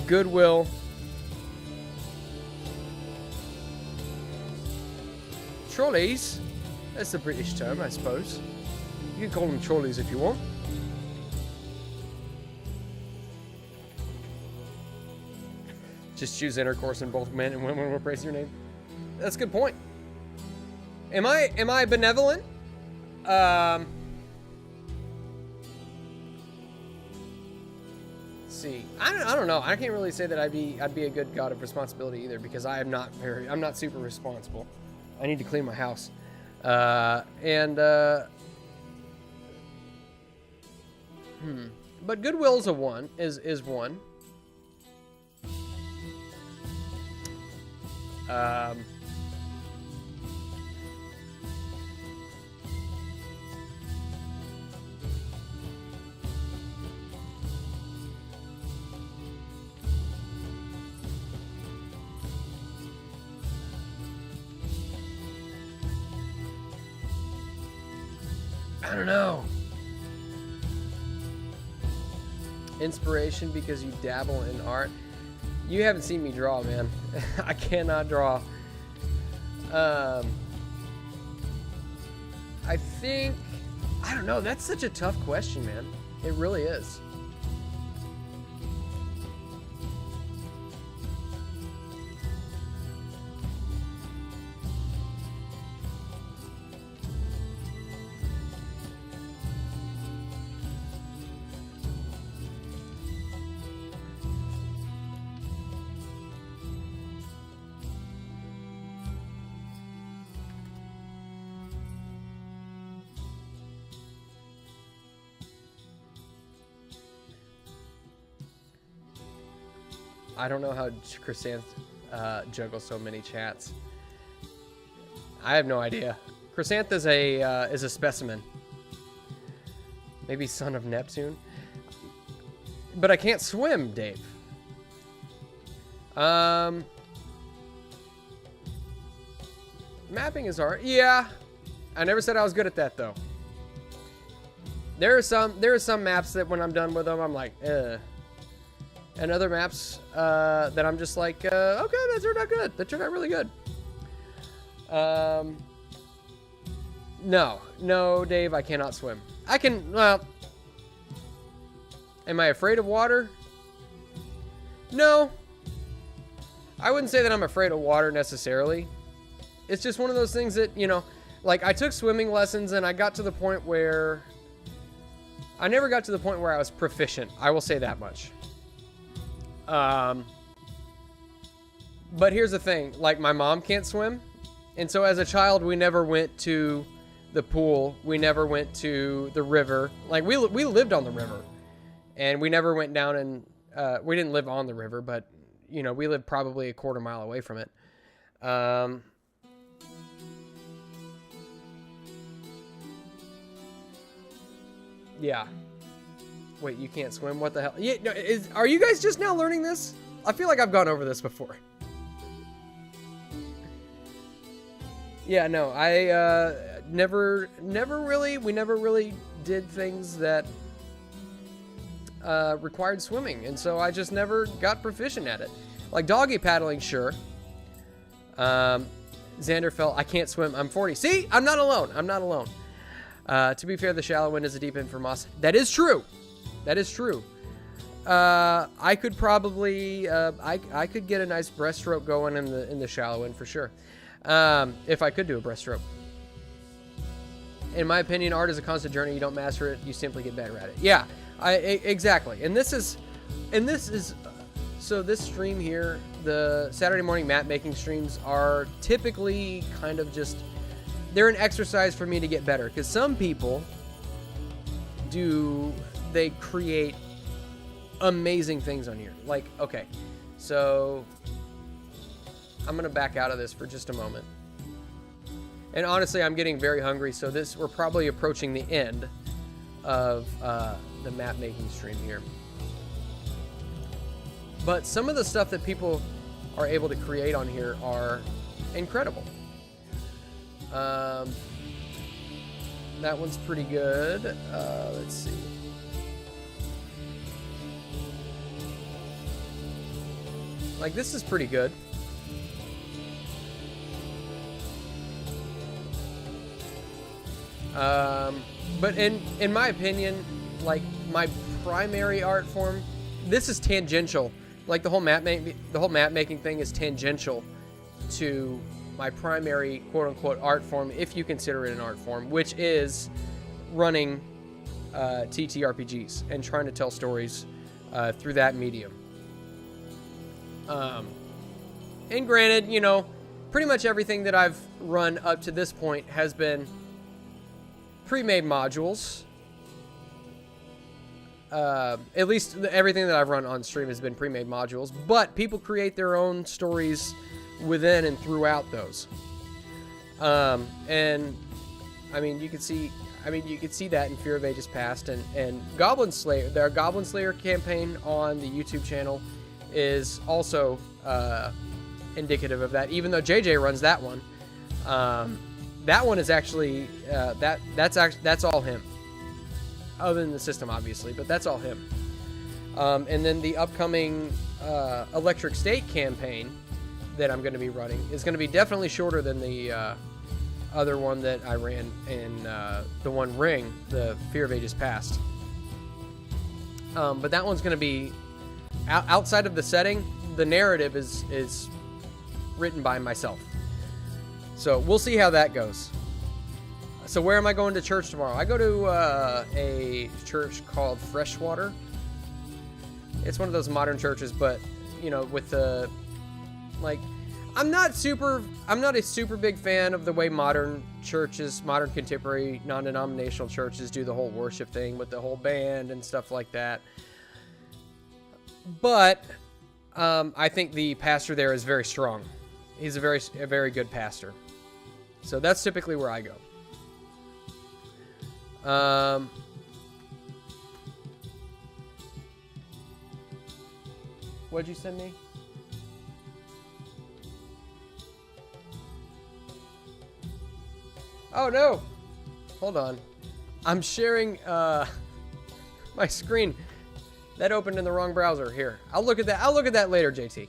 goodwill, trolleys. That's the British term, I suppose. You can call them trolleys if you want. Just choose intercourse in both men and women will praise your name. That's a good point. Am I benevolent? Let's see. I don't know. I can't really say that I'd be a good god of responsibility either, because I'm not super responsible. I need to clean my house. And but Goodwill's a one is one. I don't know. Inspiration because you dabble in art. You haven't seen me draw, man. I cannot draw. I think, I don't know. That's such a tough question, man. It really is. I don't know how Chrysanth juggles so many chats. I have no idea. Chrysanth is a specimen. Maybe son of Neptune. But I can't swim, Dave. Mapping is art. Yeah. I never said I was good at that though. There are some maps that when I'm done with them, I'm like, ugh. And other maps that I'm just like, okay, that turned out good. That turned out really good. No, Dave, I cannot swim. I can, well, am I afraid of water? No. I wouldn't say that I'm afraid of water necessarily. It's just one of those things that, you know, like I took swimming lessons and I got to the point where, I never got to the point where I was proficient. I will say that much. But here's the thing, like my mom can't swim. And so as a child, we never went to the pool. We never went to the river. Like we lived on the river and we never went down and, we didn't live on the river, but you know, we lived probably a quarter mile away from it. Yeah. Wait, you can't swim? What the hell? Yeah, no, are you guys just now learning this? I feel like I've gone over this before. Yeah, no, I we never really did things that required swimming, and so I just never got proficient at it. Like doggy paddling, sure. Xander fell, I can't swim, I'm 40. See, I'm not alone. To be fair, the shallow end is a deep end for Moss. That is true. That is true. I could probably, I could get a nice breaststroke going in the shallow end for sure. If I could do a breaststroke. In my opinion, art is a constant journey. You don't master it, you simply get better at it. Yeah, exactly. And this is, so this stream here, the Saturday morning map making streams are typically kind of just, they're an exercise for me to get better. Because some people they create amazing things on here. Like, okay, so I'm gonna back out of this for just a moment. And honestly, I'm getting very hungry, so we're probably approaching the end of the map making stream here. But some of the stuff that people are able to create on here are incredible. That one's pretty good. Let's see. Like, this is pretty good. But in my opinion, like, my primary art form, this is tangential. Like, the whole map making thing is tangential to my primary quote-unquote art form, if you consider it an art form, which is running TTRPGs and trying to tell stories through that medium. And granted, you know, pretty much everything that I've run up to this point has been pre-made modules. At least everything that I've run on stream has been pre-made modules, but people create their own stories within and throughout those. And I mean, you can see that in Fear of Ages Past and Goblin Slayer. Their Goblin Slayer campaign on the YouTube channel is also indicative of that. Even though JJ runs that one, that one is actually that's all him. Other than the system, obviously, but that's all him. And then the upcoming Electric State campaign that I'm going to be running is going to be definitely shorter than the other one that I ran in the One Ring, the Fear of Ages Past. But that one's going to be outside of the setting. The narrative is written by myself. So we'll see how that goes. So where am I going to church tomorrow? I go to a church called Freshwater. It's one of those modern churches, but you know, with the I'm not a super big fan of the way modern churches, modern contemporary non-denominational churches do the whole worship thing with the whole band and stuff like that. But I think the pastor there is very strong. He's a very good pastor. So that's typically where I go. What'd you send me? Oh no! Hold on. I'm sharing my screen. That opened in the wrong browser. Here. I'll look at that later, JT.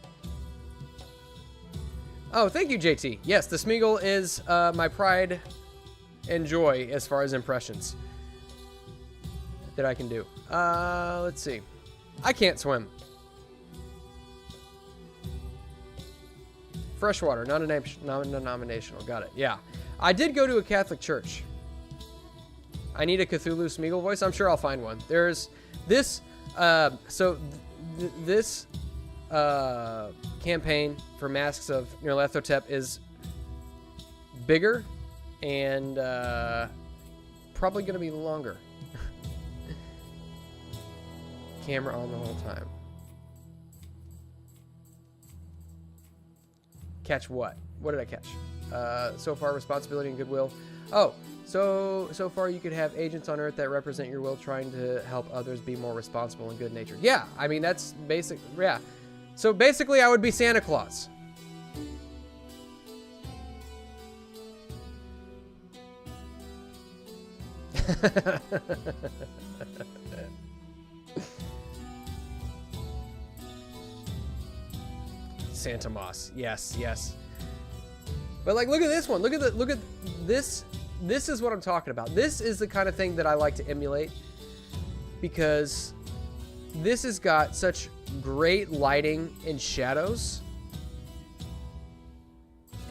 Oh, thank you, JT. Yes, the Smeagol is my pride and joy as far as impressions that I can do. Let's see. I can't swim. Freshwater, non-denominational. Got it. Yeah. I did go to a Catholic church. I need a Cthulhu Smeagol voice. I'm sure I'll find one. There's this. This campaign for Masks of Nyarlathotep is bigger and probably going to be longer. Camera on the whole time. Catch what? What did I catch? So far, responsibility and goodwill. Oh, so far you could have agents on Earth that represent your will, trying to help others be more responsible and good-natured. Yeah, I mean that's basic. Yeah, so basically I would be Santa Claus. Santa Moss. Yes, yes. But like, look at this one. Look at this. This is what I'm talking about. This is the kind of thing that I like to emulate because this has got such great lighting and shadows.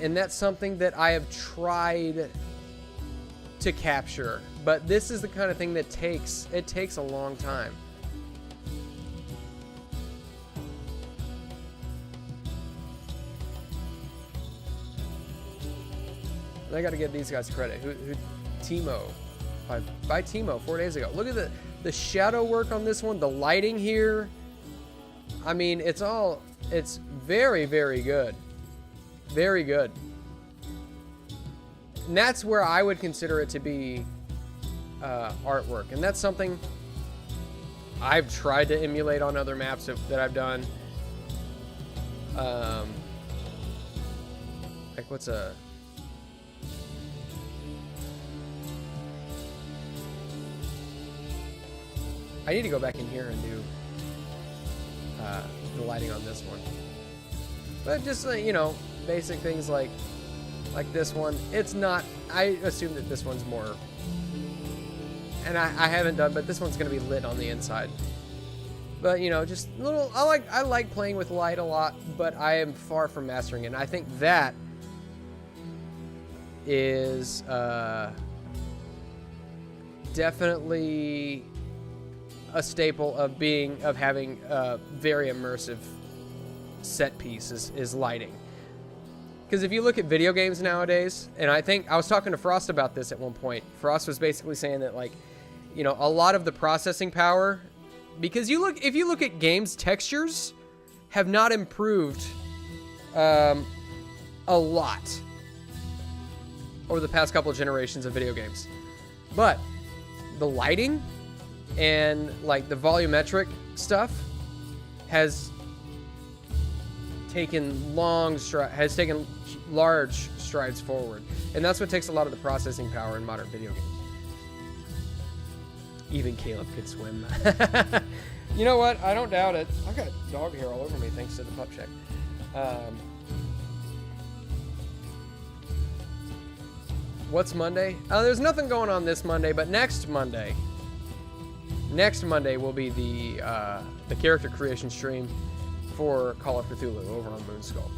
And that's something that I have tried to capture, but this is the kind of thing that takes a long time. And I got to give these guys credit. Who Timo, by Timo 4 days ago. Look at the shadow work on this one, the lighting here. I mean, it's very, very good. Very good. And that's where I would consider it to be artwork. And that's something I've tried to emulate on other maps that I've done. Like what's a... I need to go back in here and do the lighting on this one. But just, basic things like this one. It's not, I assume that this one's more, and I haven't done, but this one's going to be lit on the inside. But, just little, I like playing with light a lot, but I am far from mastering it. And I think that is definitely a staple of having a very immersive set piece is lighting. Because if you look at video games nowadays, and I think I was talking to Frost about this at one point. Frost was basically saying that, like, you know, a lot of the processing power, because if you look at games, textures have not improved a lot over the past couple of generations of video games. But the lighting and like the volumetric stuff has taken large strides forward, and that's what takes a lot of the processing power in modern video games. Even Caleb could swim. You know what? I don't doubt it. I've got dog hair all over me thanks to the pup check. What's Monday? There's nothing going on this Monday, but next Monday will be the character creation stream for Call of Cthulhu over on Moonskull.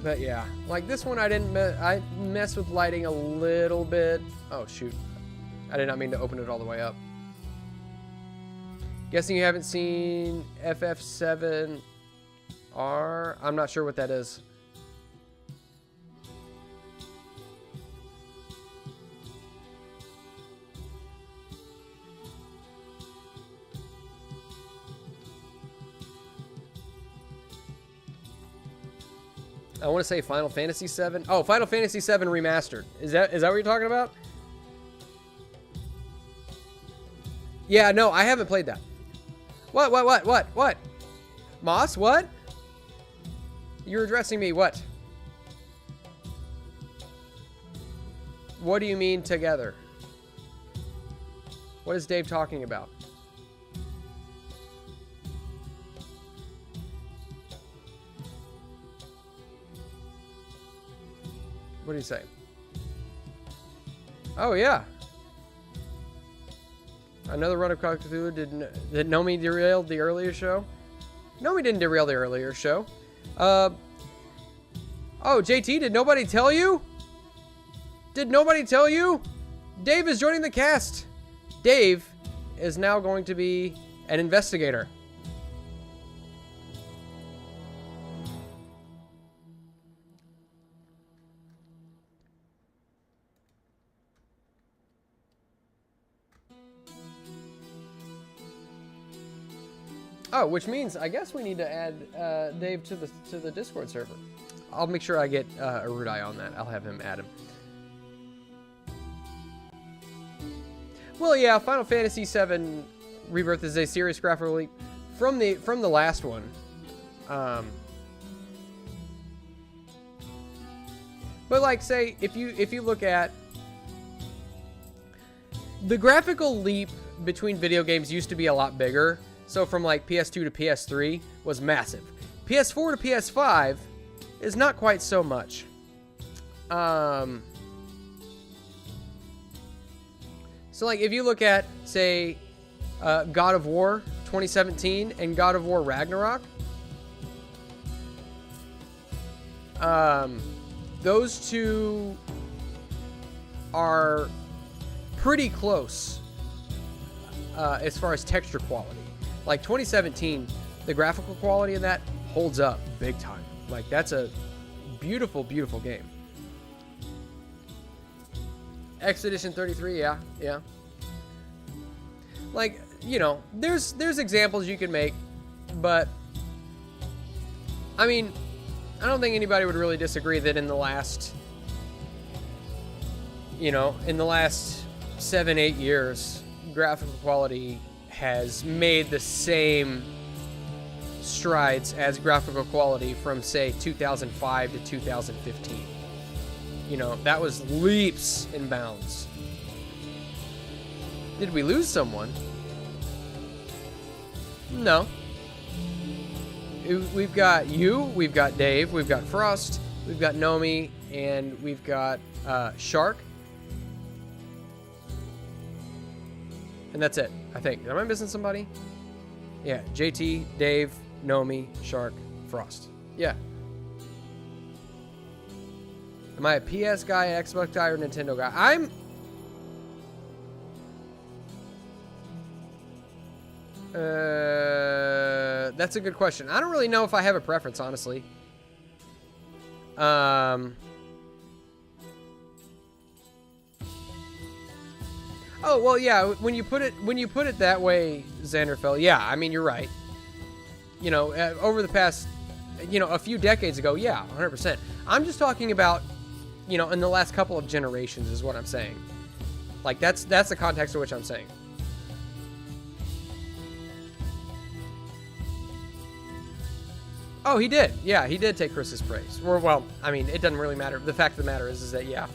But yeah, like this one, I messed with lighting a little bit. Oh shoot, I did not mean to open it all the way up. Guessing you haven't seen FF7R. I'm not sure what that is. I want to say Final Fantasy VII. Oh, Final Fantasy VII Remastered. Is that what you're talking about? Yeah, no, I haven't played that. What? Moss, what? You're addressing me, what? What do you mean together? What is Dave talking about? What do you say? Oh, yeah. Another run of Call of Cthulhu. Did Nomi derail the earlier show? Nomi didn't derail the earlier show. Oh, JT, did nobody tell you? Did nobody tell you? Dave is joining the cast. Dave is now going to be an investigator. Oh, which means I guess we need to add Dave to the Discord server. I'll make sure I get a root eye on that. I'll have him add him. Well, yeah, Final Fantasy VII Rebirth is a serious graphical leap from the last one. But like, say if you look at the graphical leap between video games used to be a lot bigger. So from like PS2 to PS3 was massive. PS4 to PS5 is not quite so much. So like if you look at, say, God of War 2017 and God of War Ragnarok, those two are pretty close as far as texture quality. Like 2017, the graphical quality of that holds up big time. Like that's a beautiful, beautiful game. Expedition 33, yeah. Like, you know, there's examples you can make, but I mean, I don't think anybody would really disagree that in the last 7-8 years, graphical quality has made the same strides as graphical quality from, say, 2005 to 2015. You know, that was leaps and bounds. Did we lose someone? No. We've got you, we've got Dave, we've got Frost, we've got Nomi, and we've got Shark. And that's it, I think. Am I missing somebody? Yeah, JT, Dave, Nomi, Shark, Frost. Yeah. Am I a PS guy, Xbox guy, or Nintendo guy? That's a good question. I don't really know if I have a preference, honestly. Oh, well, yeah, when you put it that way, Xanderfell, yeah, I mean, you're right. You know, over the past, you know, a few decades ago, yeah, 100%. I'm just talking about, you know, in the last couple of generations is what I'm saying. Like, that's the context in which I'm saying. Oh, he did. Yeah, he did take Chris's praise. Well, I mean, it doesn't really matter. The fact of the matter is that, yeah,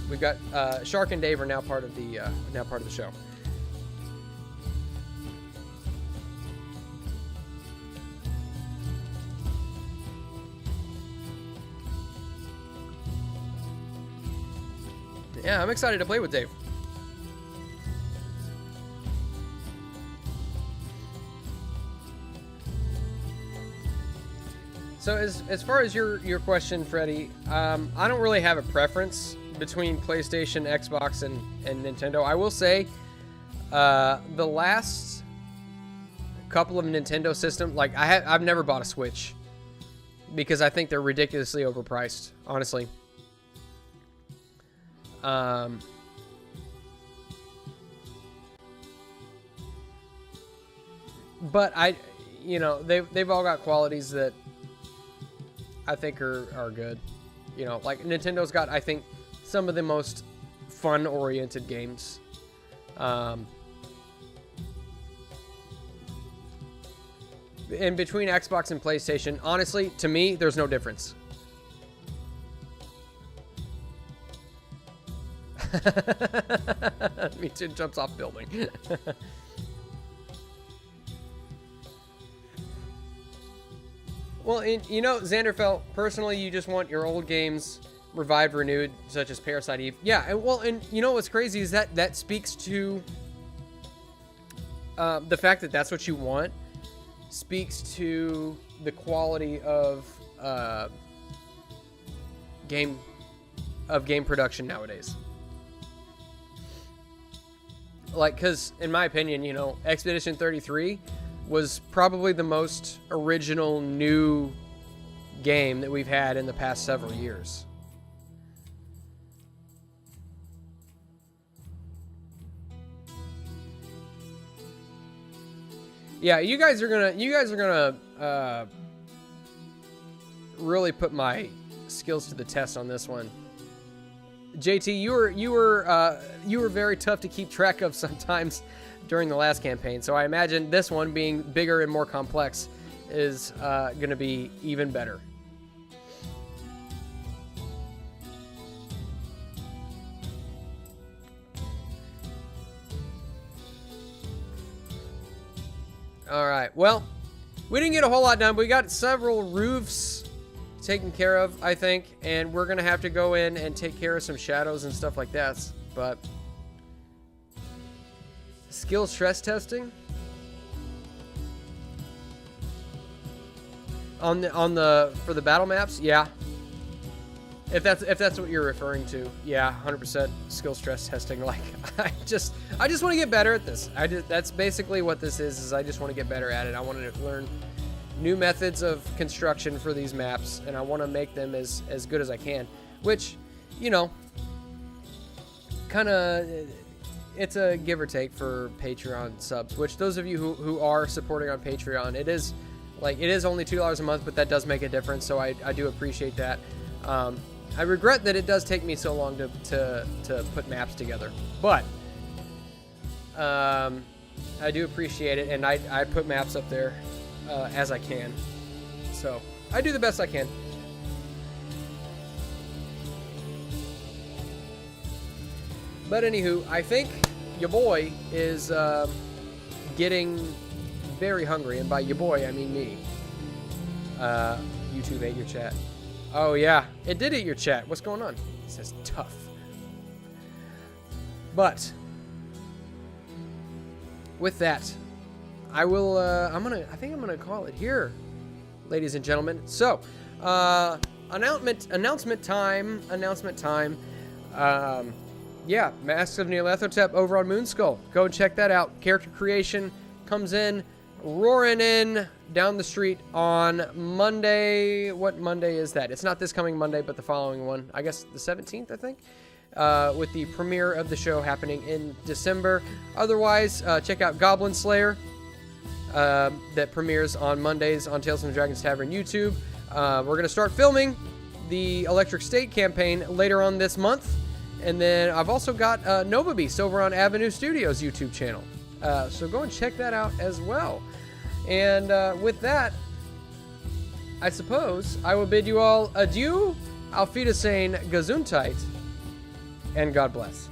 we've got Shark and Dave are now part of the show. Yeah, I'm excited to play with Dave. So as far as your question, Freddie, I don't really have a preference between PlayStation, Xbox, and Nintendo. I will say, the last couple of Nintendo systems, like I've never bought a Switch because I think they're ridiculously overpriced, honestly. But you know, they've all got qualities that I think are good. You know, like Nintendo's got, I think, some of the most fun-oriented games. And between Xbox and PlayStation, honestly, to me, there's no difference. Me too, jumps off building. Well, you know, Xanderfell, personally, you just want your old games revived, renewed, such as Parasite Eve. Yeah, and you know what's crazy is that speaks to the fact that that's what you want, speaks to the quality of game production nowadays. Like, because in my opinion, you know, Expedition 33 was probably the most original new game that we've had in the past several years. Yeah, you guys are gonna really put my skills to the test on this one. JT, you were very tough to keep track of sometimes during the last campaign, so I imagine this one, being bigger and more complex, is going to be even better. All right, well, we didn't get a whole lot done, but we got several roofs taken care of, I think, and we're going to have to go in and take care of some shadows and stuff like that, but skill stress testing on the for the battle maps, yeah. If that's what you're referring to, yeah, 100% skill stress testing. Like, I just want to get better at this. That's basically what this is I just want to get better at it. I want to learn new methods of construction for these maps, and I want to make them as good as I can. Which, you know, kind of, it's a give or take for Patreon subs. Which those of you who are supporting on Patreon, it is only $2 a month, but that does make a difference. So I do appreciate that. I regret that it does take me so long to put maps together, but I do appreciate it, and I put maps up there as I can. So I do the best I can. But anywho, I think your boy is getting very hungry, and by your boy I mean me. YouTube ate your chat. Oh yeah, it did eat your chat. What's going on? It says tough. But with that, I will. I think I'm gonna call it here, ladies and gentlemen. So, announcement time. Yeah, Masks of Nyarlathotep over on Moonskull. Go and check that out. Character creation comes in roaring in down the street on Monday. What Monday is that? It's not this coming Monday, but the following one. I guess the 17th, I think, with the premiere of the show happening in December. Otherwise, check out Goblin Slayer. That premieres on Mondays on Tales from the Dragon's Tavern YouTube. We're going to start filming the Electric State campaign later on this month. And then I've also got Nova Beast over on Avenue Studios YouTube channel. So go and check that out as well. And with that, I suppose I will bid you all adieu. Auf Wiedersehen, Gesundheit, and God bless.